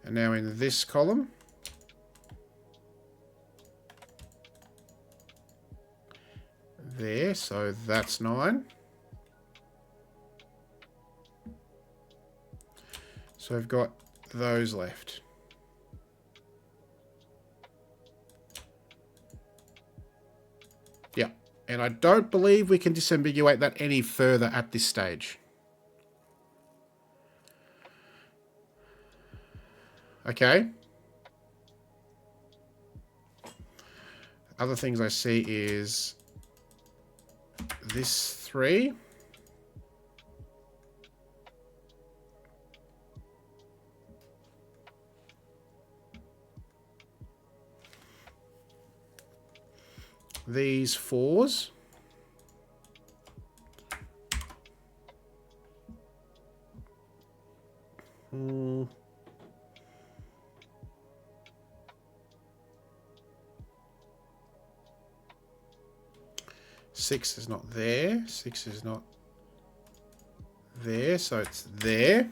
And now in this column, there, so that's 9. So I've got those left. Yeah, and I don't believe we can disambiguate that any further at this stage. Okay. Other things I see is this 3. These 4s. Six is not there. 6 is not there, so it's there.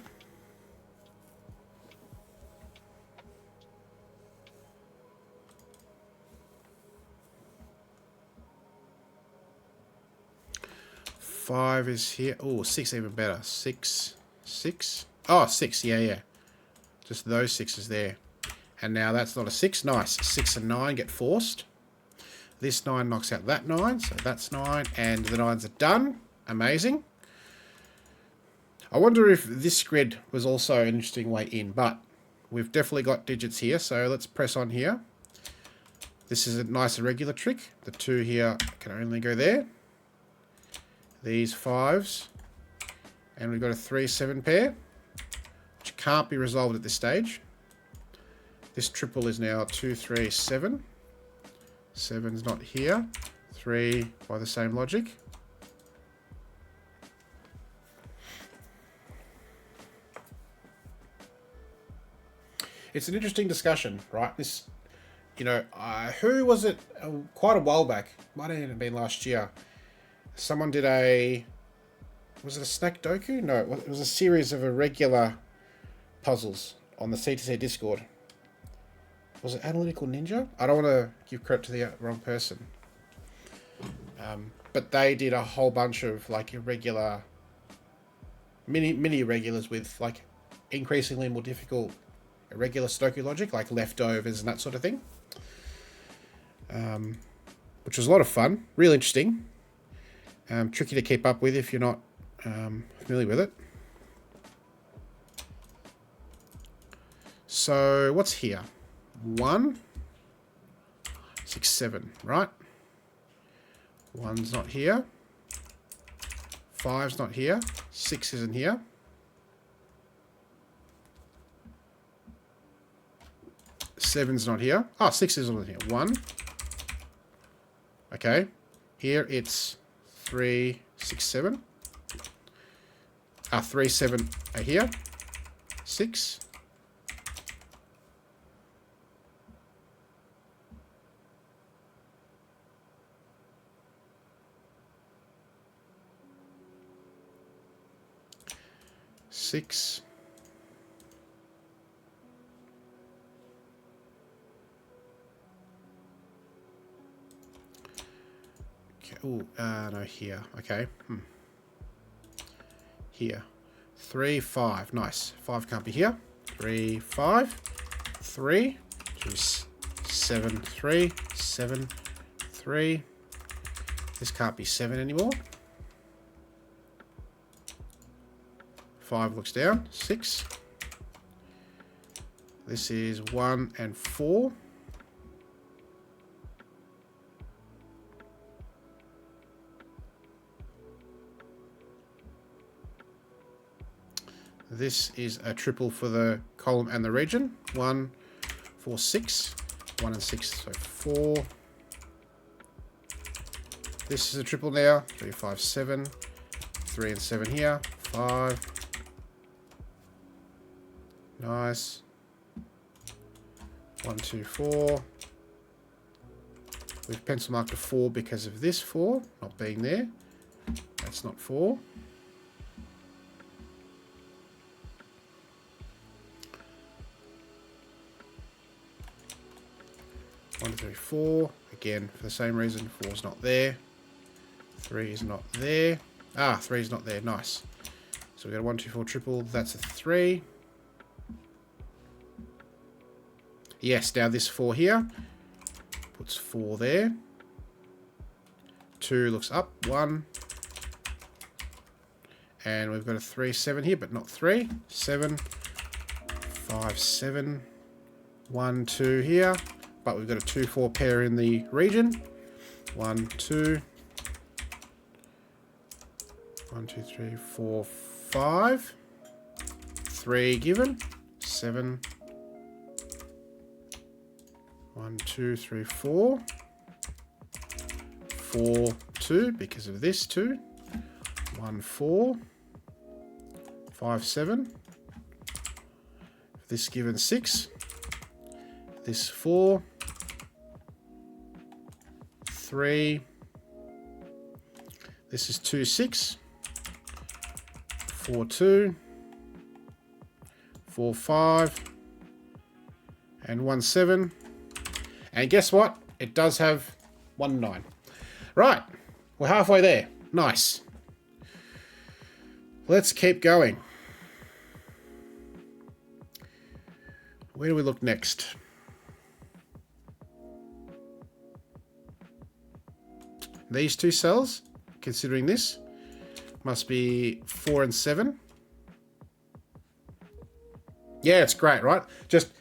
Five is here. Oh, 6 even better. 6. Oh, 6. Yeah. Just those 6s there. And now that's not a 6. Nice. 6 and 9 get forced. This 9 knocks out that 9. So that's 9. And the 9s are done. Amazing. I wonder if this grid was also an interesting way in. But we've definitely got digits here. So let's press on here. This is a nice irregular trick. The 2 here can only go there. These 5s, and we've got a 3-7 pair, which can't be resolved at this stage. This triple is now 2, 3, 7. 7's not here. 3 by the same logic. It's an interesting discussion, right? This, who was it? Quite a while back, might have even been last year. Someone did was it a snack doku? No, it was a series of irregular puzzles on the C2C Discord. Was it Analytical Ninja? I don't want to give credit to the wrong person. But they did a whole bunch of like irregular, mini irregulars with like increasingly more difficult irregular Sudoku logic, like leftovers and that sort of thing. Which was a lot of fun, really interesting. Tricky to keep up with if you're not familiar with it. So what's here? 1, 6, 7, right? 1's not here. 5's not here. 6 isn't here. 7's not here. Oh, 6 isn't here. 1. Okay. Here it's 3, 6, 7. 3, 7 are here. 6. Six. Okay. Oh, no, here. Okay. Here. 3, 5. Nice. 5 can't be here. 3, 5. 3. 2, 7, 3. 7, 3. This can't be 7 anymore. 5 looks down. 6. This is 1 and 4. This is a triple for the column and the region. 1, 4, 6. 1 and 6, so 4. This is a triple now. 3, 5, 7. 3 and 7 here. 5. Nice. 1, 2, 4. We've pencil marked a 4 because of this 4 not being there. That's not 4. One, two, 3, 4. Again, for the same reason, 4 is not there. 3 is not there. Ah, 3 is not there. Nice. So we got a 1, 2, 4 triple. That's a 3. Yes, now this 4 here puts 4 there. 2 looks up. 1. And we've got a 3, 7 here, but not 3. 7. 5, 7. 1, 2 here. But we've got a 2, 4 pair in the region. 1, 2. 1, 2, 3, 4, 5. 3 given. 7. 1, 2, 3, 4. 4, 2 because of this 2. 1, 4. 5, 7. This given 6. This 4. 3. This is 2, 6. 4, 2. 4, 5. And 1, 7. And guess what? It does have 1, 9. Right. We're halfway there. Nice. Let's keep going. Where do we look next? These 2 cells, considering this, must be 4 and 7. Yeah, it's great, right? Just,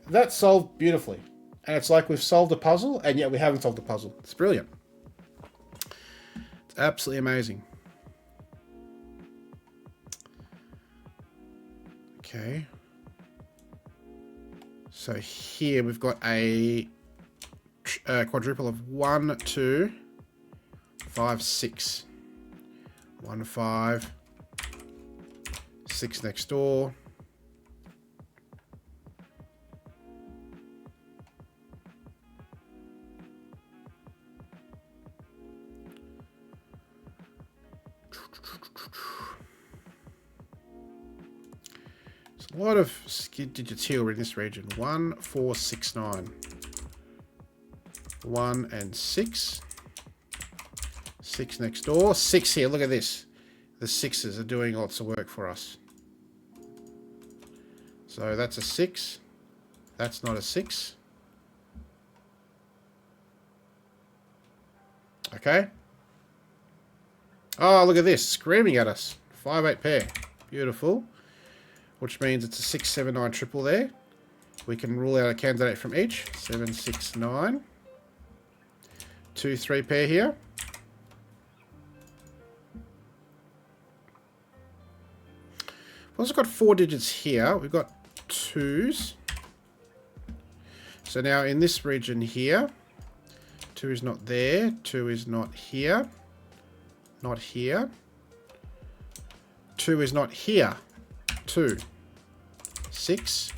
that's solved beautifully. And it's like we've solved a puzzle, and yet we haven't solved the puzzle. It's brilliant. It's absolutely amazing. Okay. So here we've got a quadruple of 1, 2, 5, 6. 1, 5. 6 next door. A lot of skid digits here in this region. 1, 4, 6, 9. 1 and 6. 6 next door. 6 here. Look at this. The 6s are doing lots of work for us. So that's a 6. That's not a 6. Okay. Oh, look at this. Screaming at us. 5, 8 pair. Beautiful. Which means it's a 6, 7, 9 triple there. We can rule out a candidate from each. 7, 6, 9. 2, 3 pair here. We've also got 4 digits here. We've got 2s. So now in this region here, 2 is not there. 2 is not here. Not here. 2 is not here. 2. 6.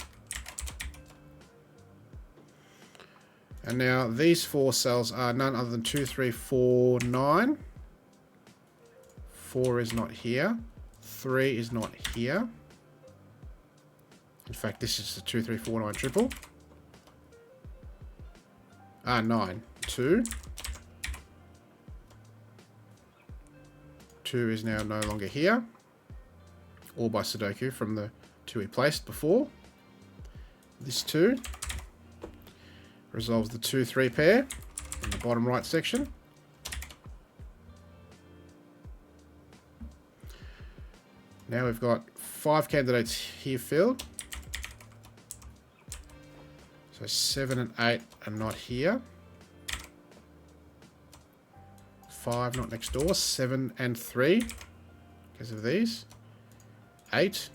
And now these 4 cells are none other than 2, 3, 4, 9. 4 is not here. 3 is not here. In fact, this is the 2, 3, 4, 9 triple. 9. 2. 2 is now no longer here. Or by Sudoku from the 2 we placed before. This 2 resolves the 2, 3 pair in the bottom right section. Now we've got 5 candidates here filled. So 7 and 8 are not here. 5 not next door. 7 and 3 because of these. 8.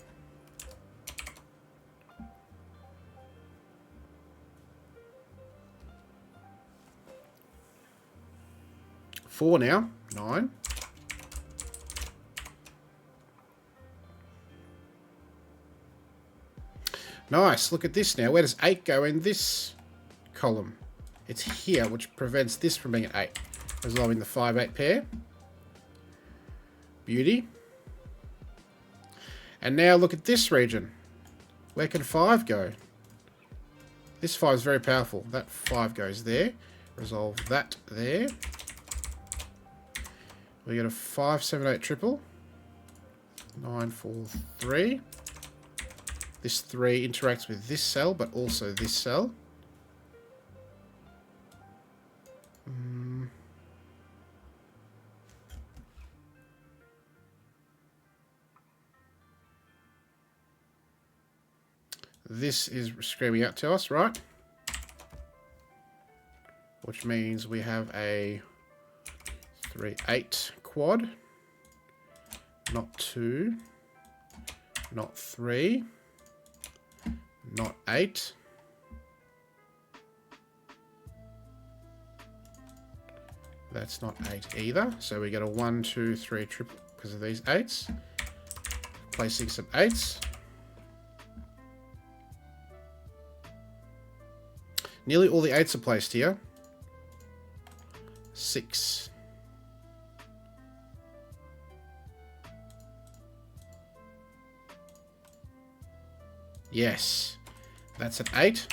Four now. 9. Nice. Look at this now. Where does 8 go in this column? It's here, which prevents this from being an 8. Resolving the 5-8 pair. Beauty. And now look at this region. Where can 5 go? This 5 is very powerful. That 5 goes there. Resolve that there. We get a 5, 7, 8 triple. 9, 4, 3. This 3 interacts with this cell, but also this cell. This is screaming out to us, right? Which means we have a 3, 8 quad. Not 2. Not 3. Not 8. That's not 8 either. So we get a 1, 2, 3 triple because of these 8s. Placing some 8s. Nearly all the 8s are placed here. 6. Yes. That's an 8.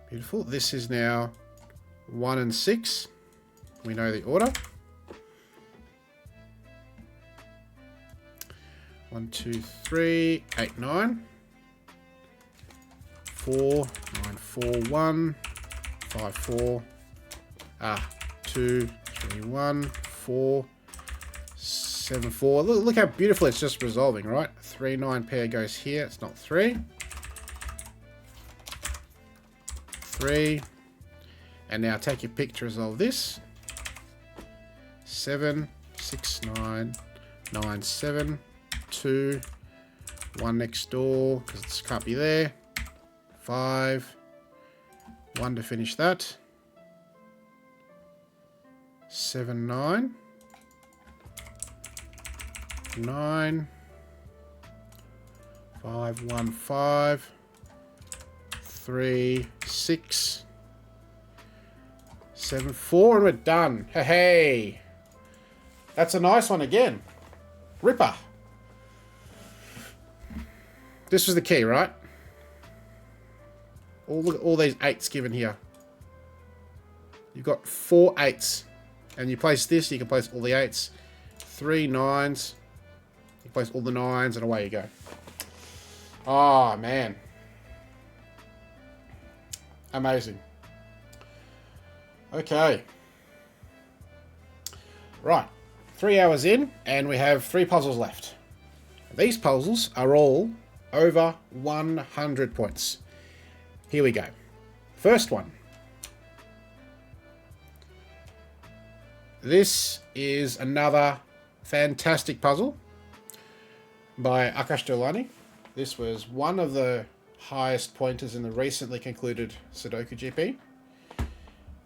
Beautiful. This is now 1 and 6. We know the order. 1, 2, 3, 8, 9. 4, 9, 4, 1. 5, 4. 2, 3, 1. 4. 7, 4. Look how beautiful it's just resolving, right? 3, 9 pair goes here. It's not 3. 3. And now take your pick to resolve this. 7, 6, 9, 9, 7, 2, 1 next door, because it can't be there. 5, 1 to finish that. 7, 9. 9. 5, 1, 5. 3, 6. 7, 4, and we're done. Hey, that's a nice one again. Ripper. This was the key, right? Look at all these 8s given here. You've got 4 8s. And you place this, you can place all the 8s. 3 9s. You place all the 9s, and away you go. Oh, man. Amazing. Okay. Right. 3 hours in, and we have 3 puzzles left. These puzzles are all over 100 points. Here we go. First one. This is another fantastic puzzle by Akash Dolani. This was one of the highest pointers in the recently concluded Sudoku GP.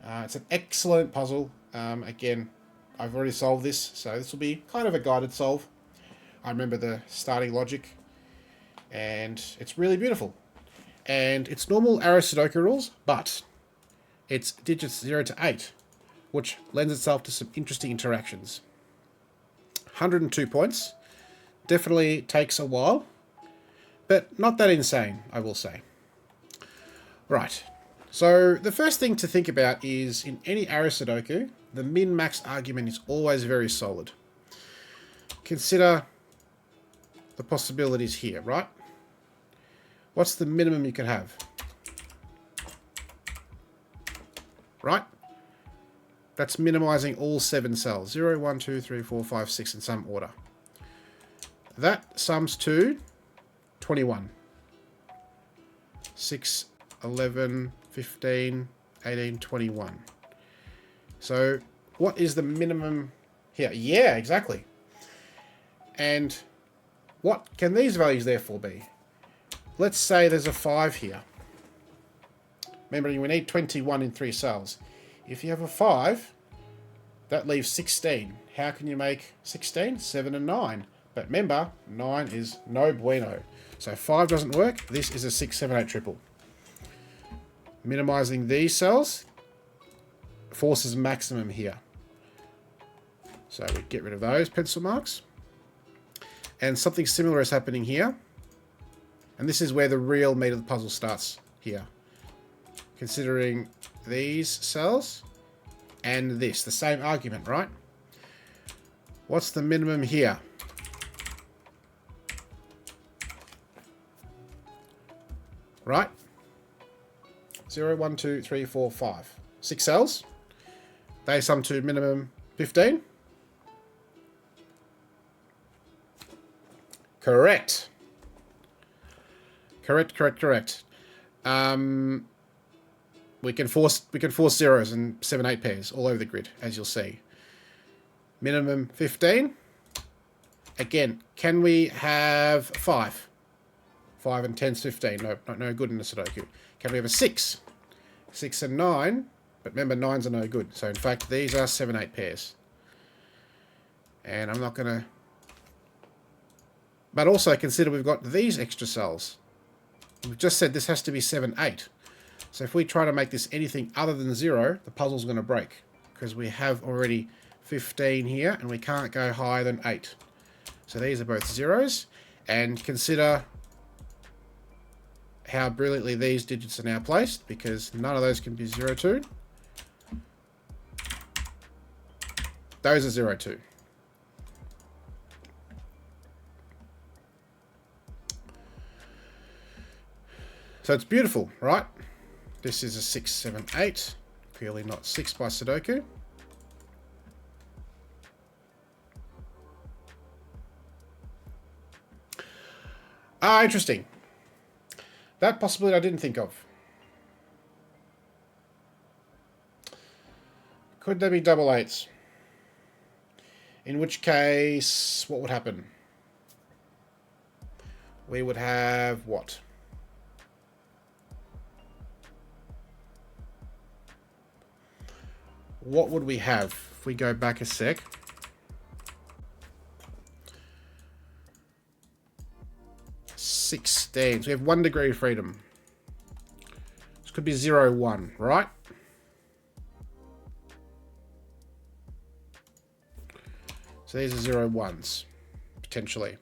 It's an excellent puzzle. Again, I've already solved this, so this will be kind of a guided solve. I remember the starting logic, and it's really beautiful. And it's normal arrow Sudoku rules, but it's digits 0 to 8, which lends itself to some interesting interactions. 102 points. Definitely takes a while, but not that insane, I will say. Right. So the first thing to think about is, in any arrow Sudoku, the min-max argument is always very solid. Consider the possibilities here, right? What's the minimum you could have? Right? That's minimizing all 7 cells. 0, 1, 2, 3, 4, 5, 6 in some order. That sums to 21. 6, 11, 15, 18, 21. So what is the minimum here? Yeah, exactly. And what can these values therefore be? Let's say there's a 5 here. Remember, we need 21 in 3 cells. If you have a 5, that leaves 16. How can you make 16? 7 and 9. But remember, 9 is no bueno. So 5 doesn't work. This is a 6, 7, 8 triple. Minimizing these cells forces maximum here. So we get rid of those pencil marks. And something similar is happening here. And this is where the real meat of the puzzle starts here. Considering these cells and this. The same argument, right? What's the minimum here? Right? 0, 1, 2, 3, 4, 5. 6 cells. They sum to minimum 15. Correct. Correct. We can force zeros and 7, 8 pairs all over the grid, as you'll see. Minimum 15. Again, can we have 5? 5 and 10's 15. No good in the Sudoku. Can we have a 6? 6 and 9. But remember, 9s are no good. So in fact, these are 7, 8 pairs. And I'm not going to... But also consider we've got these extra cells. We've just said this has to be 7, 8. So if we try to make this anything other than 0, the puzzle's going to break. Because we have already 15 here, and we can't go higher than 8. So these are both zeros. And consider how brilliantly these digits are now placed, because none of those can be 0, 2. Those are 0, 2. So it's beautiful, right? This is a 6, 7, 8. Clearly not 6 by Sudoku. Ah, interesting. That possibility I didn't think of. Could there be double 8s? In which case, what would happen? We would have what? What would we have if we go back a sec? So we have 1 degree of freedom. This could be 0, 1, right? So these are 0, 1s, potentially.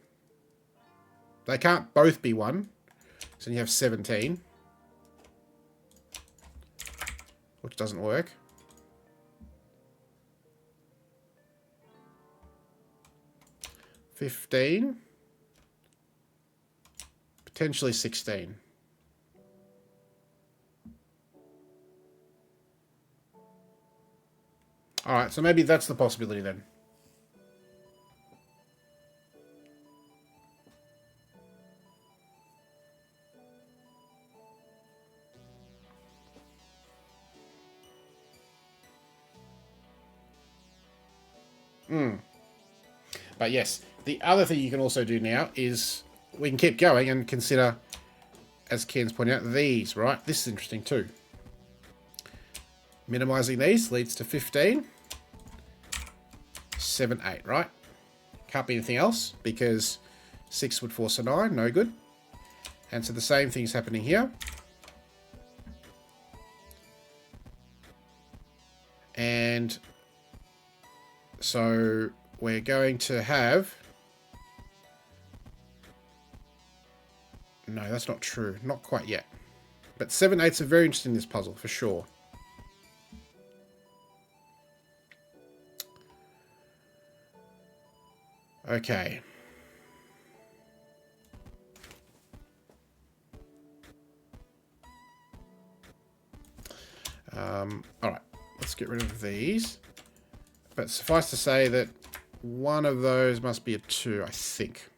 They can't both be 1. So you have 17. Which doesn't work. $15. Potentially 16. Alright, so maybe that's the possibility then. But yes, the other thing you can also do now is we can keep going and consider, as Ken's pointing out, these, right? This is interesting too. Minimizing these leads to 15. 7, 8, right? Can't be anything else because 6 would force a 9, no good. And so the same thing's happening here. And so we're going to have... No, that's not true. Not quite yet. But 7, 8s are very interesting in this puzzle, for sure. Okay. Alright, let's get rid of these. But suffice to say that one of those must be a 2, I think.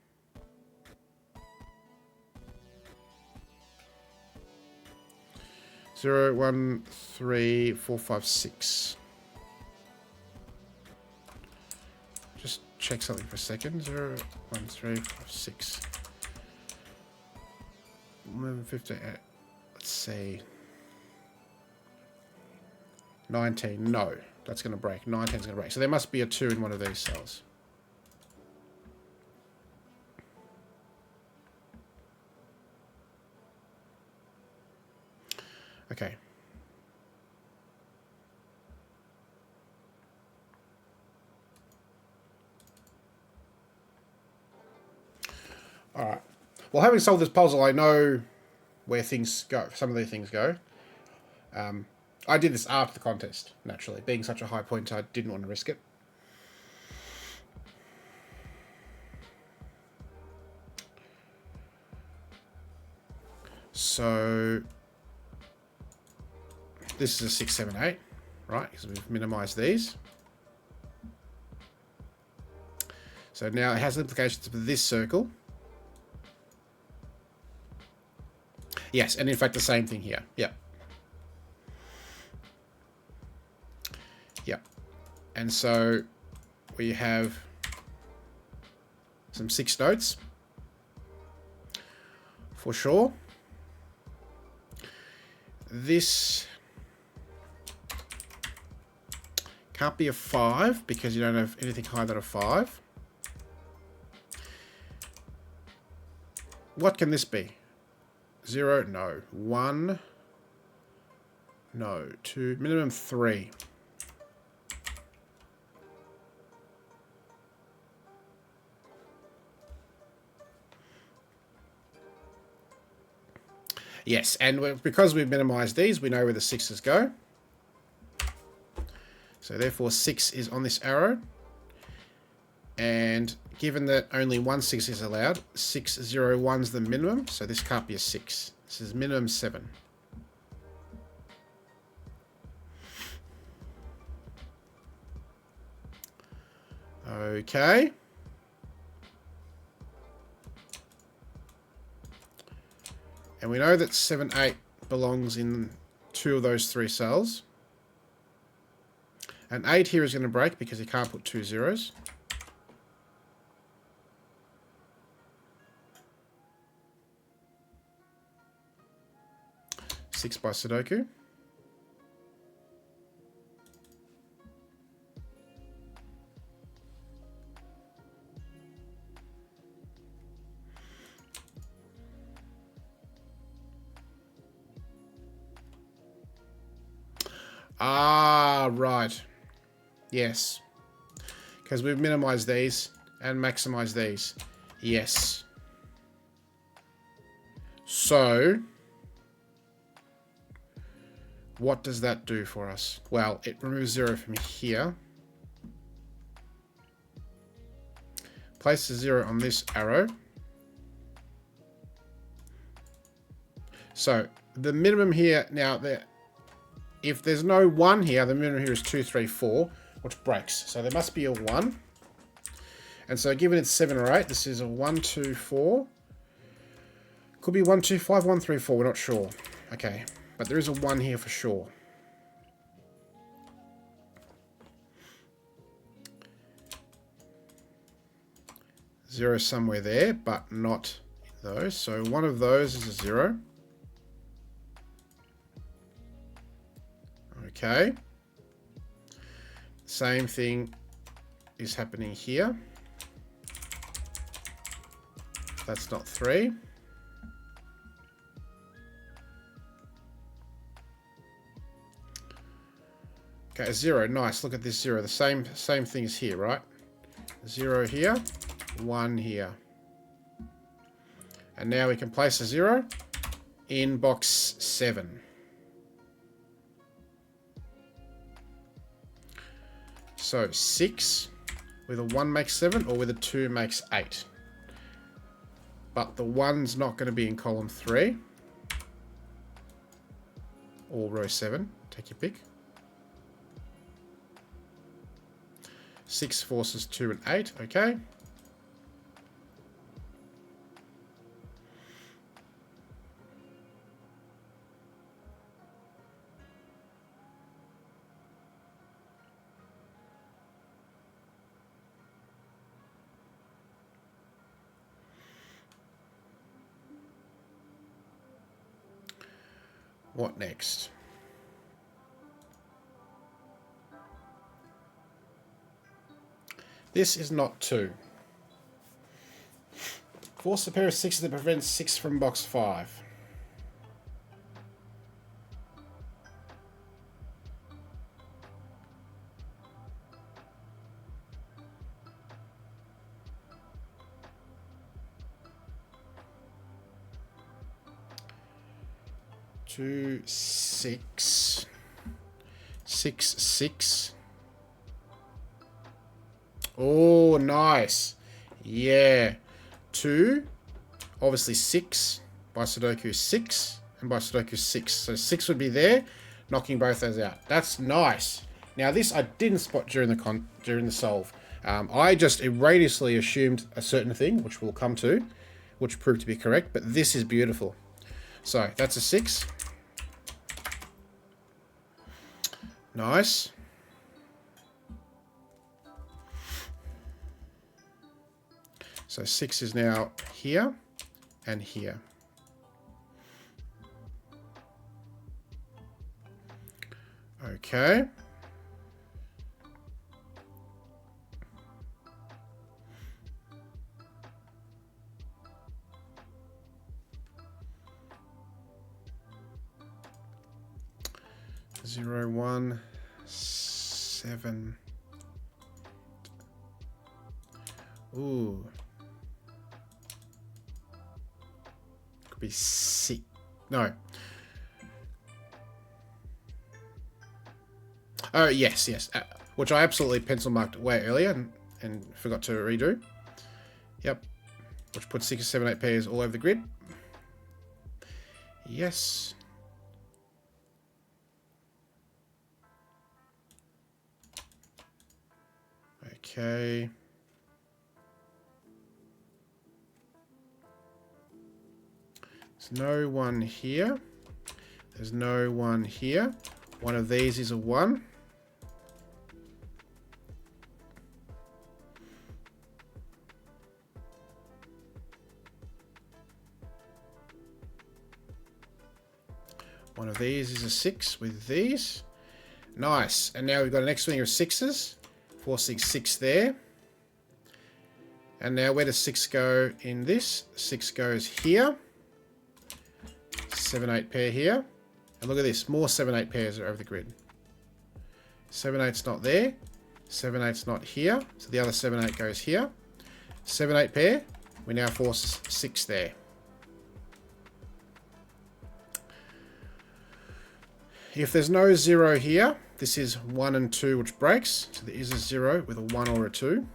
0, 1, 3, 4, 5, 6. Just check something for a second. 0, 1, 3, 4, 6. 11, 15. Let's see. 19. No, that's going to break. 19 is going to break. So there must be a 2 in one of these cells. Okay. All right. Well, having solved this puzzle, I know where things go. Some of these things go. I did this after the contest, naturally. Being such a high point, I didn't want to risk it. So this is a 6, 7, 8, right? Because we've minimized these. So now it has implications for this circle. Yes, and in fact the same thing here. Yep. Yep. And so we have some 6 notes for sure. This can't be a 5 because you don't have anything higher than a 5. What can this be? 0? No. 1? No. 2? Minimum 3. Yes, and because we've minimized these, we know where the 6s go. So therefore 6 is on this arrow. And given that only one 6 is allowed, 6, 0, 1's the minimum, so this can't be a 6. This is minimum 7. Okay. And we know that 7, 8 belongs in 2 of those 3 cells. And 8 here is going to break because you can't put 2 zeros. Six by Sudoku. Ah, right. Yes. Because we've minimized these and maximized these. Yes. So what does that do for us? Well, it removes 0 from here. Places 0 on this arrow. So the minimum here, now, if there's no 1 here, the minimum here is 2, 3, 4, which breaks. So there must be a 1. And so given it's 7 or 8, this is a 1, 2, 4. Could be 1, 2, 5, 1, 3, 4, we're not sure. Okay. But there is a 1 here for sure. Zero somewhere there, but not those. So one of those is a 0. Okay. Same thing is happening here. That's not 3. Okay, 0. Nice. Look at this 0. The same thing is here, right? 0 here, 1 here. And now we can place a 0 in box 7. So 6 with a 1 makes 7, or with a 2 makes 8. But the 1's not going to be in column 3. Or row 7. Take your pick. 6 forces 2 and 8. Okay. What next? This is not 2. Force a pair of 6s that prevents 6 from box 5. Two, 6. 6, 6. Oh, nice. Yeah. 2. Obviously 6. By Sudoku 6. And by Sudoku 6. So 6 would be there, knocking both those out. That's nice. Now this I didn't spot during the solve. I just erroneously assumed a certain thing, which we'll come to, which proved to be correct. But this is beautiful. So that's a 6. Nice. So 6 is now here and here. Okay. Zero, 1, 7. Ooh. Could be 6. No. Oh, yes, yes. Which I absolutely pencil marked way earlier and forgot to redo. Yep. Which puts 6, 7, 8 pairs all over the grid. Yes. Okay. There's no 1 here. There's no 1 here. One of these is a 1. One of these is a 6 with these. Nice. And now we've got an extra string of 6s. 4, 6, 6 there. And now where does 6 go in this? 6 goes here. 7, 8 pair here. And look at this. More 7, 8 pairs are over the grid. 7, 8's not there. 7, 8's not here. So the other 7, 8 goes here. 7, 8 pair. We now force 6 there. If there's no 0 here, this is 1 and 2 which breaks. So there is a 0 with a 1 or a 2.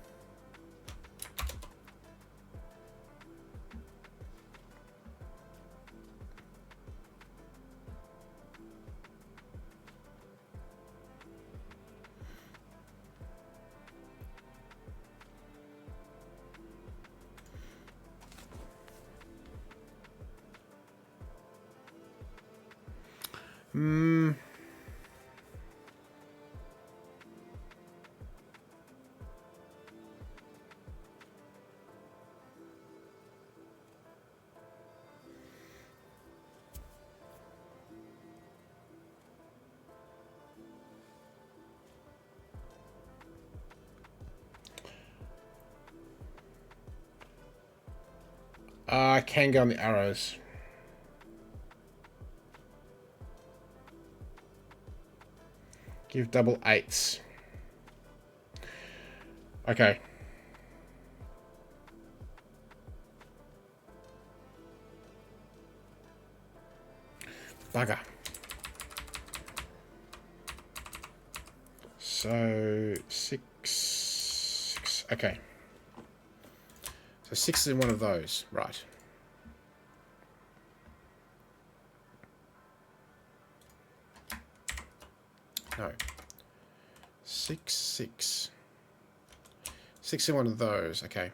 I can go on the arrows. Give double 8s. Okay. Bugger. So 6. Okay. So 6 is in one of those. Right. No. 6, 6. 6 in one of those. Okay.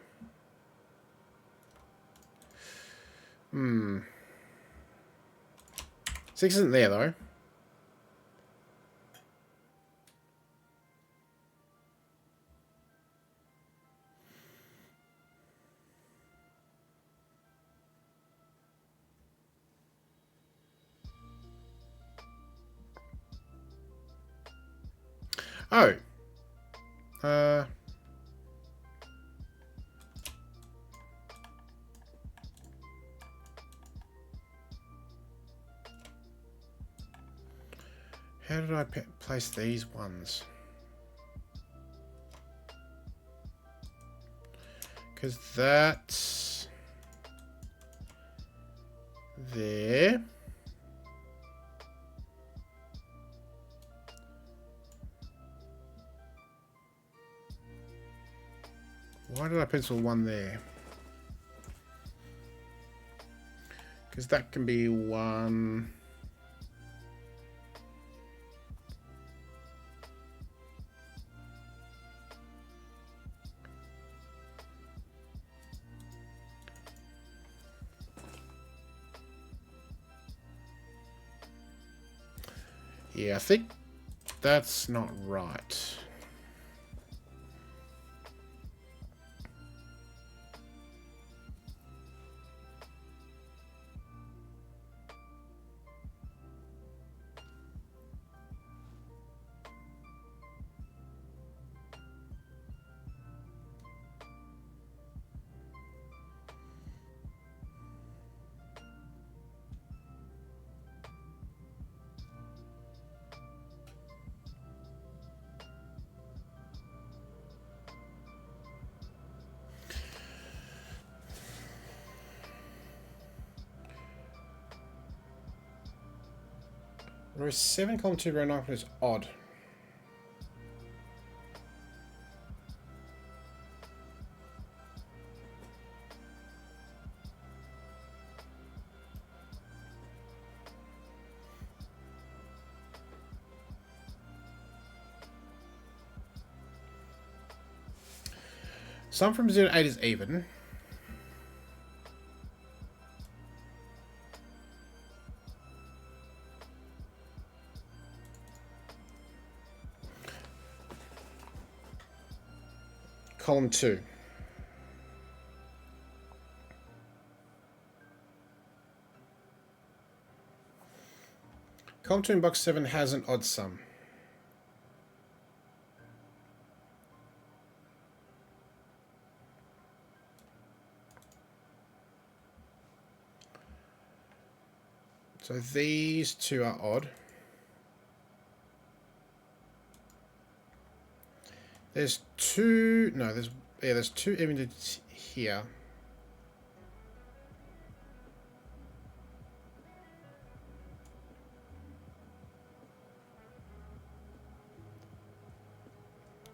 6 isn't there, though. Oh. How did I place these ones? Because that's there. Why did I pencil one there? Because that can be one. Yeah, I think that's not right. Row 7, column 2, row 9 is odd. Sum from 0 to 8 is even. Column 2. Column 2 in box 7 has an odd sum. So these two are odd. There's two, no, there's two even digits here.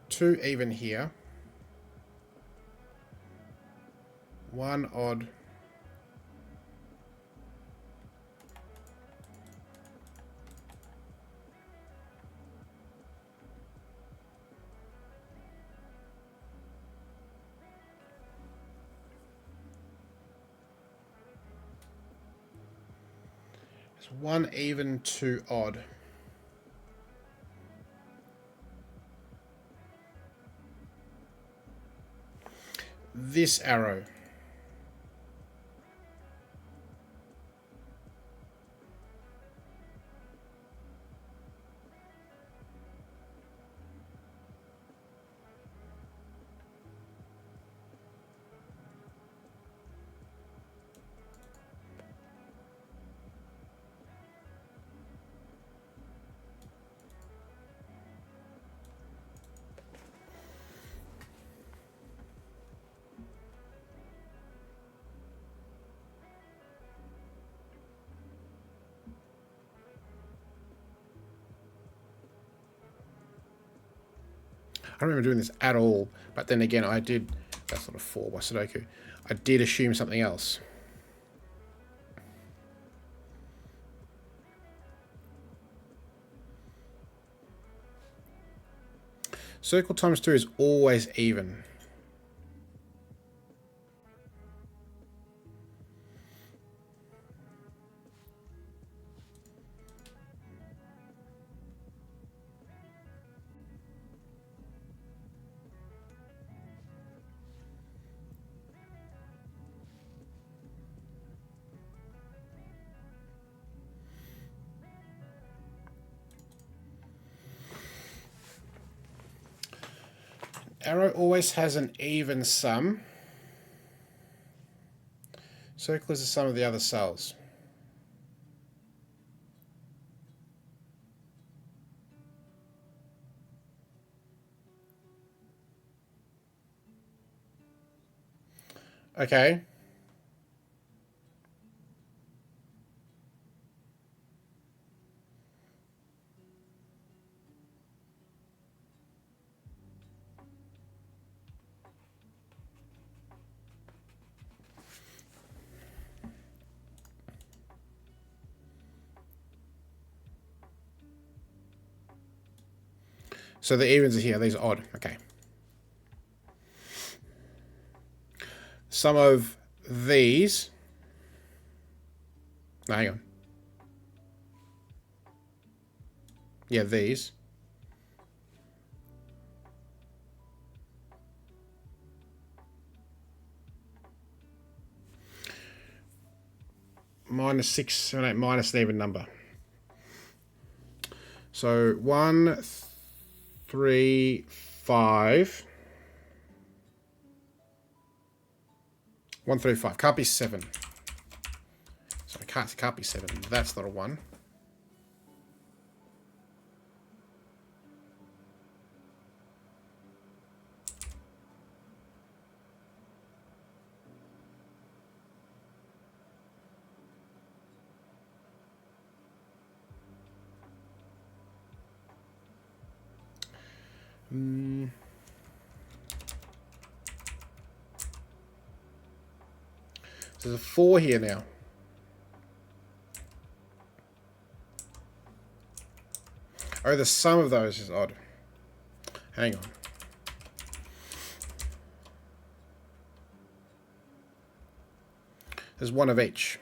Two even here. One odd. There's one even, two odd. This arrow. I don't remember doing this at all, but then again, I did. That's not a 4 by Sudoku. I did assume something else. Circle times 2 is always even. Arrow always has an even sum. Circle is the sum of the other cells. Okay. So the evens are here. These are odd. Okay. Some of these. No, hang on. Yeah, these. Minus 6, 7, 8, minus an even number. So 1, 3, 5. 1, 3, 5. Can't be 7. So it can't be 7. That's not a 1. So there's a 4 here now. Oh, the sum of those is odd. Hang on. There's 1 of each.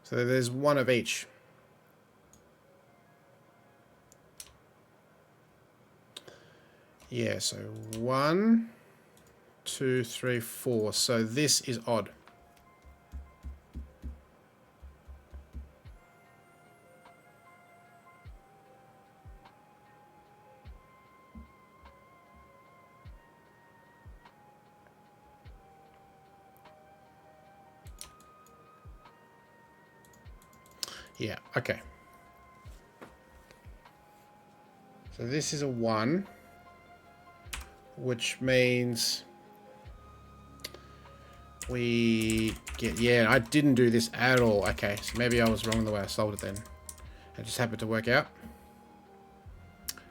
So there's 1 of each. Yeah, so 1, 2, 3, 4. So this is odd. Yeah, okay. So this is a 1, which means we get... Yeah, I didn't do this at all. Okay, so maybe I was wrong in the way I solved it then. It just happened to work out.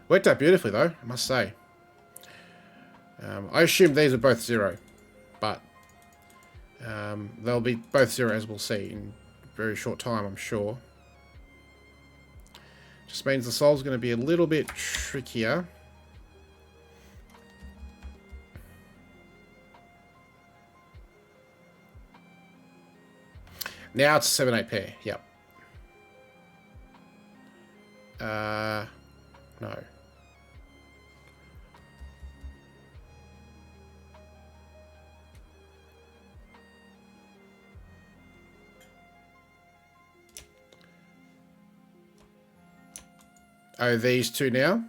Worked out beautifully, though, I must say. I assume these are both 0, but they'll be both 0, as we'll see in a very short time, I'm sure. Just means the solve's going to be a little bit trickier. Now it's a 7-8 pair. Yep. No. Oh, these two now?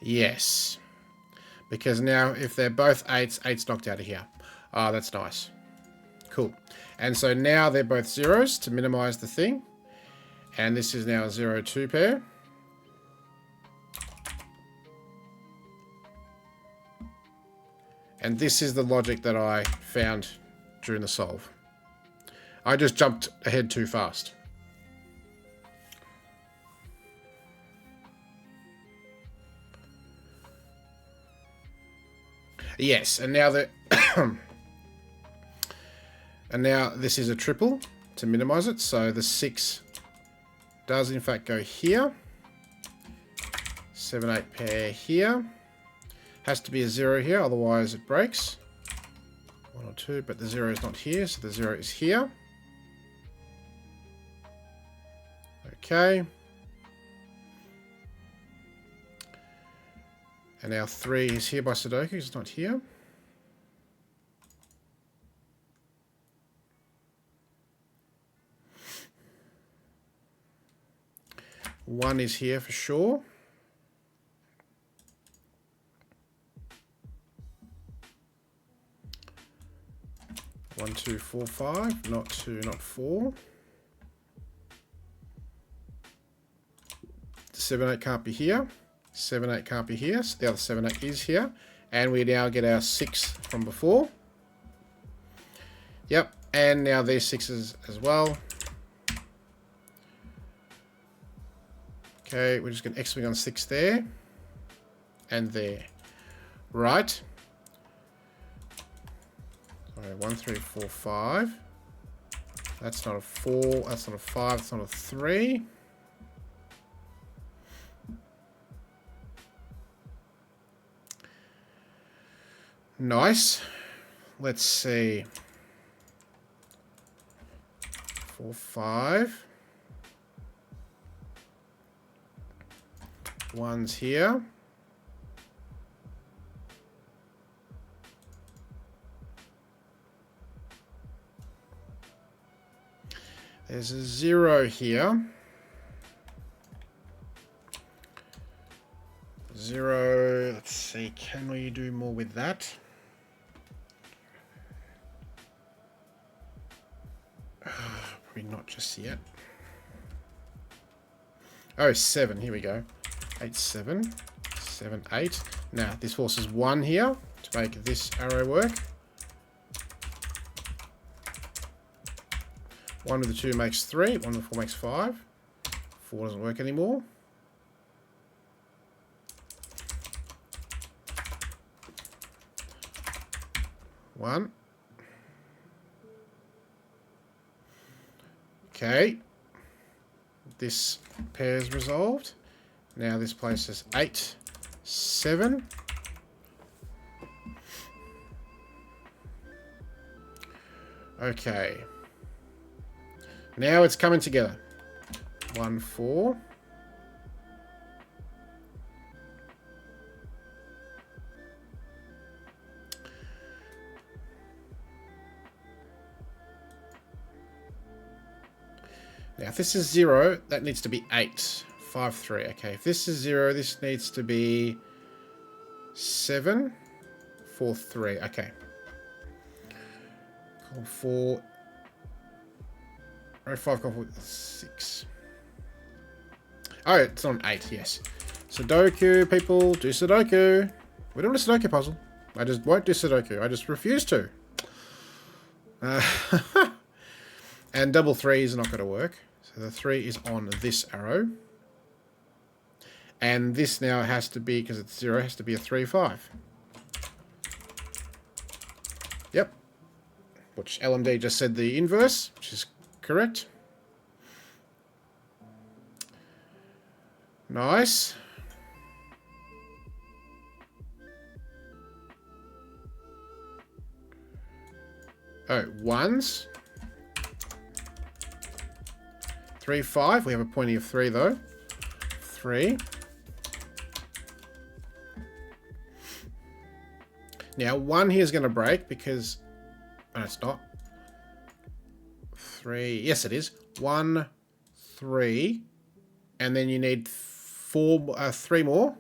Yes. Because now, if they're both 8s, 8's knocked out of here. Ah, that's nice. Cool. And so now they're both 0s to minimize the thing. And this is now a 0-2 pair. And this is the logic that I found during the solve. I just jumped ahead too fast. Yes, and now that and now this is a triple to minimize it, so the 6 does in fact go here. 7-8 pair here. Has to be a 0 here, otherwise it breaks. 1 or 2, but the 0 is not here, so the 0 is here. Okay. And our 3 is here by Sudoku. It's not here. One is here for sure. One, 2, 4, 5. Not 2, not 4. 7, 8 can't be here. 7, 8 can't be here. So the other 7, 8 is here. And we now get our 6 from before. Yep. And now these 6s as well. Okay, we're just going to X-wing on 6 there. And there. Right. Sorry, 1, 3, 4, 5. That's not a 4. That's not a 5. That's not a 3. Nice. Let's see. 4, 5. One's here. There's a 0 here. 0. Let's see. Can we do more with that? Probably not just yet. Oh, 7. Here we go. 8, 7. 7, 8. Now, this forces 1 here to make this arrow work. 1 with the 2 makes 3. 1 with the 4 makes 5. 4 doesn't work anymore. One. Okay. This pair's resolved. Now this places 8, 7. Okay. Now it's coming together. 1, 4. Now, if this is 0, that needs to be 8. 5, 3. Okay, if this is 0, this needs to be 7, 4, 3. Okay. Call 4. Row 5, call 4, 6. Oh, it's on 8, yes. Sudoku, people, do Sudoku. We're doing a Sudoku puzzle. I just won't do Sudoku. I just refuse to. And double 3 is not going to work. So the 3 is on this arrow. And this now has to be, because it's 0, has to be a 3, 5. Yep. Which LMD just said the inverse, which is correct. Nice. Oh, 1s. 3, 5. We have a pointy of 3 though. 3. Now 1 here is going to break because... Oh, it's not. 3. Yes, it is. 1, 3. And then you need 3 more.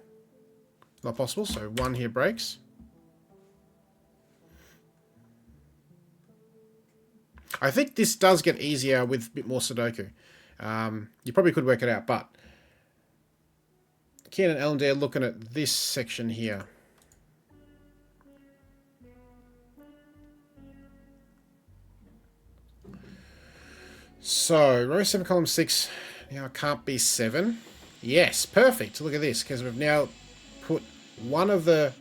Not possible. So 1 here breaks. I think this does get easier with a bit more Sudoku. You probably could work it out, but Ken and LMD are looking at this section here. So, row 7, column 6, now it can't be 7. Yes, perfect. Look at this, because we've now put one of the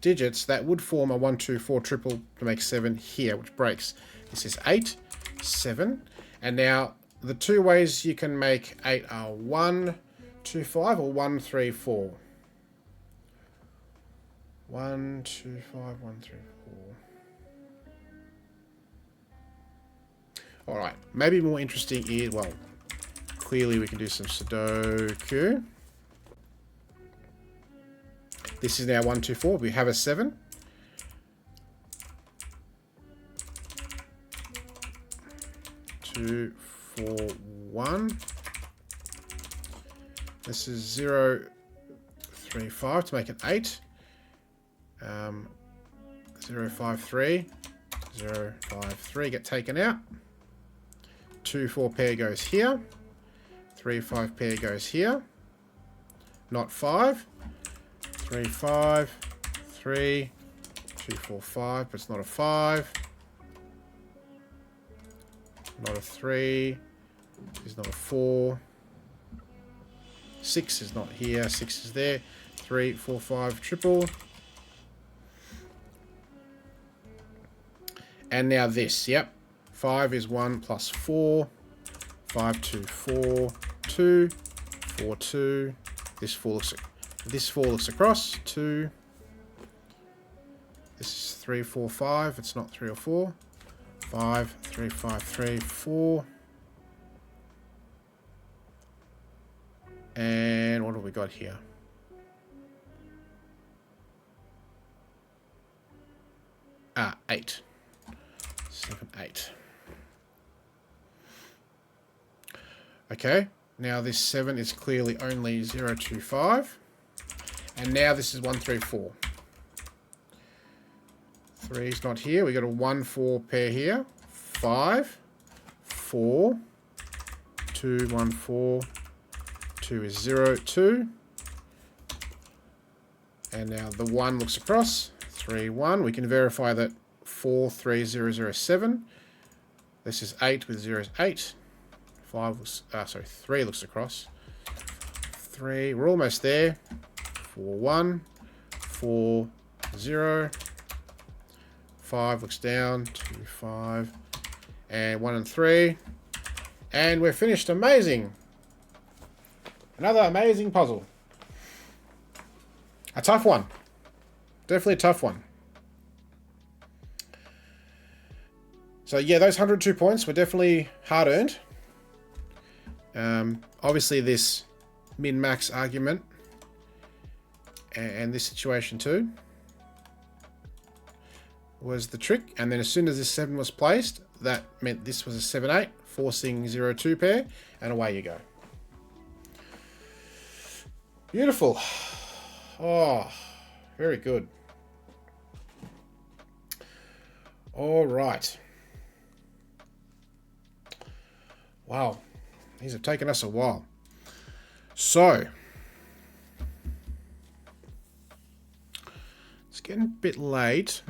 digits that would form a 1, 2, 4 triple to make 7 here, which breaks. This is 8, 7, and now the 2 ways you can make 8 are 1, 2, 5 or 1, 3, 4. 1, 2, 5, 1, 3, 4. Alright, maybe more interesting is, well, clearly we can do some Sudoku. This is now 1, 2, 4. We have a 7. 2, 4, 1. This is 0, 3, 5 to make it 8. 0, 5, 3. 0, 5, 3 get taken out. 2, 4 pair goes here. 3, 5 pair goes here. Not 5. 3, 5. 3. 2, 4, 5. But it's not a 5. Not a 3. It's not a 4. 6 is not here. 6 is there. 3, 4, 5 triple. And now this, yep. 5 is 1 plus 4. 5, 2, 4, 2. 4, 2. This 4 looks across. 2. This is 3, 4, 5. It's not 3 or 4. 5, 3, 5, 3, 4. And what have we got here? Ah, 8. 7, 8. Okay, now this 7 is clearly only 0, 2, 5. And now this is 1, 3, 4. 3 is not here. We got a 1, 4 pair here. 5, 4, 2, 1, 4. 2 is 0, 2. And now the 1 looks across. 3, 1. We can verify that 4, 3, 0, 0, 7. This is 8 with 0 is 8. 5 looks, 3 looks across. 3, we're almost there. 4, 1. 4, 0. 5 looks down. 2, 5. And 1 and 3. And we're finished. Amazing. Another amazing puzzle. A tough one. Definitely a tough one. So yeah, those 102 points were definitely hard earned. Obviously this min-max argument and this situation too was the trick. And then as soon as this 7 was placed, that meant this was a 7-8, forcing 0-2 pair, and away you go. Beautiful. Oh, very good. All right. Wow. These have taken us a while. So, it's getting a bit late.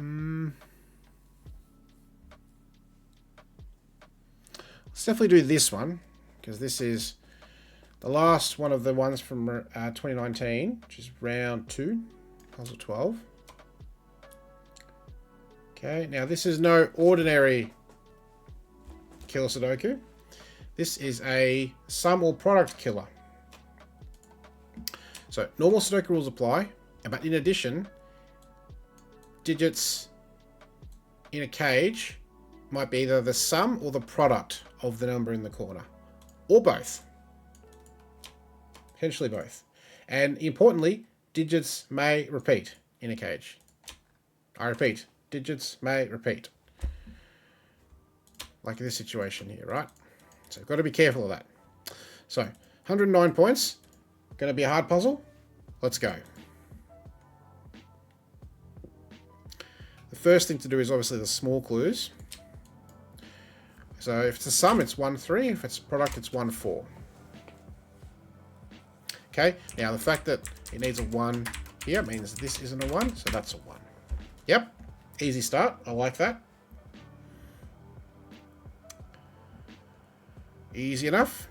Let's definitely do this one, because this is the last one of the ones from 2019, which is round 2, puzzle 12. Okay, now this is no ordinary killer Sudoku. This is a sum or product killer. So normal Sudoku rules apply, but in addition, digits in a cage might be either the sum or the product of the number in the corner, or both. Potentially both. And importantly, digits may repeat in a cage. I repeat, digits may repeat. Like in this situation here, right? So got to be careful of that. So 109 points. Going to be a hard puzzle. Let's go. The first thing to do is obviously the small clues. So if it's a sum, it's 1, 3. If it's a product, it's 1, 4. Okay, now the fact that it needs a 1 here means this isn't a 1, so that's a 1. Yep, easy start. I like that. Easy enough.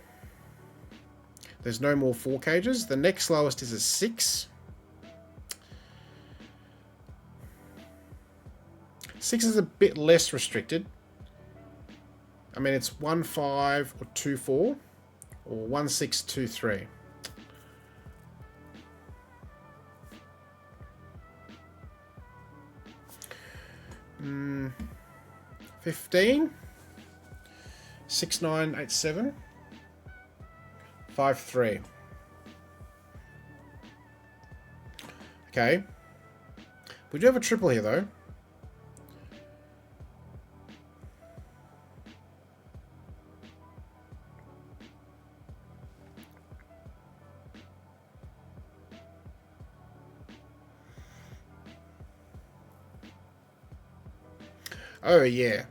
There's no more 4 cages. The next lowest is a 6. 6 is a bit less restricted. I mean, it's 1, 5 or 2, 4 or 1, 6, 2, 3. Mm, 15. 6, 9, 8, 7. 5-3. Okay. We do have a triple here, though. Oh, yeah.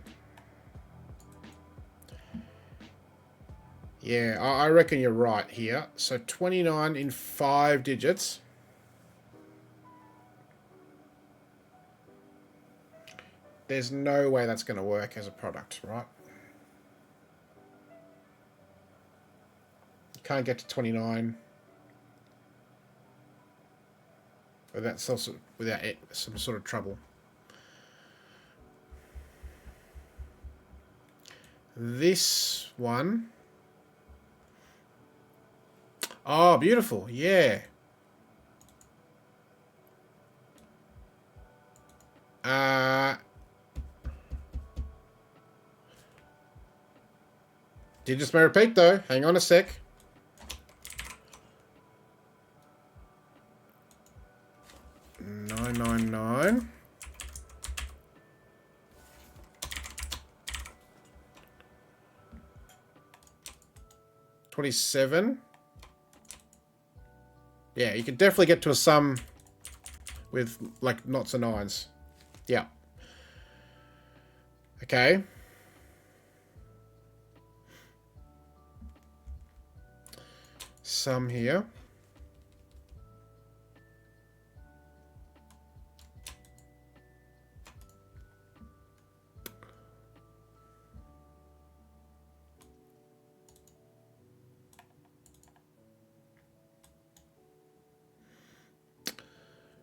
Yeah, I reckon you're right here. So 29 in 5 digits. There's no way that's going to work as a product, right? You can't get to 29 without some sort of trouble. This one. Oh, beautiful. Yeah. Digits may repeat, though. Hang on a sec. $999. $27. Yeah, you can definitely get to a sum with, like, knots and nines. Yeah. Okay. Sum here.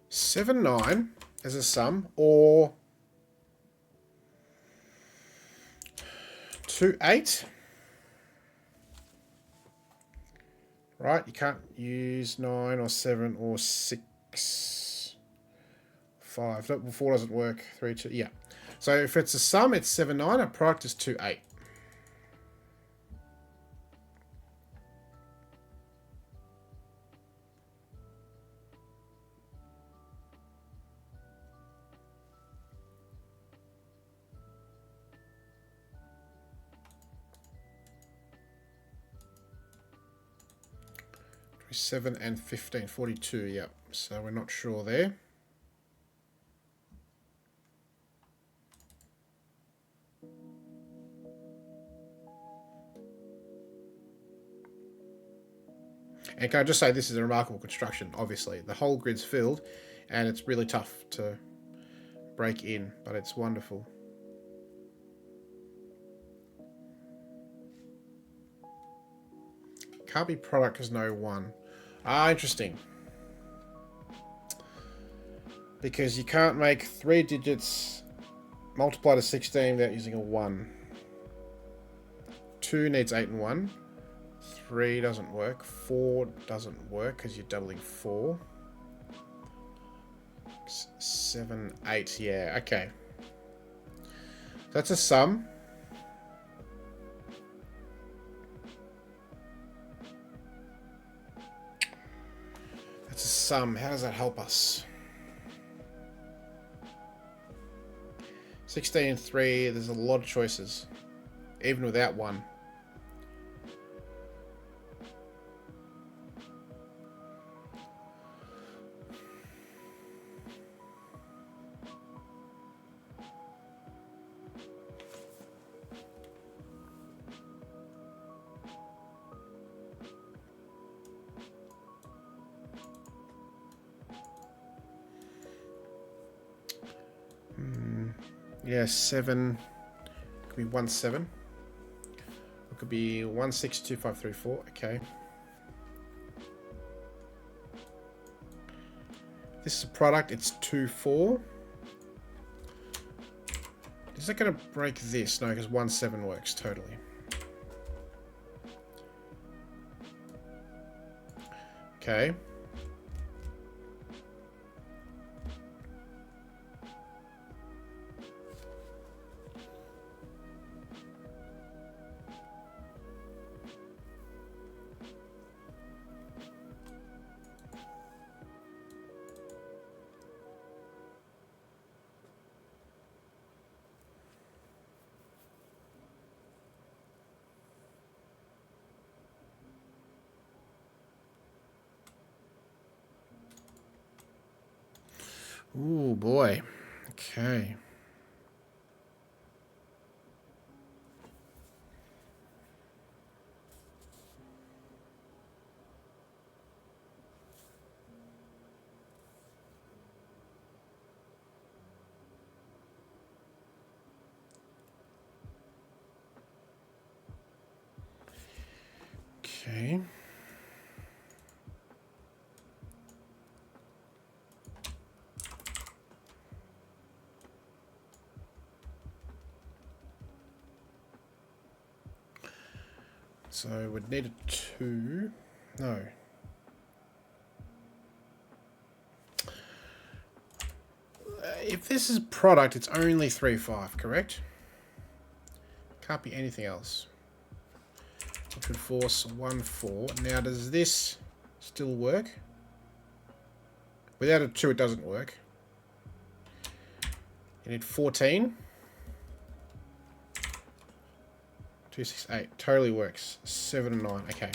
Seven, 9 as a sum, or 2, 8. Right, you can't use 9 or 7 or 6. 5. No, 4 doesn't work. 3, 2. Yeah. So if it's a sum, it's 7, 9. A product is 2, 8. Seven and 15, 42, yep. So we're not sure there. And can I just say, this is a remarkable construction, obviously. The whole grid's filled, and it's really tough to break in, but it's wonderful. Can't be product because no 1. Ah, interesting. Because you can't make 3 digits multiply to 16 without using a 1. 2 needs 8 and 1. 3 doesn't work. 4 doesn't work because you're doubling 4. 7, 8, yeah, okay. That's a sum. That's a sum. How does that help us? 16 and 3, there's a lot of choices. Even without 1. Yeah, 7. Could be 1, 7. It could be 1, 6, 2, 5, 3, 4. Okay. This is a product. It's 2, 4. Is that going to break this? No, because 1, 7 works totally. Okay. Ooh, boy. Okay. Okay. So we'd need a 2. No. If this is product, it's only 3/5, correct? Can't be anything else. Which would force 1/4. Now, does this still work? Without a 2, it doesn't work. You need 14. 2, 6, 8. Totally works. 7 and 9. Okay.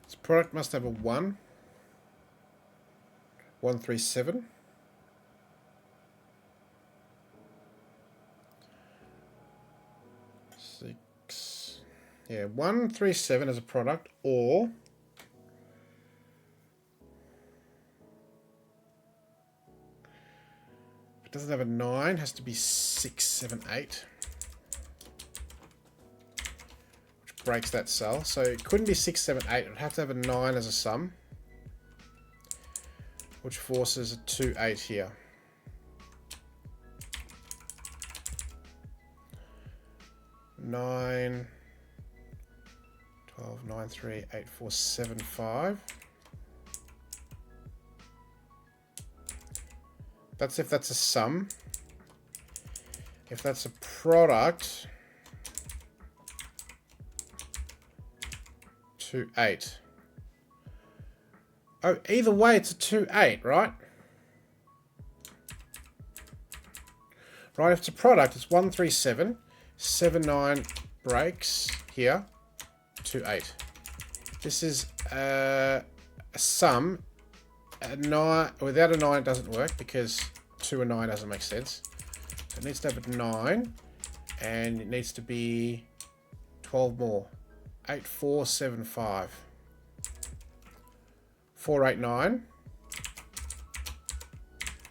This product must have a 1. 137. Yeah, 137 as a product, or if it doesn't have a 9, has to be 6, 7, 8. Which breaks that cell. So it couldn't be 6, 7, 8. It would have to have a 9 as a sum. Which forces a 2, 8 here. Nine, 12, 9, 3, 8, 4, 7, 5. That's if that's a sum. If that's a product, 2, 8. Oh, either way, it's a 2, 8, right? Right, if it's a product, it's 137, 7, 9 breaks here, 2, 8. This is a sum. A 9, without a 9, it doesn't work because 2 and 9 doesn't make sense. So it needs to have a 9, and it needs to be 12 more. 8, 4, 7, 5. 4, 8, 9.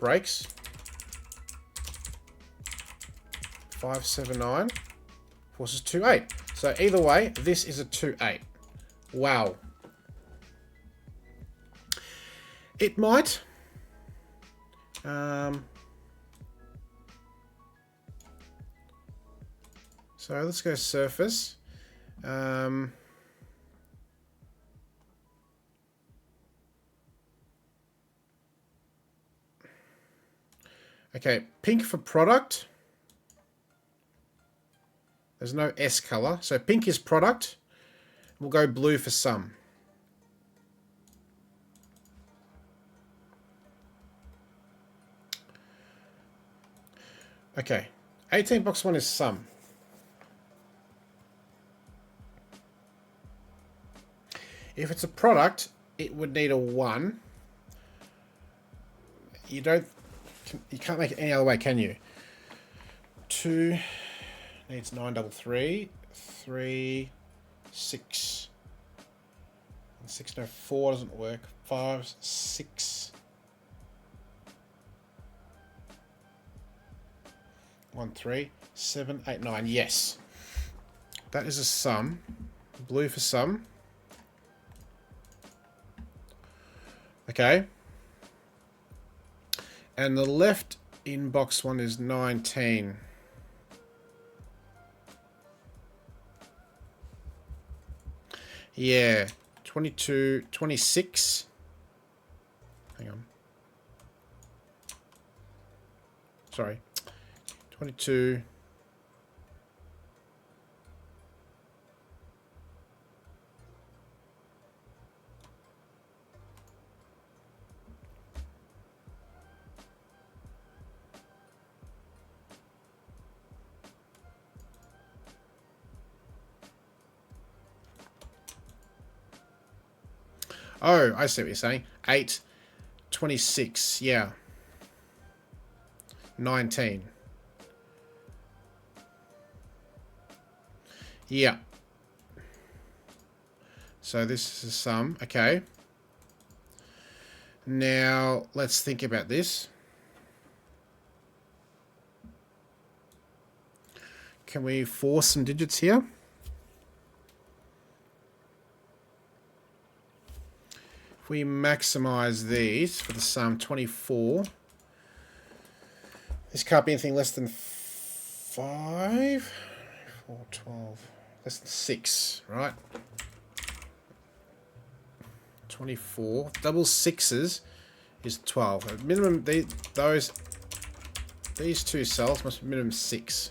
Breaks. 5, 7, 9. Forces 2, 8. So either way, this is a 2, 8. Wow. It might. So let's go surface. Okay, pink for product. There's no S color. So pink is product. We'll go blue for sum. Okay, 18 box 1 is sum. If it's a product, it would need a 1. You can't make it any other way, can you? 2 needs 933, 3, 6. And 6, no, 4 doesn't work. 5, 6. 1, 3, 7, 8, 9. Yes. That is a sum. Blue for sum. Okay. And the left in box 1 is 19. Yeah. 22, 26. Hang on. Sorry. 22. Oh, I see what you're saying. 8, 26. Yeah. 19. Yeah. So this is a sum. Okay. Now, let's think about this. Can we force some digits here? If we maximize these for the sum 24, this can't be anything less than 5, 4, 12, less than 6, right? 24, double sixes is 12. At minimum, these two cells must be minimum 6.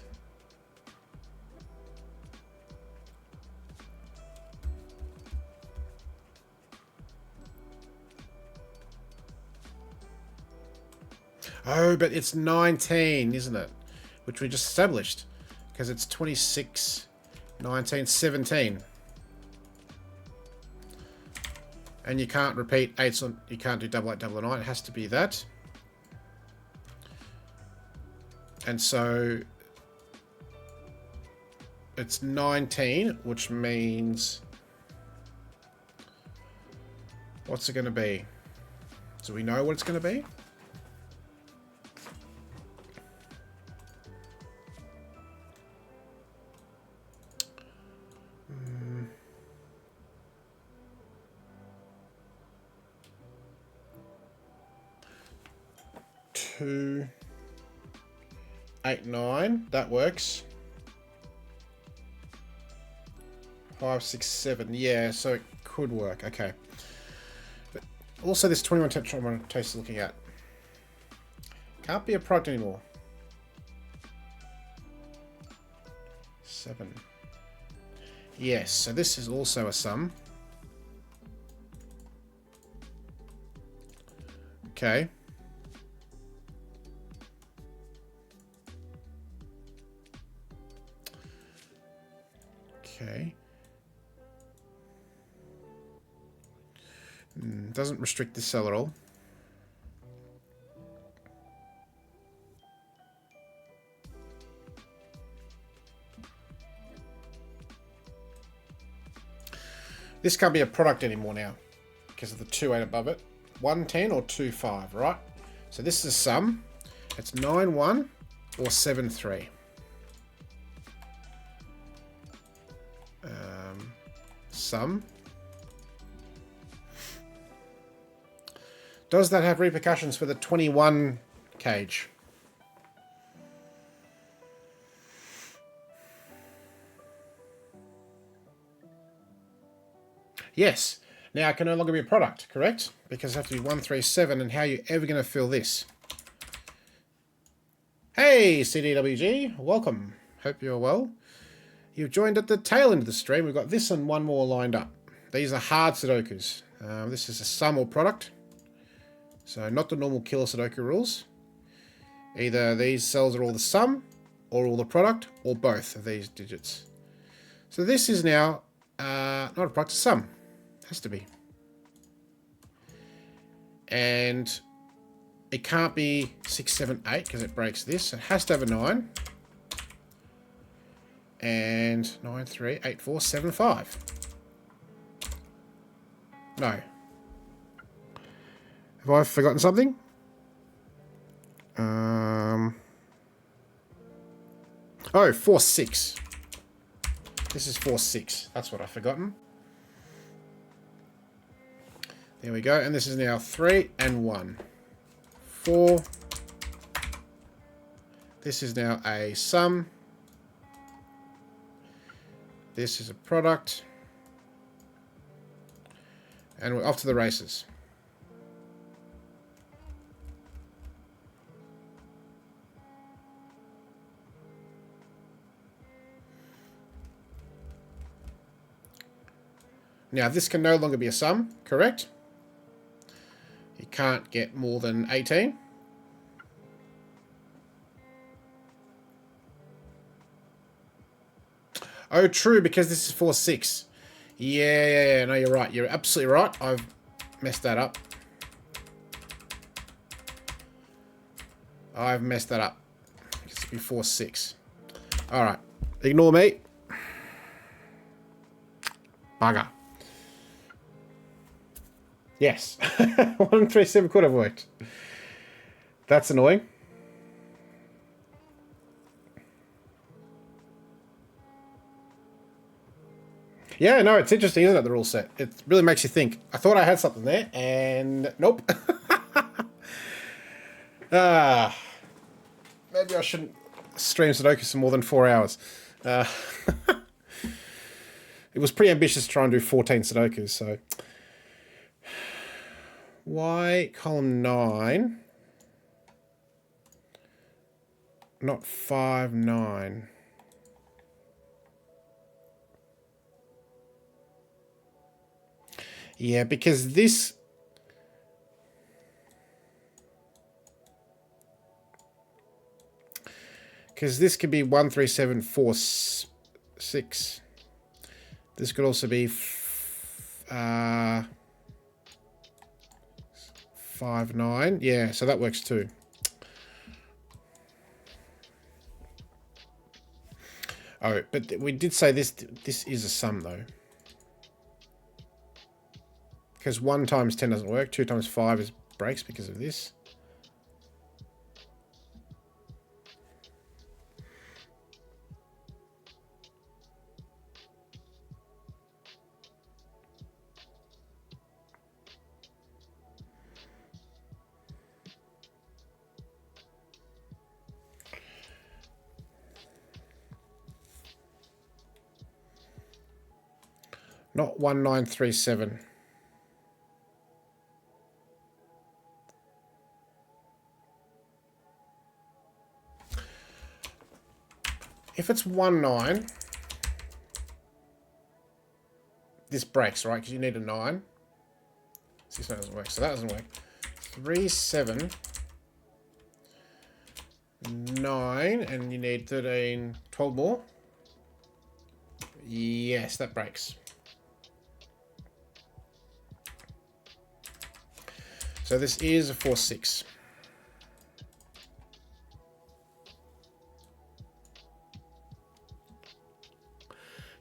Oh, but it's 19, isn't it? Which we just established. Because it's 26, 19, 17. And you can't repeat 8s on... You can't do double 8, double 9. It has to be that. And so... It's 19, which means... What's it going to be? Do we know what it's going to be? Two, 8, 9. That works. 5, 6, 7. Yeah, so it could work. Okay. But also, this 21 tetramer taste is looking at. Can't be a product anymore. 7. Yes, so this is also a sum. Okay. Okay. Doesn't restrict the cell at all. This can't be a product anymore now because of the 2, 8 above it. 1, 10 or 2, 5, right? So this is a sum. It's 9, 1 or 7, 3. Sum. Does that have repercussions for the 21 cage? Yes. Now it can no longer be a product, correct? Because it has to be 1, 3, 7, and how are you ever going to fill this? Hey, CDWG, welcome. Hope you're well. You've joined at the tail end of the stream. We've got this and one more lined up. These are hard Sudokus. This is a sum or product. So not the normal killer Sudoku rules. Either these cells are all the sum, or all the product, or both of these digits. So this is now not a product, a sum. It has to be. And it can't be 6, 7, 8 because it breaks this. It has to have a 9. And 9, 3, 8, 4, 7, 5. No. Have I forgotten something? Oh, 4, 6. This is 4, 6. That's what I've forgotten. There we go. And this is now 3 and 1. 4. This is now a sum. This is a product. And we're off to the races. Now, this can no longer be a sum, correct? You can't get more than 18. Oh, true, because this is 4-6. Yeah, no, you're right. You're absolutely right. I've messed that up. I've messed that up. It's be 4-6. Alright. Ignore me. Bugger. Yes. 137 could have worked. That's annoying. Yeah, no, it's interesting, isn't it, the rule set? It really makes you think. I thought I had something there, and nope. Maybe I shouldn't stream Sudoku for more than 4 hours. It was pretty ambitious to try and do 14 Sudokus, so... Why column 9? Not 5, 9. Yeah, because this... Because this could be 1, 3, 7, 4, 6. This could also be 5, 9. Yeah, so that works too. Oh, but we did say this is a sum though. Because 1 times 10 doesn't work. 2 times 5 is breaks because of this. Not 1937. If it's 19, this breaks, right? Because you need a 9. 6 doesn't work, so that doesn't work. 3, 7, 9, and you need 13, 12 more. Yes, that breaks. So this is a 4-6.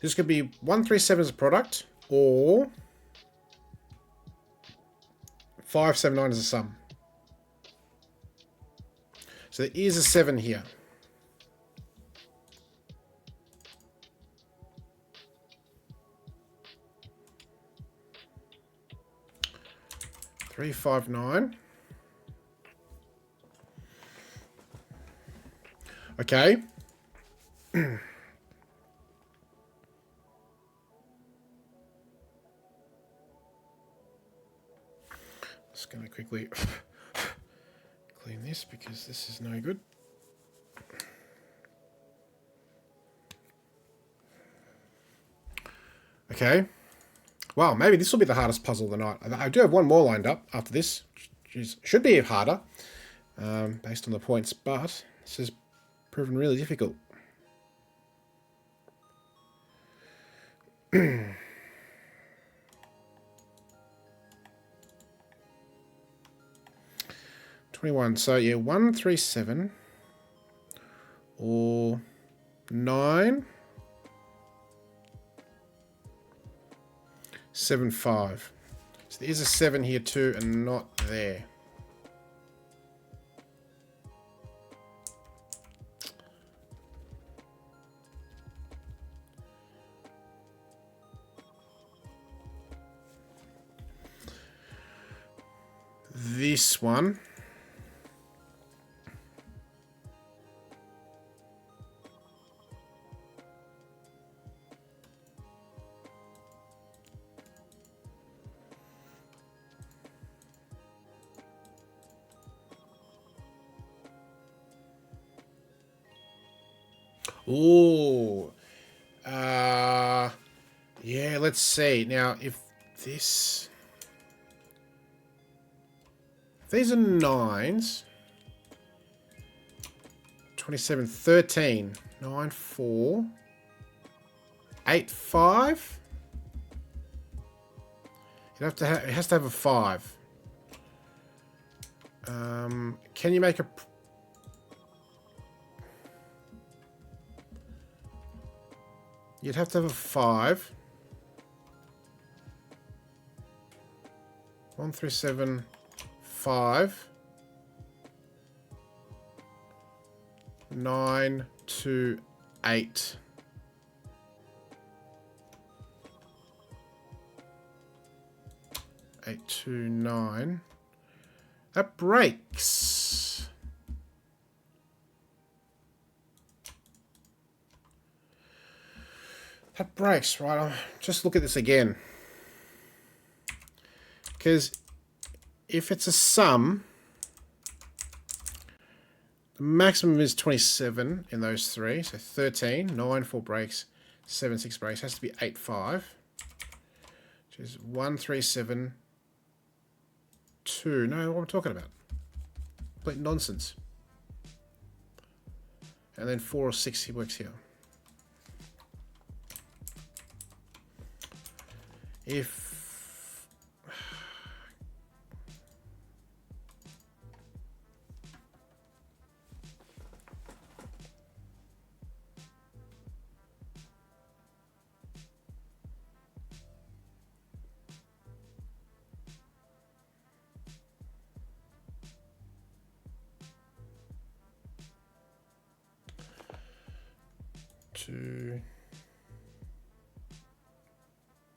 This could be 137 as a product, or 579 as a sum. So there is a 7 here. Three, 5, 9. Okay. Just going to quickly clean this because this is no good. Okay. Well, maybe this will be the hardest puzzle of the night. I do have one more lined up after this, which should be harder based on the points, but this has proven really difficult. 21. So yeah, 137 or 9, 7, 5. So there is a 7 here too, and not there. This one. Ooh. Yeah, let's see. Now, if this... If these are 9s... 27, 13, 9, 4, 8, 5. It has to have a 5. Can you make a... You'd have to have a 5. 1, 3, 7, 5. 9, 2, 8. Eight, 2, 9. That breaks. That breaks, right? I'll just look at this again. Because if it's a sum, the maximum is 27 in those three. So 13, 9, 4 breaks, 7, 6 breaks. Has to be 8, 5. Which is 1, 3, 7, 2. No, what am I talking about? Complete nonsense. And then 4 or 6 he works here. If... Two,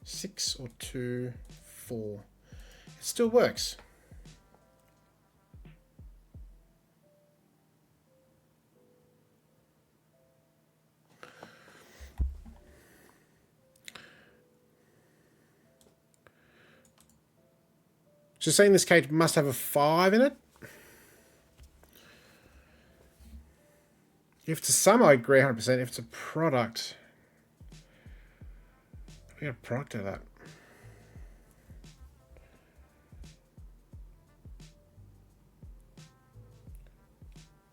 6 or 2, 4. It still works. So saying this cage must have a 5 in it. If it's a sum, I agree 100%. If it's a product, we get a product of that.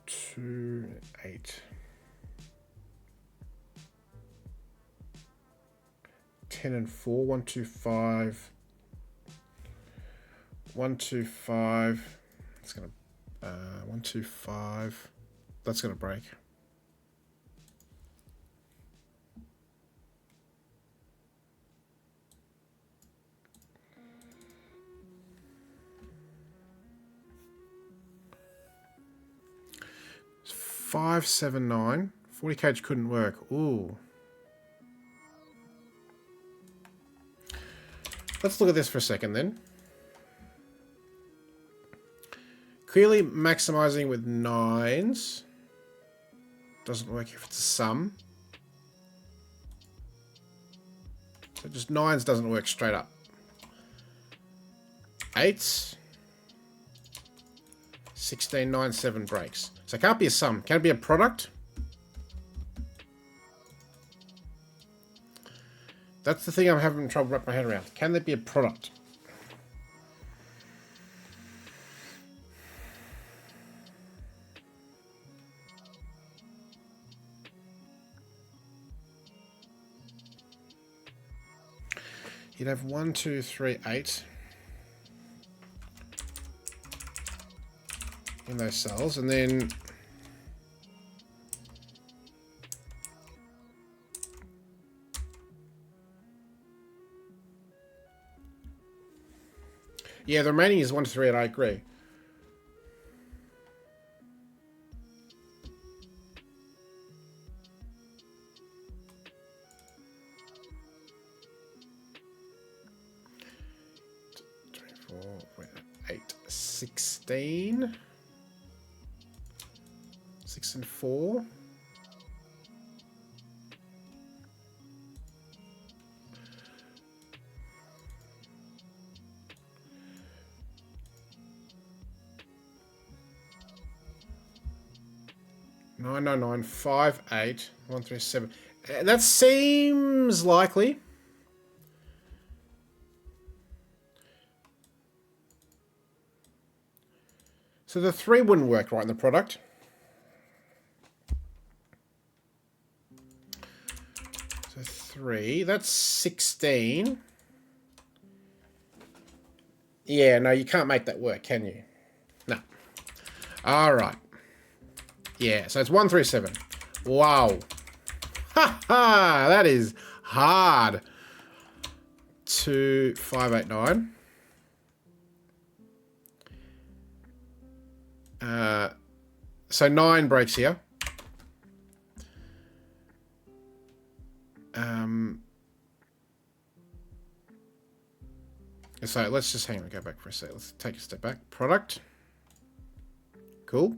Two, 8. 10 and 4. 1, 2, 5. 1, 2, 5. It's gonna 1, 2, 5. That's gonna break. It's 5, 7, 9. 40 cage couldn't work. Ooh. Let's look at this for a second then. Clearly maximizing with 9s doesn't work if it's a sum. So just 9s doesn't work straight up. 8s. 16, 9, 7 breaks. So it can't be a sum. Can it be a product? That's the thing I'm having trouble wrapping my head around. Can there be a product? You'd have 1, 2, 3, 8 in those cells, and then yeah, the remaining is 1 to 3, and I agree. Wait, 8, 16. 6 and 4. 99958 That seems likely. So the 3 wouldn't work right in the product. So 3, that's 16. Yeah, no, you can't make that work, can you? No. All right. Yeah, so it's 137. Wow. Ha ha! That is hard. 2589. So 9 breaks here. So let's just hang on, go back for a sec. Let's take a step back. Product. Cool.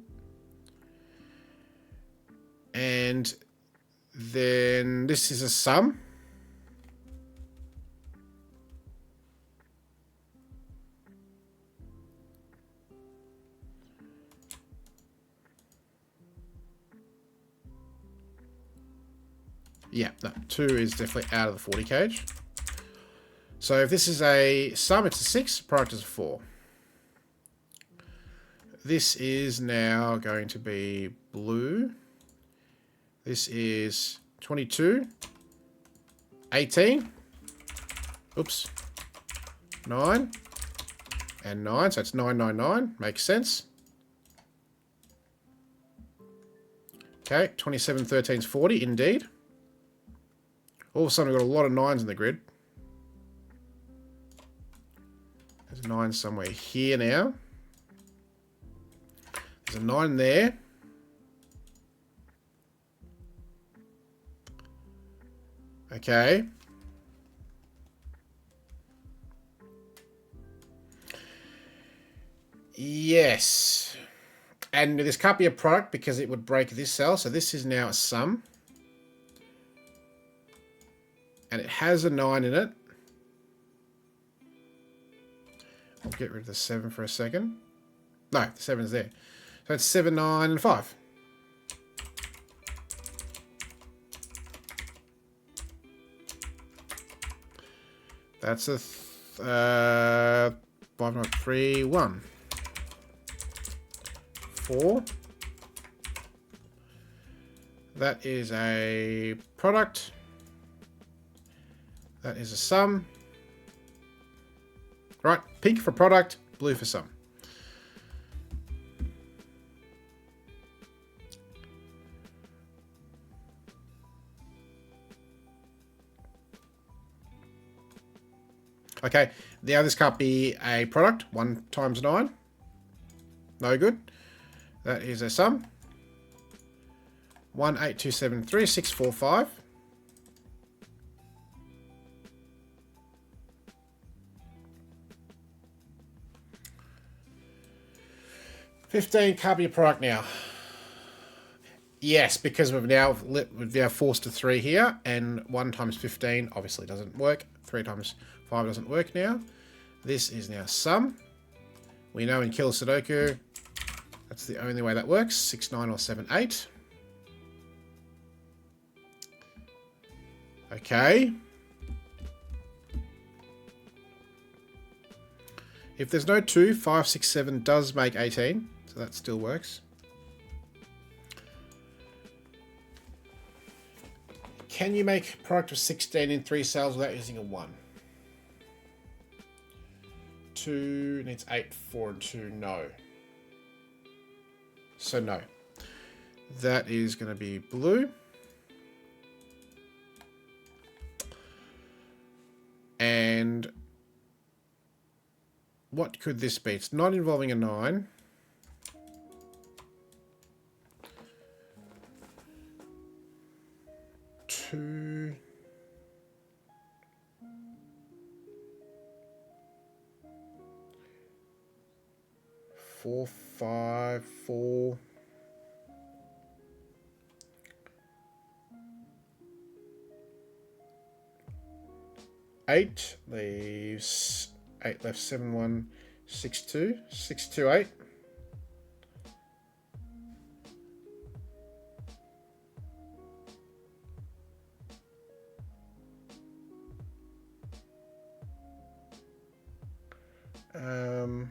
And then this is a sum. Yeah, no, 2 is definitely out of the 40 cage. So if this is a sum, it's a 6. Product is a 4. This is now going to be blue. This is 22. 18. Oops. 9. And 9, so it's 999. Makes sense. Okay, 27, 13 is 40, indeed. All of a sudden, we've got a lot of 9s in the grid. There's a 9 somewhere here now. There's a 9 there. Okay. Yes. And this can't be a product because it would break this cell. So this is now a sum. And it has a 9 in it. I'll get rid of the 7 for a second. No, the 7 is there. So it's 7, 9, and 5. That's a 5, 9, 3, 1. 4. That is a product. That is a sum. Right, pink for product, blue for sum. Okay, now this can't be a product. 1 times 9. No good. That is a sum. 1, 8, 2, 7, 3, 6, 4, 5. $15 can't be a product now. Yes, because we've now forced a 3 here, and 1 times 15 obviously doesn't work. 3 times 5 doesn't work now. This is now sum. We know in Killer Sudoku, that's the only way that works. 6, 9, or 7, 8. Okay. If there's no 2, 5, 6, 7 does make 18. So that still works. Can you make a product of 16 in 3 cells without using a 1? 2 needs 8, 4, and 2. No. So no. That is going to be blue. And what could this be? It's not involving a 9. Two. 4, 5, 4. Eight leaves 8 left, 7, 1, 6, 2, 6, 2, 8. Um,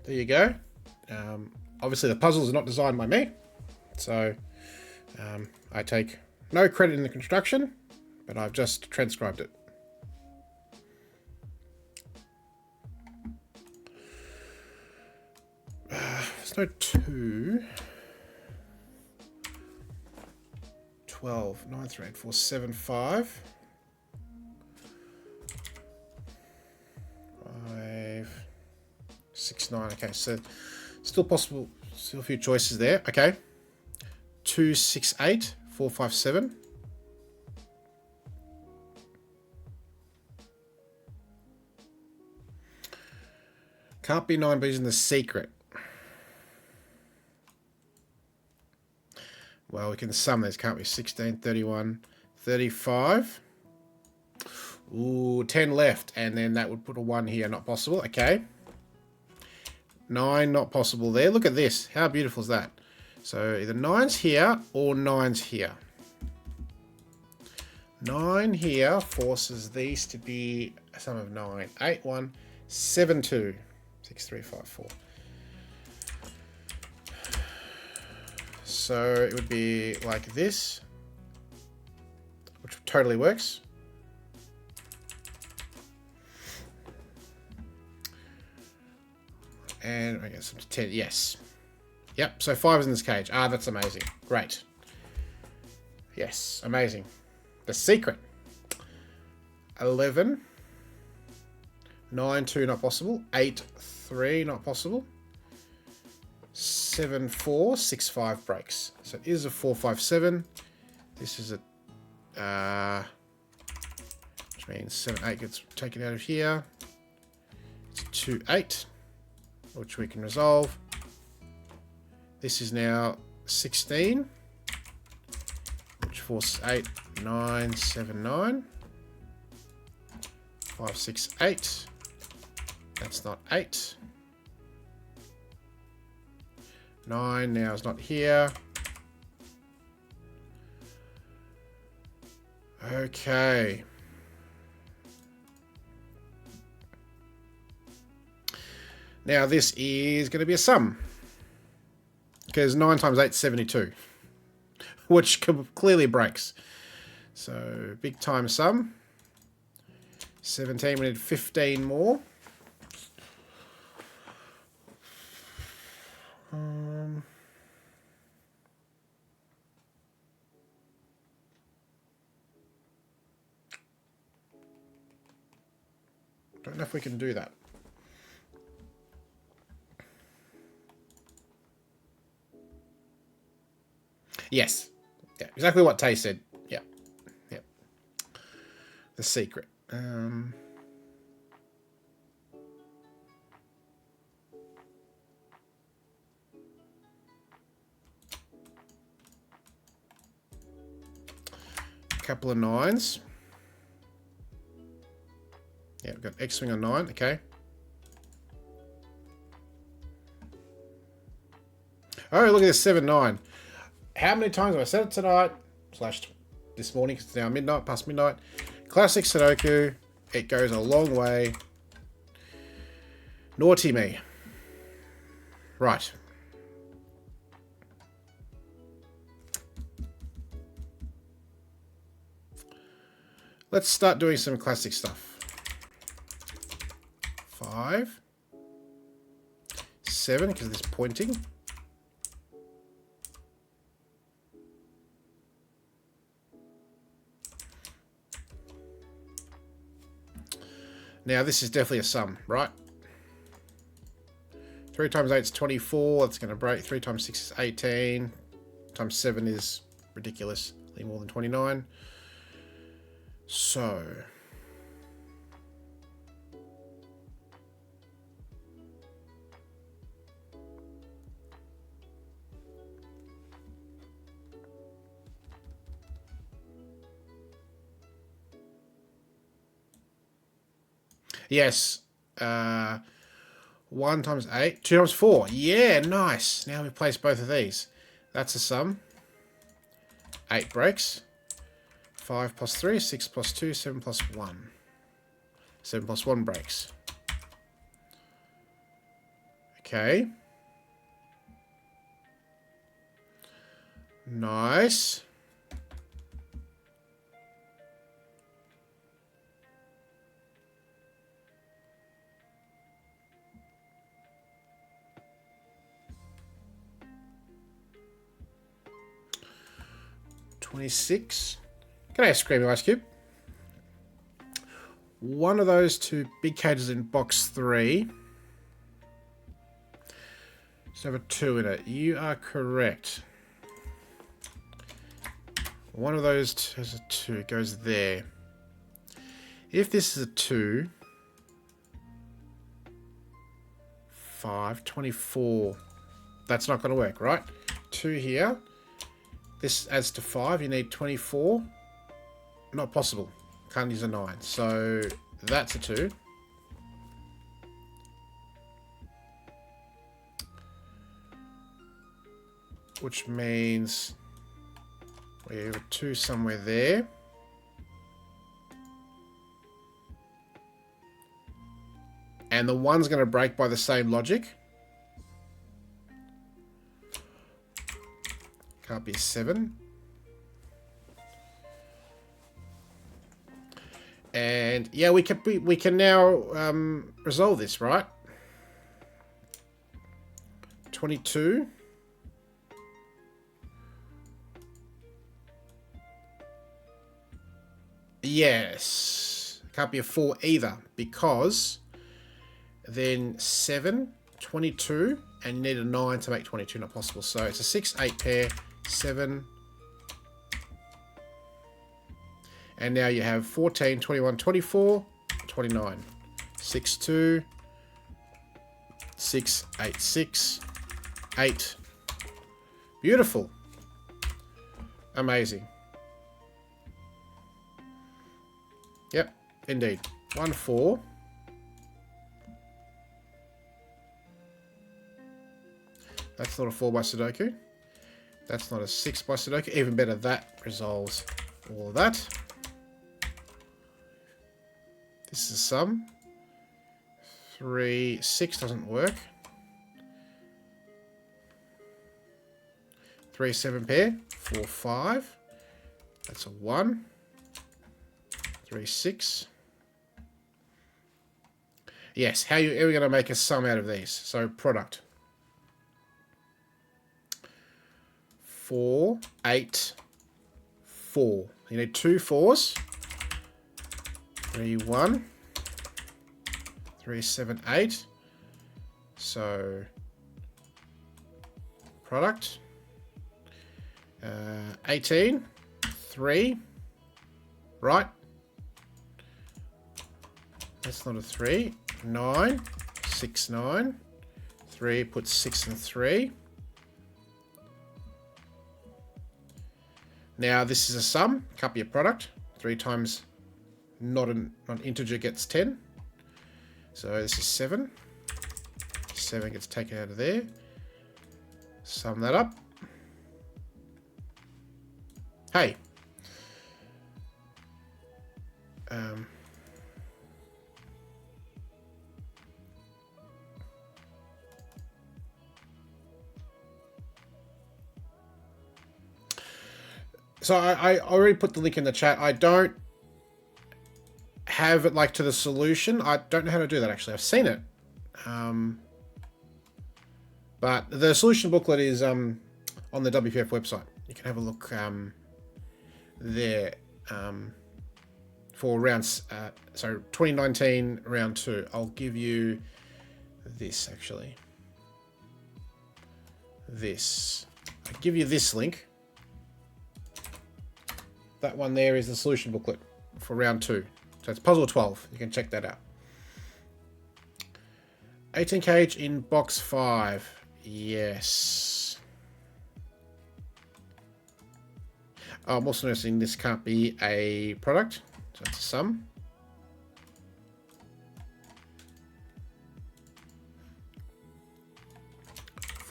there you go. Obviously, the puzzles are not designed by me, so I take no credit in the construction, but I've just transcribed it. There's no 2. 12, 9, 3, 8, 4, 7, 5. 5, 6, 9. Okay, so still possible. Still a few choices there. Okay. 2, 6, 8, 4, 5, 7. Can't be 9, but using the secret. Well, we can sum these, can't we? 16, 31, 35. Ooh, 10 left. And then that would put a 1 here. Not possible. Okay. 9, not possible there. Look at this. How beautiful is that? So either 9's here or 9's here. 9 here forces these to be a sum of 9. 8, 1, 7, 2. 6, 3, 5, 4. So it would be like this, which totally works. And I guess 10, yes. Yep, so 5 is in this cage. Ah, that's amazing. Great. Yes, amazing. The secret. 11. 9, 2, not possible. 8, 3, not possible. 7, 4, 6, 5 breaks. So it is a 4, 5, 7. This is a, which means 7, 8 gets taken out of here. It's 2, 8, which we can resolve. This is now 16, which forces 8, 9, 7, 9. 5, 6, 8. That's not 8. 9 now is not here. Okay. Now this is going to be a sum. Because 9 times 8 is 72. Which clearly breaks. So big time sum. 17, we need 15 more. Don't know if we can do that. Yes. Yeah, exactly what Tay said. Yeah. Yeah. The secret. Couple of 9s. Yeah, we've got X-Wing on 9, okay. Oh, look at this, 7, 9. How many times have I said it tonight? / this morning, because it's now midnight, past midnight. Classic Sudoku. It goes a long way. Naughty me. Right. Let's start doing some classic stuff. 5. 7, because of this pointing. Now, this is definitely a sum, right? 3 times 8 is 24. That's going to break. 3 times 6 is 18. Times 7 is ridiculously more than 29. So, Yes. 1 times 8. 2 times 4. Yeah, nice. Now we place both of these. That's a sum. 8 breaks. 5 plus 3, 6 plus 2, 7 plus 1. 7 plus 1 breaks. Okay. Nice. $26. Can I have Screaming Ice Cube? One of those two big cages in box 3. Let's have a 2 in it. You are correct. One of those has a 2. It goes there. If this is a 2... 5, 24. That's not going to work, right? 2 here. This adds to 5. You need 24. Not possible. Can't use a 9. So that's a 2. Which means we have a 2 somewhere there. And the 1's going to break by the same logic. Can't be a 7. And yeah, we can now resolve this, right? 22. Yes. Can't be a 4 either, because then 7, 22, and you need a 9 to make 22 not possible. So it's a 6, 8 pair, 7. And now you have 14, 21, 24, 29. 6, 2, 6, 8, 6, 8. Beautiful. Amazing. Yep, indeed. 1, 4. That's not a 4 by Sudoku. That's not a 6 by Sudoku. Even better, that resolves all of that. This is sum. 3, 6 doesn't work. 3, 7 pair. 4, 5. That's a 1. 3, 6. Yes, how are we going to make a sum out of these? So, product. 4, 8, 4. You need 2 4s. 3, 1. 3, 7, 8. So, product. 18. 3. Right. That's not a 3. 9. 6, 9. 3 puts 6 and 3. Now this is a sum. Can't be a product. 3 times not an integer gets 10. So this is 7. 7 gets taken out of there. Sum that up. Hey. So I already put the link in the chat. I don't have it like to the solution. I don't know how to do that actually. I've seen it. But the solution booklet is on the WPF website. You can have a look there for rounds. So 2019 round 2. I'll give you this actually. This. I'll give you this link. That one there is the solution booklet for round 2. So it's puzzle 12. You can check that out. 18 cage in box 5. Yes. Oh, I'm also noticing this can't be a product. So it's a sum.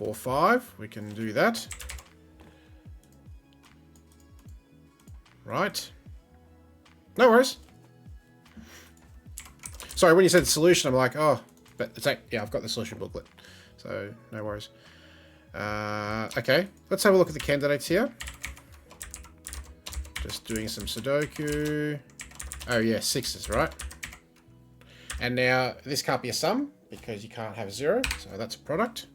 4, 5. We can do that. Right. No worries. Sorry, when you said solution, I'm like, oh, but it's like, yeah, I've got the solution booklet. So, no worries. Okay, let's have a look at the candidates here. Just doing some Sudoku. Oh, yeah, 6s, right? And now, this can't be a sum, because you can't have a 0, so that's a product.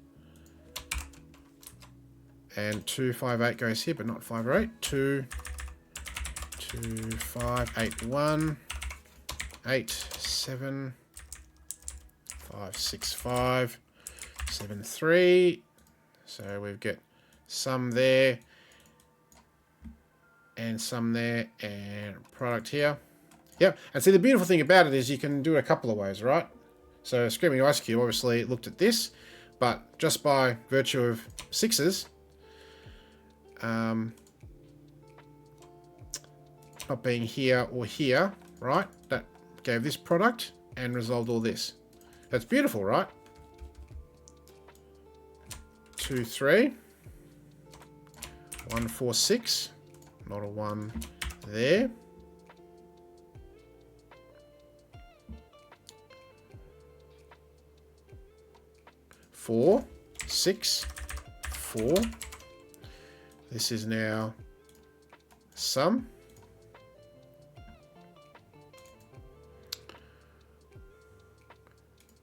And 2, 5, 8 goes here, but not 5 or 8. 2, 2, 5, 8, 1, 8, 7, 5, 6, 5, 7, 3. So we've got some there, and some there, and product here. Yep, and see the beautiful thing about it is you can do it a couple of ways, right? So Screaming Ice Cube obviously looked at this, but just by virtue of 6s, not being here or here, right? That gave this product and resolved all this. That's beautiful, right? 2, 3. 1, 4, 6. Not a 1 there. 4, 6, 4. This is now sum.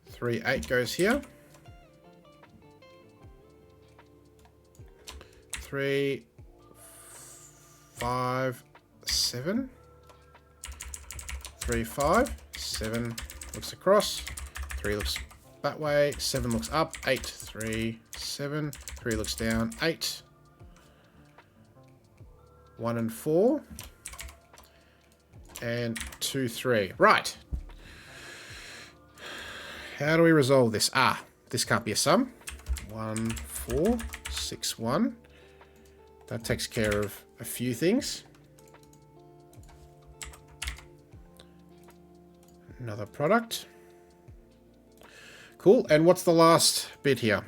3, 8 goes here. 3, 5, 7. 3, 5, 7 looks across. 3 looks that way. 7 looks up. 8, 3, 7. 3 looks down. 8. 1 and 4. And 2, 3. Right. How do we resolve this? Ah, this can't be a sum. 1, 4, 6, 1. That takes care of a few things. Another product. Cool. And what's the last bit here?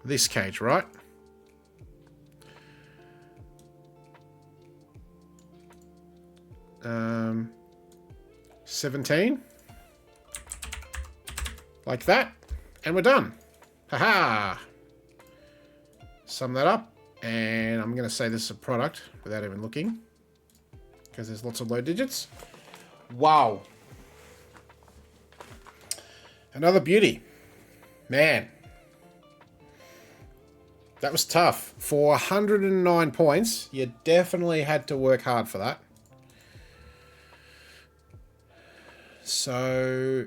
This cage, right? Um, 17. Like that. And we're done. Haha. Sum that up. And I'm going to say this is a product without even looking, because there's lots of low digits. Wow. Another beauty. Man. That was tough. For 109 points, you definitely had to work hard for that. So,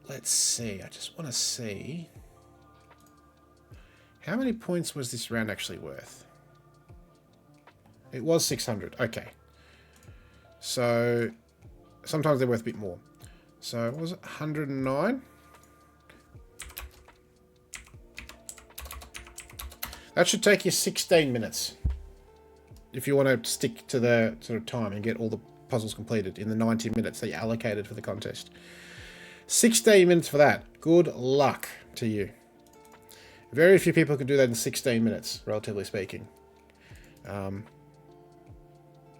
let's see. I just want to see. How many points was this round actually worth? It was 600. Okay. So, sometimes they're worth a bit more. So, what was it? 109? That should take you 16 minutes. If you want to stick to the sort of time and get all the puzzles completed in the 90 minutes that you allocated for the contest. 16 minutes for that. Good luck to you. Very few people can do that in 16 minutes, relatively speaking.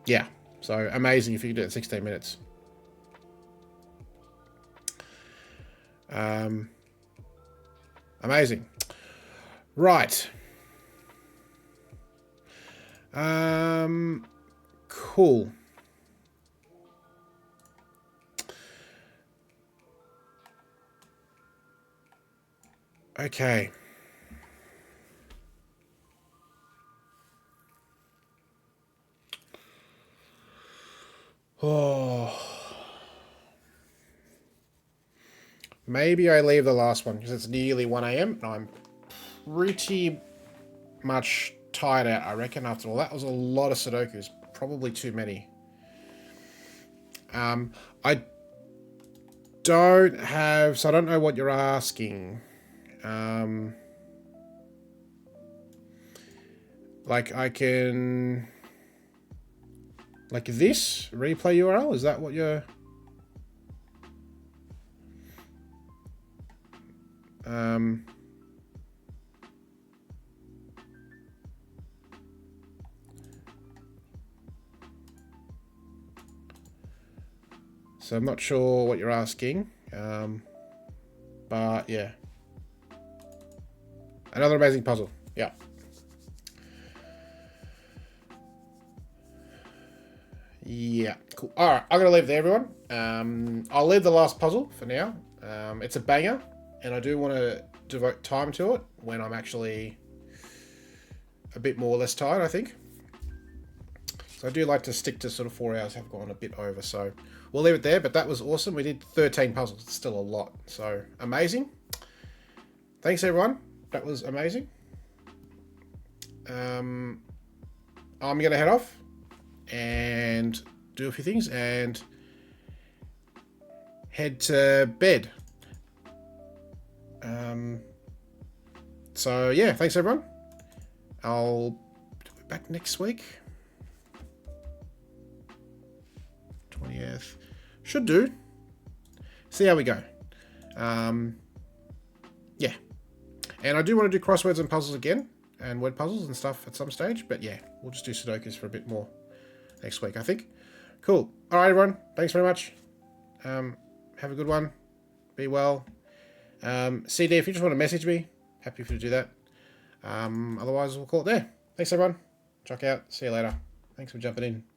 Yeah, so amazing if you can do it in 16 minutes. Amazing. Right. Cool. Okay. Oh. Maybe I leave the last one because it's nearly 1 AM and I'm pretty much tired out, I reckon, after all. That was a lot of Sudokus. Probably too many. I don't have... So I don't know what you're asking. Like, I can... Like this? Replay URL? Is that what you're... So I'm not sure what you're asking. But yeah. Another amazing puzzle. Yeah. Yeah, cool. Alright, I'm going to leave it there, everyone. I'll leave the last puzzle for now. It's a banger, and I do want to devote time to it when I'm actually a bit more or less tired, I think. So I do like to stick to sort of 4 hours. Have gone a bit over, so we'll leave it there. But that was awesome. We did 13 puzzles. It's still a lot. So amazing. Thanks, everyone. That was amazing. I'm going to head off and do a few things and head to bed. So yeah, thanks everyone. I'll be back next week. 20th. Should do. See how we go. Yeah. And I do want to do crosswords and puzzles again, and word puzzles and stuff at some stage, but yeah, we'll just do Sudokus for a bit more next week, I think. Cool. All right, everyone. Thanks very much. Have a good one. Be well. CD, if you just want to message me, happy for you to do that. Otherwise, we'll call it there. Thanks, everyone. Check out. See you later. Thanks for jumping in.